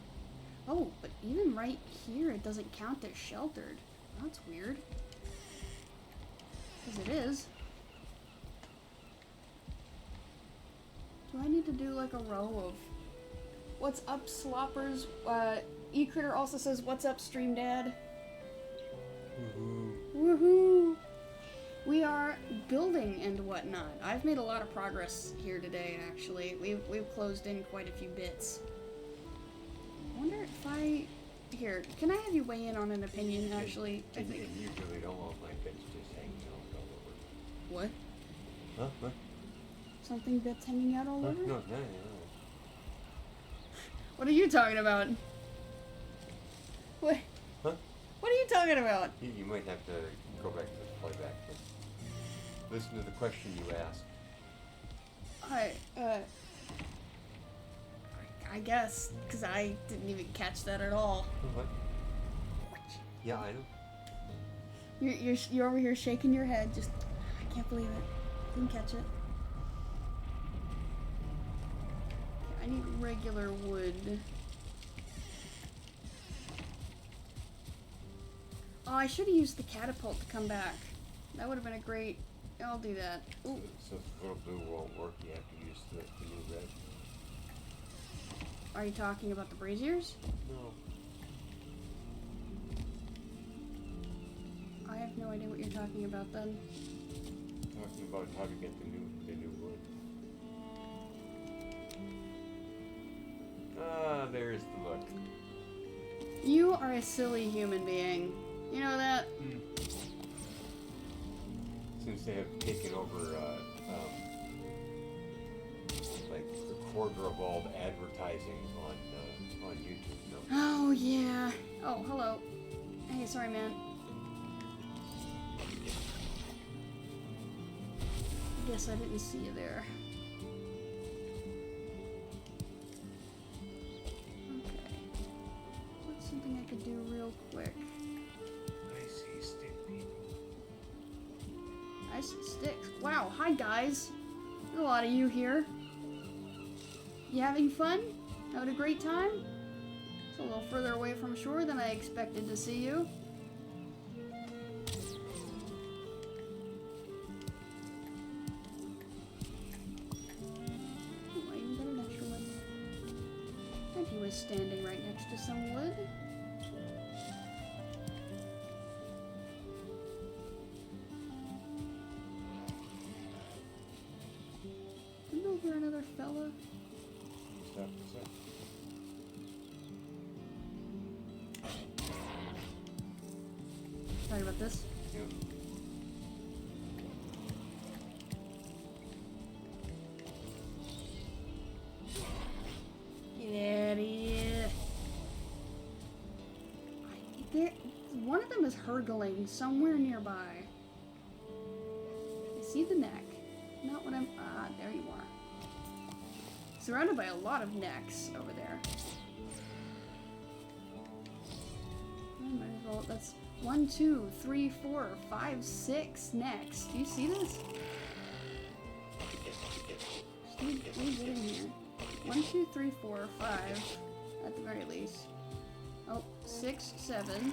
Oh, but even right here, it doesn't count as sheltered. That's weird. Because it is. Do I need to do like a row of what's up, sloppers? E-Critter also says, what's up, Stream Dad? Woohoo. Woohoo! We are building and whatnot. I've made a lot of progress here today, actually. We've closed in quite a few bits. I wonder if I... Here, can I have you weigh in on an opinion, actually? I And think... you usually don't want my bits just hanging out all over. What? Huh? What? Something bits hanging out all Huh? over? No. What are you talking about? What? Huh? What are you talking about? You might have to go back to the playback. But listen to the question you asked. I guess, because I didn't even catch that at all. What? Yeah, I know. You're over here shaking your head, just, I can't believe it. Didn't catch it. I need regular wood. Oh, I should have used the catapult to come back. That would have been a great... I'll do that. Ooh. So if the little blue won't work, you have to use the new red. Are you talking about the braziers? No. I have no idea what you're talking about then. Talking about how to get the new wood. Ah, there's the look. You are a silly human being. You know that? Since they have taken over, like a quarter of all the advertising on YouTube. No. Oh, yeah. Oh, hello. Hey, sorry, man. I guess I didn't see you there. Okay. What's something I could do real quick? I see stick people. I see sticks. Wow, hi guys. There's a lot of you here. You having fun? Having a great time? It's a little further away from shore than I expected to see you. Oh, I even got an extra one. And he was standing right next to some wood. Isn't over another fella? Stop a sec. Sorry about this. Yep. Get out of here. There, one of them is hurgling somewhere nearby. I see the neck. Not what I'm... Ah, there you are. Surrounded by a lot of necks over there. I might as well... That's 1, 2, 3, 4, 5, 6 necks. Do you see this? Just need to get in here. 1, 2, 3, 4, 5. At the very least. Oh, 6, 7.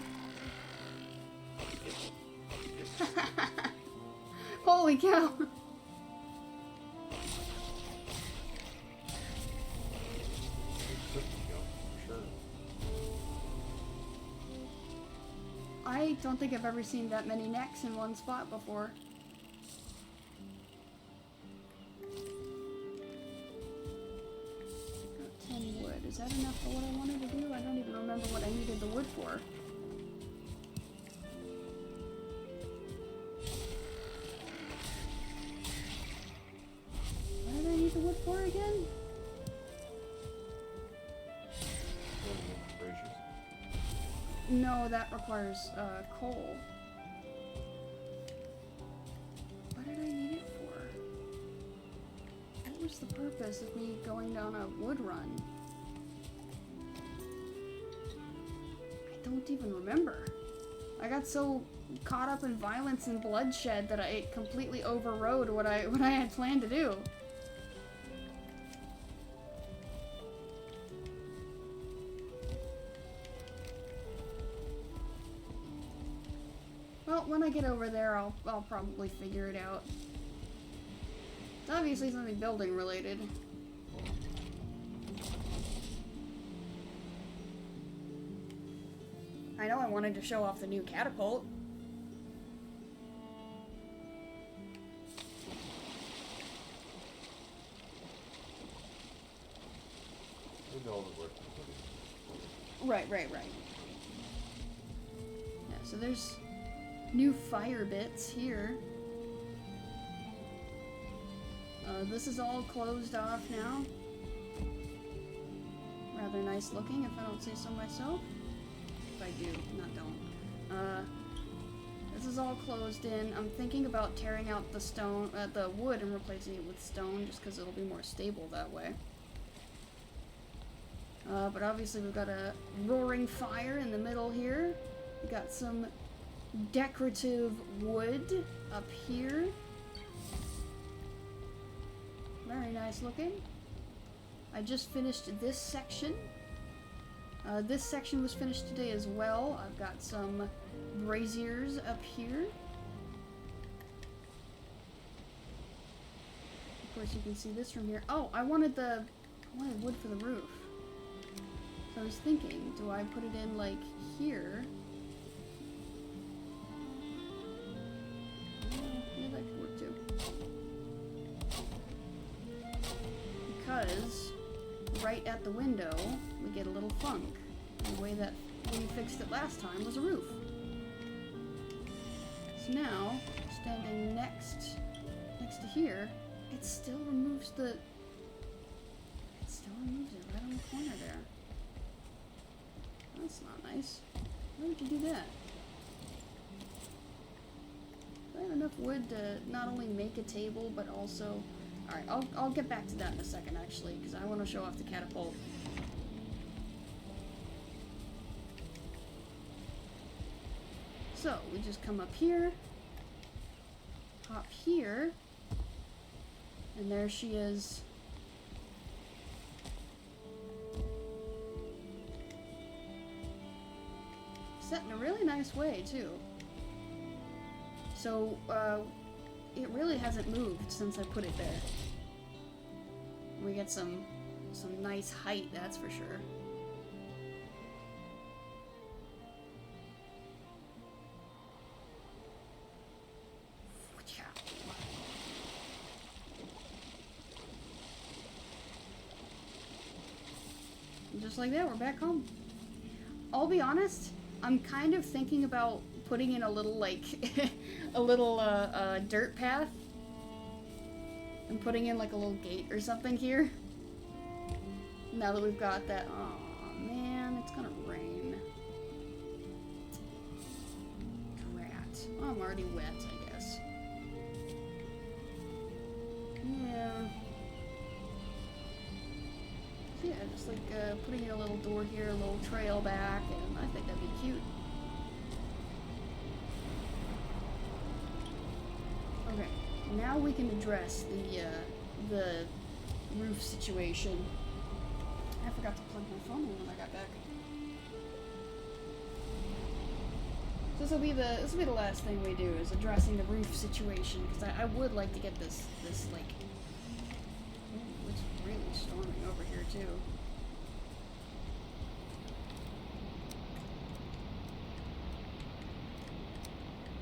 Holy cow! I don't think I've ever seen that many necks in one spot before. Got 10 wood. Is that enough for what I wanted to do? I don't even remember what I needed the wood for. What did I need the wood for again? No, that requires coal. What did I need it for? What was the purpose of me going down a wood run? I don't even remember. I got so caught up in violence and bloodshed that I completely overrode what I had planned to do. Well, when I get over there, I'll probably figure it out. It's obviously something building related. I know I wanted to show off the new catapult. Right. Yeah, so there's new fire bits here. This is all closed off now. Rather nice looking, if I don't say so myself. If I do, not don't. This is all closed in. I'm thinking about tearing out the stone, the wood, and replacing it with stone, just because it'll be more stable that way. But obviously we've got a roaring fire in the middle here. We got some decorative wood up here. Very nice looking. I just finished this section. This section was finished today as well. I've got some braziers up here. Of course, you can see this from here. Oh, I wanted wood for the roof. So I was thinking, do I put it in like here? Yeah, that could work too. Because right at the window, we get a little funk. And the way that we fixed it last time was a roof. So now, standing next to here, it still removes it right on the corner there. That's not nice. Why would you do that? Do I have enough wood to not only make a table, but also... Alright, I'll get back to that in a second, actually, because I want to show off the catapult. So, we just come up here, hop here, and there she is. Set in a really nice way, too. So, it really hasn't moved since I put it there. We get some nice height, that's for sure. And just like that, we're back home. I'll be honest, I'm kind of thinking about putting in a little, like, a little, dirt path. And putting in, like, a little gate or something here. Now that we've got that. Aw, man, it's gonna rain. Drat. Oh, I'm already wet, I guess. Yeah. So yeah, just, like, putting in a little door here, a little trail back, and I think that'd be cute. Okay, now we can address the roof situation. I forgot to plug my phone in when I got back. So this will be the last thing we do, is addressing the roof situation, because I would like to get this like... Ooh, it's really storming over here too.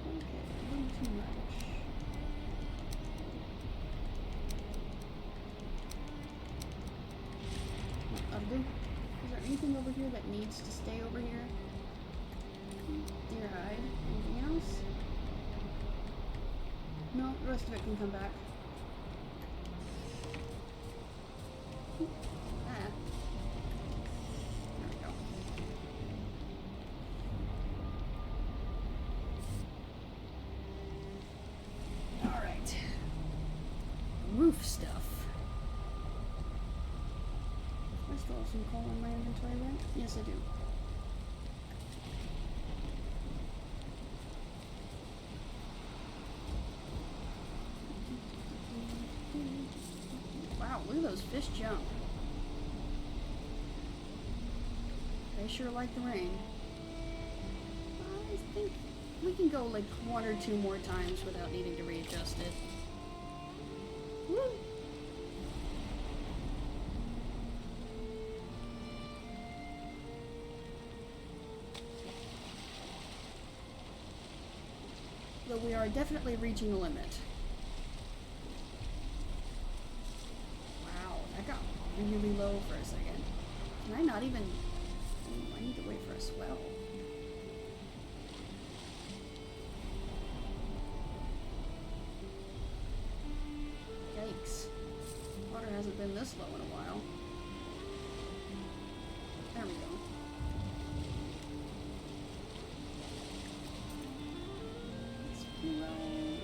Okay, a little too much. Is there anything over here that needs to stay over here? Deer hide. Anything else? No, the rest of it can come back. Ah. There we go. Alright. Roof stuff. I still have some coal in my inventory, right? Yes, I do. Wow, look at those fish jump. They sure like the rain. I think we can go like 1 or 2 more times without needing to readjust it. Woo! Though we are definitely reaching a limit. Wow, that got really low for a second. Can I not even... Ooh, I need to wait for a swell. Yikes. Water hasn't been this low in a while. There we go.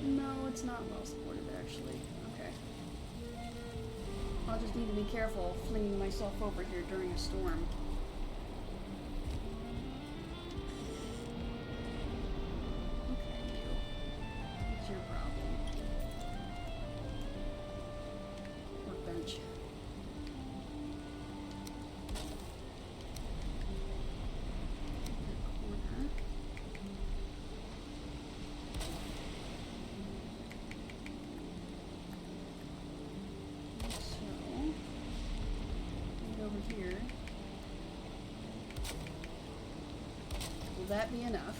No, it's not well supported actually. Okay. I'll just need to be careful flinging myself over here during a storm. Okay, you. What's your problem? Workbench. that be enough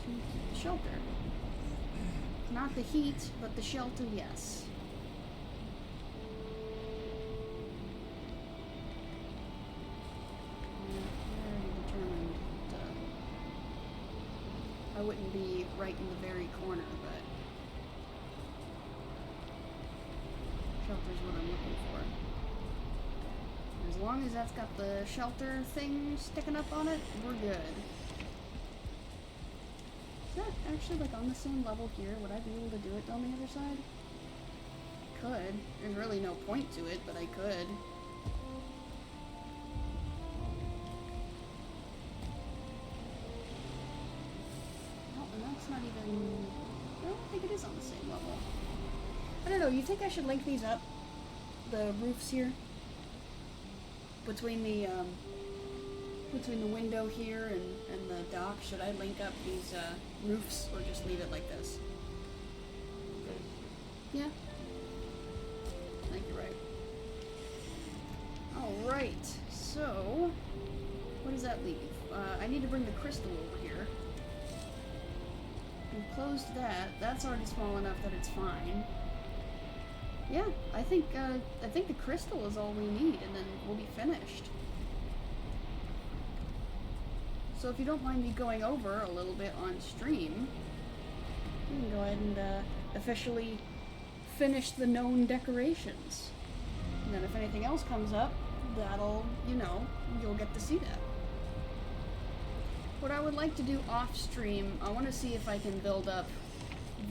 to keep the shelter? Not the heat, but the shelter, yes. I already determined that I wouldn't be right in the very corner, but shelter's what I'm looking for. As long as that's got the shelter thing sticking up on it, we're good. Is that actually like on the same level here? Would I be able to do it on the other side? I could. There's really no point to it, but I could. Oh, and that's not even... I don't think it is on the same level. I don't know, you think I should link these up? The roofs here? Between the window here and the dock, should I link up these roofs or just leave it like this? Okay. Yeah. I think you're right. Alright, so what does that leave? I need to bring the crystal over here. We've closed that. That's already small enough that it's fine. Yeah, I think the crystal is all we need, and then we'll be finished. So if you don't mind me going over a little bit on stream, we can go ahead and officially finish the known decorations. And then if anything else comes up, that'll, you know, you'll get to see that. What I would like to do off stream, I want to see if I can build up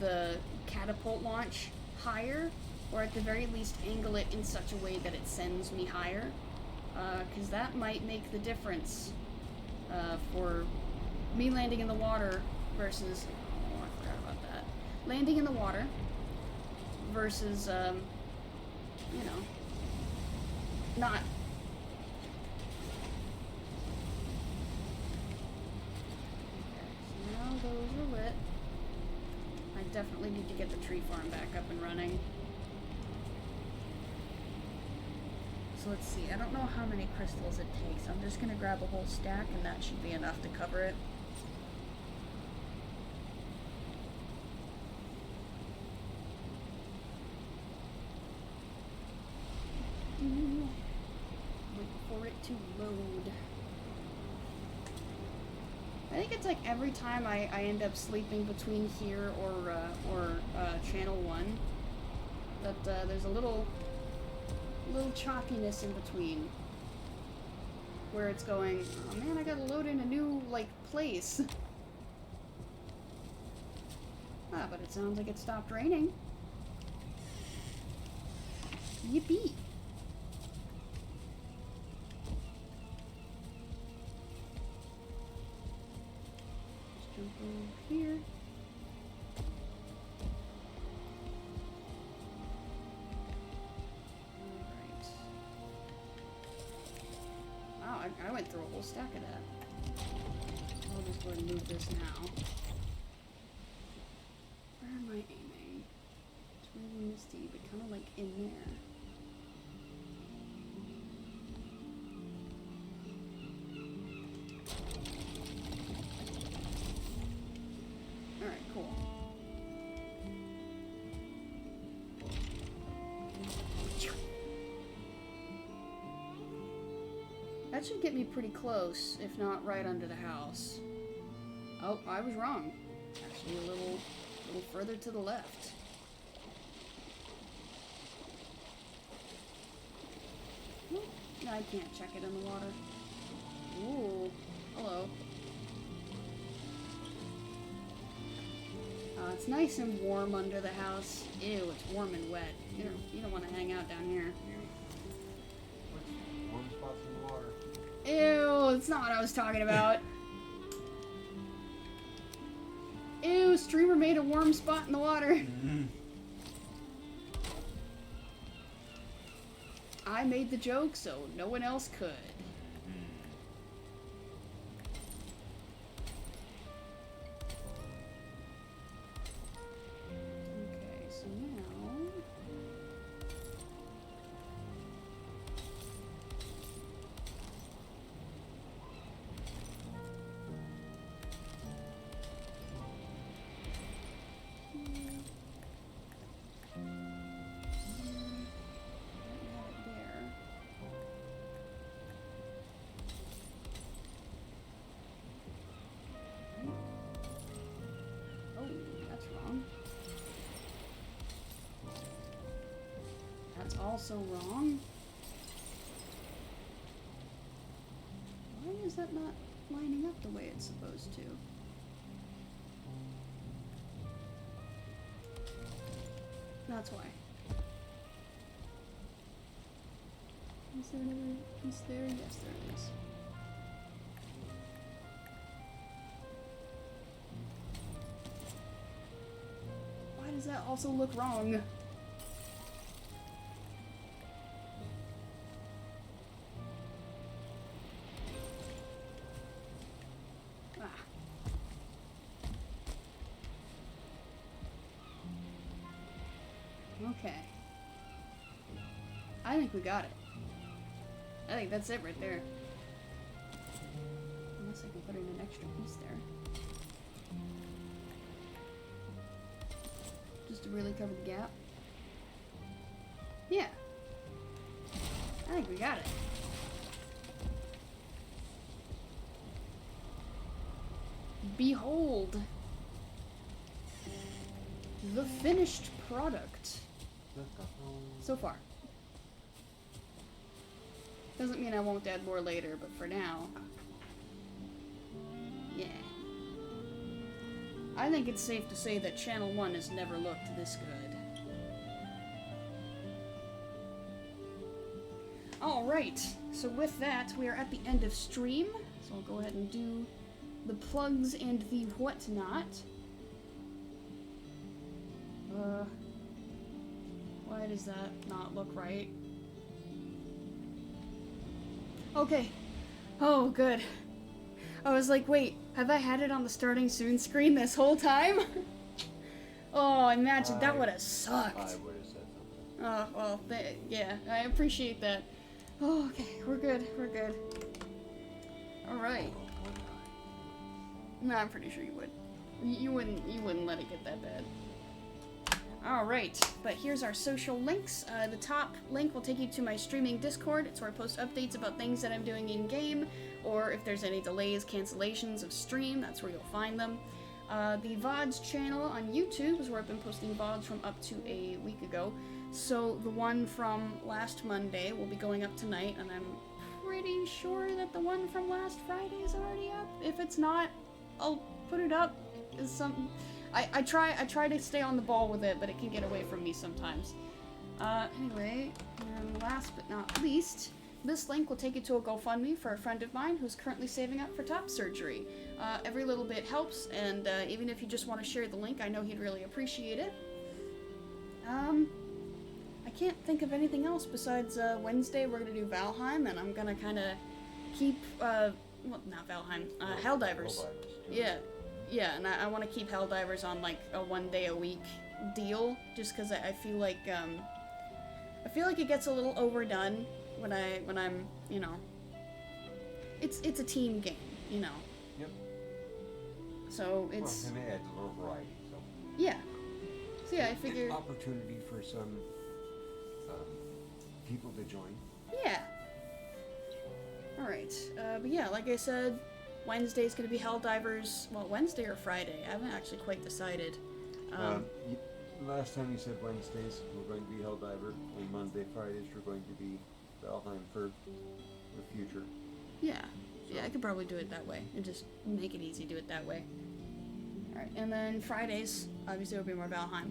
the catapult launch higher, or at the very least angle it in such a way that it sends me higher, because that might make the difference for me landing in the water versus, oh, I forgot about that, landing in the water versus, you know, not. Okay, so now those are lit. I definitely need to get the tree farm back up and running. So let's see, I don't know how many crystals it takes. I'm just gonna grab a whole stack and that should be enough to cover it. Wait for it to load. I think it's like every time I end up sleeping between here or channel 1 that there's a little choppiness in between where it's going, oh man, I gotta load in a new, like, place. Ah, but it sounds like it stopped raining. Yippee! Let's jump over here. I went through a whole stack of that. I'll just go ahead and move this now. Where am I aiming? It's really misty, but kind of like in there. Alright, cool. That should get me pretty close, if not right under the house. Oh, I was wrong. Actually, a little further to the left. No, I can't check it in the water. Ooh, hello. It's nice and warm under the house. Ew, it's warm and wet. You don't want to hang out down here. Warm spots in the water. Ew, that's not what I was talking about. Ew, streamer made a warm spot in the water. Mm-hmm. I made the joke, so no one else could. Okay, so now... also wrong. Why is that not lining up the way it's supposed to? That's why. Is there another piece there? Yes, there is. Why does that also look wrong? Ah. Okay. I think we got it. I think that's it right there. Unless I can put in an extra piece there. Just to really cover the gap. Yeah. I think we got it. Behold. The finished product. So far. Doesn't mean I won't add more later, but for now... Yeah. I think it's safe to say that Channel 1 has never looked this good. Alright, so with that, we are at the end of stream. So I'll go ahead and do the plugs and the whatnot. Why does that not look right? Okay. Oh, good. I was like, wait, have I had it on the starting soon screen this whole time? Oh, imagine, that would have sucked. I would have said something. Oh, well, yeah, I appreciate that. Oh, okay, we're good, we're good. Alright. No, I'm pretty sure you would. You wouldn't let it get that bad. Alright, but here's our social links. The top link will take you to my streaming Discord. It's where I post updates about things that I'm doing in-game, or if there's any delays, cancellations of stream, that's where you'll find them. The VODs channel on YouTube is where I've been posting VODs from up to a week ago. So the one from last Monday will be going up tonight, and I'm pretty sure that the one from last Friday is already up. If it's not, I'll put it up. I try to stay on the ball with it, but it can get away from me sometimes. Anyway, and last but not least, this link will take you to a GoFundMe for a friend of mine who's currently saving up for top surgery. Every little bit helps, and even if you just want to share the link, I know he'd really appreciate it. I can't think of anything else besides Wednesday we're gonna do Valheim, and I'm gonna kind of keep, well, not Valheim, Helldivers. Yeah. Yeah, and I want to keep Helldivers on like a 1 day a week deal, just because I feel like it gets a little overdone when I'm, you know, it's a team game, you know. Yep. So it's. Well, and it adds a little variety. So. Yeah. So yeah, I figure. Opportunity for some people to join. Yeah. All right. But yeah, like I said. Wednesday's going to be Helldivers, well, Wednesday or Friday. I haven't actually quite decided. Last time you said Wednesdays were going to be Helldiver, and Monday, Fridays were going to be Valheim for the future. Yeah. Yeah, I could probably do it that way, and just make it easy, do it that way. Alright, and then Fridays, obviously will be more Valheim.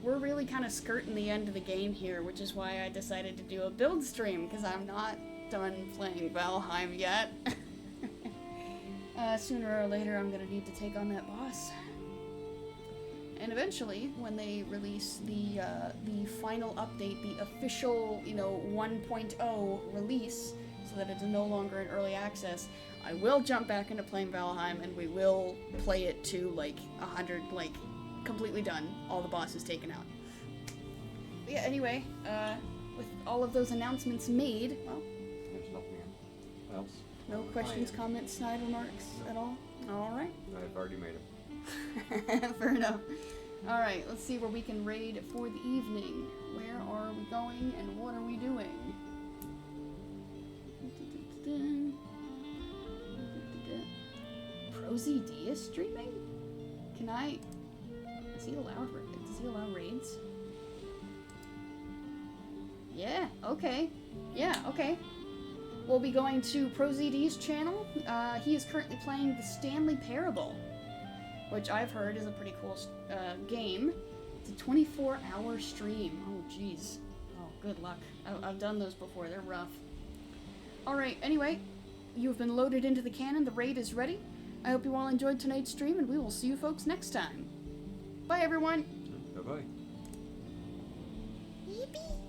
We're really kind of skirting the end of the game here, which is why I decided to do a build stream, because I'm not done playing Valheim yet. Sooner or later, I'm gonna need to take on that boss. And eventually, when they release the final update, the official, 1.0 release, so that it's no longer in early access, I will jump back into playing Valheim, and we will play it to, 100, completely done, all the bosses taken out. But yeah, anyway, with all of those announcements made, well... There's nothing else. No questions, comments, snide remarks at all? Alright. I've already made them. Fair enough. Alright, let's see where we can raid for the evening. Where are we going and what are we doing? ProZD is streaming? Can I... Does he allow raids? Yeah, okay. Yeah, okay. We'll be going to ProZD's channel. He is currently playing the Stanley Parable, which I've heard is a pretty cool game. It's a 24-hour stream. Oh, jeez. Oh, good luck. I've done those before. They're rough. Alright, anyway, you've been loaded into the cannon. The raid is ready. I hope you all enjoyed tonight's stream, and we will see you folks next time. Bye, everyone. Bye bye. Yippee.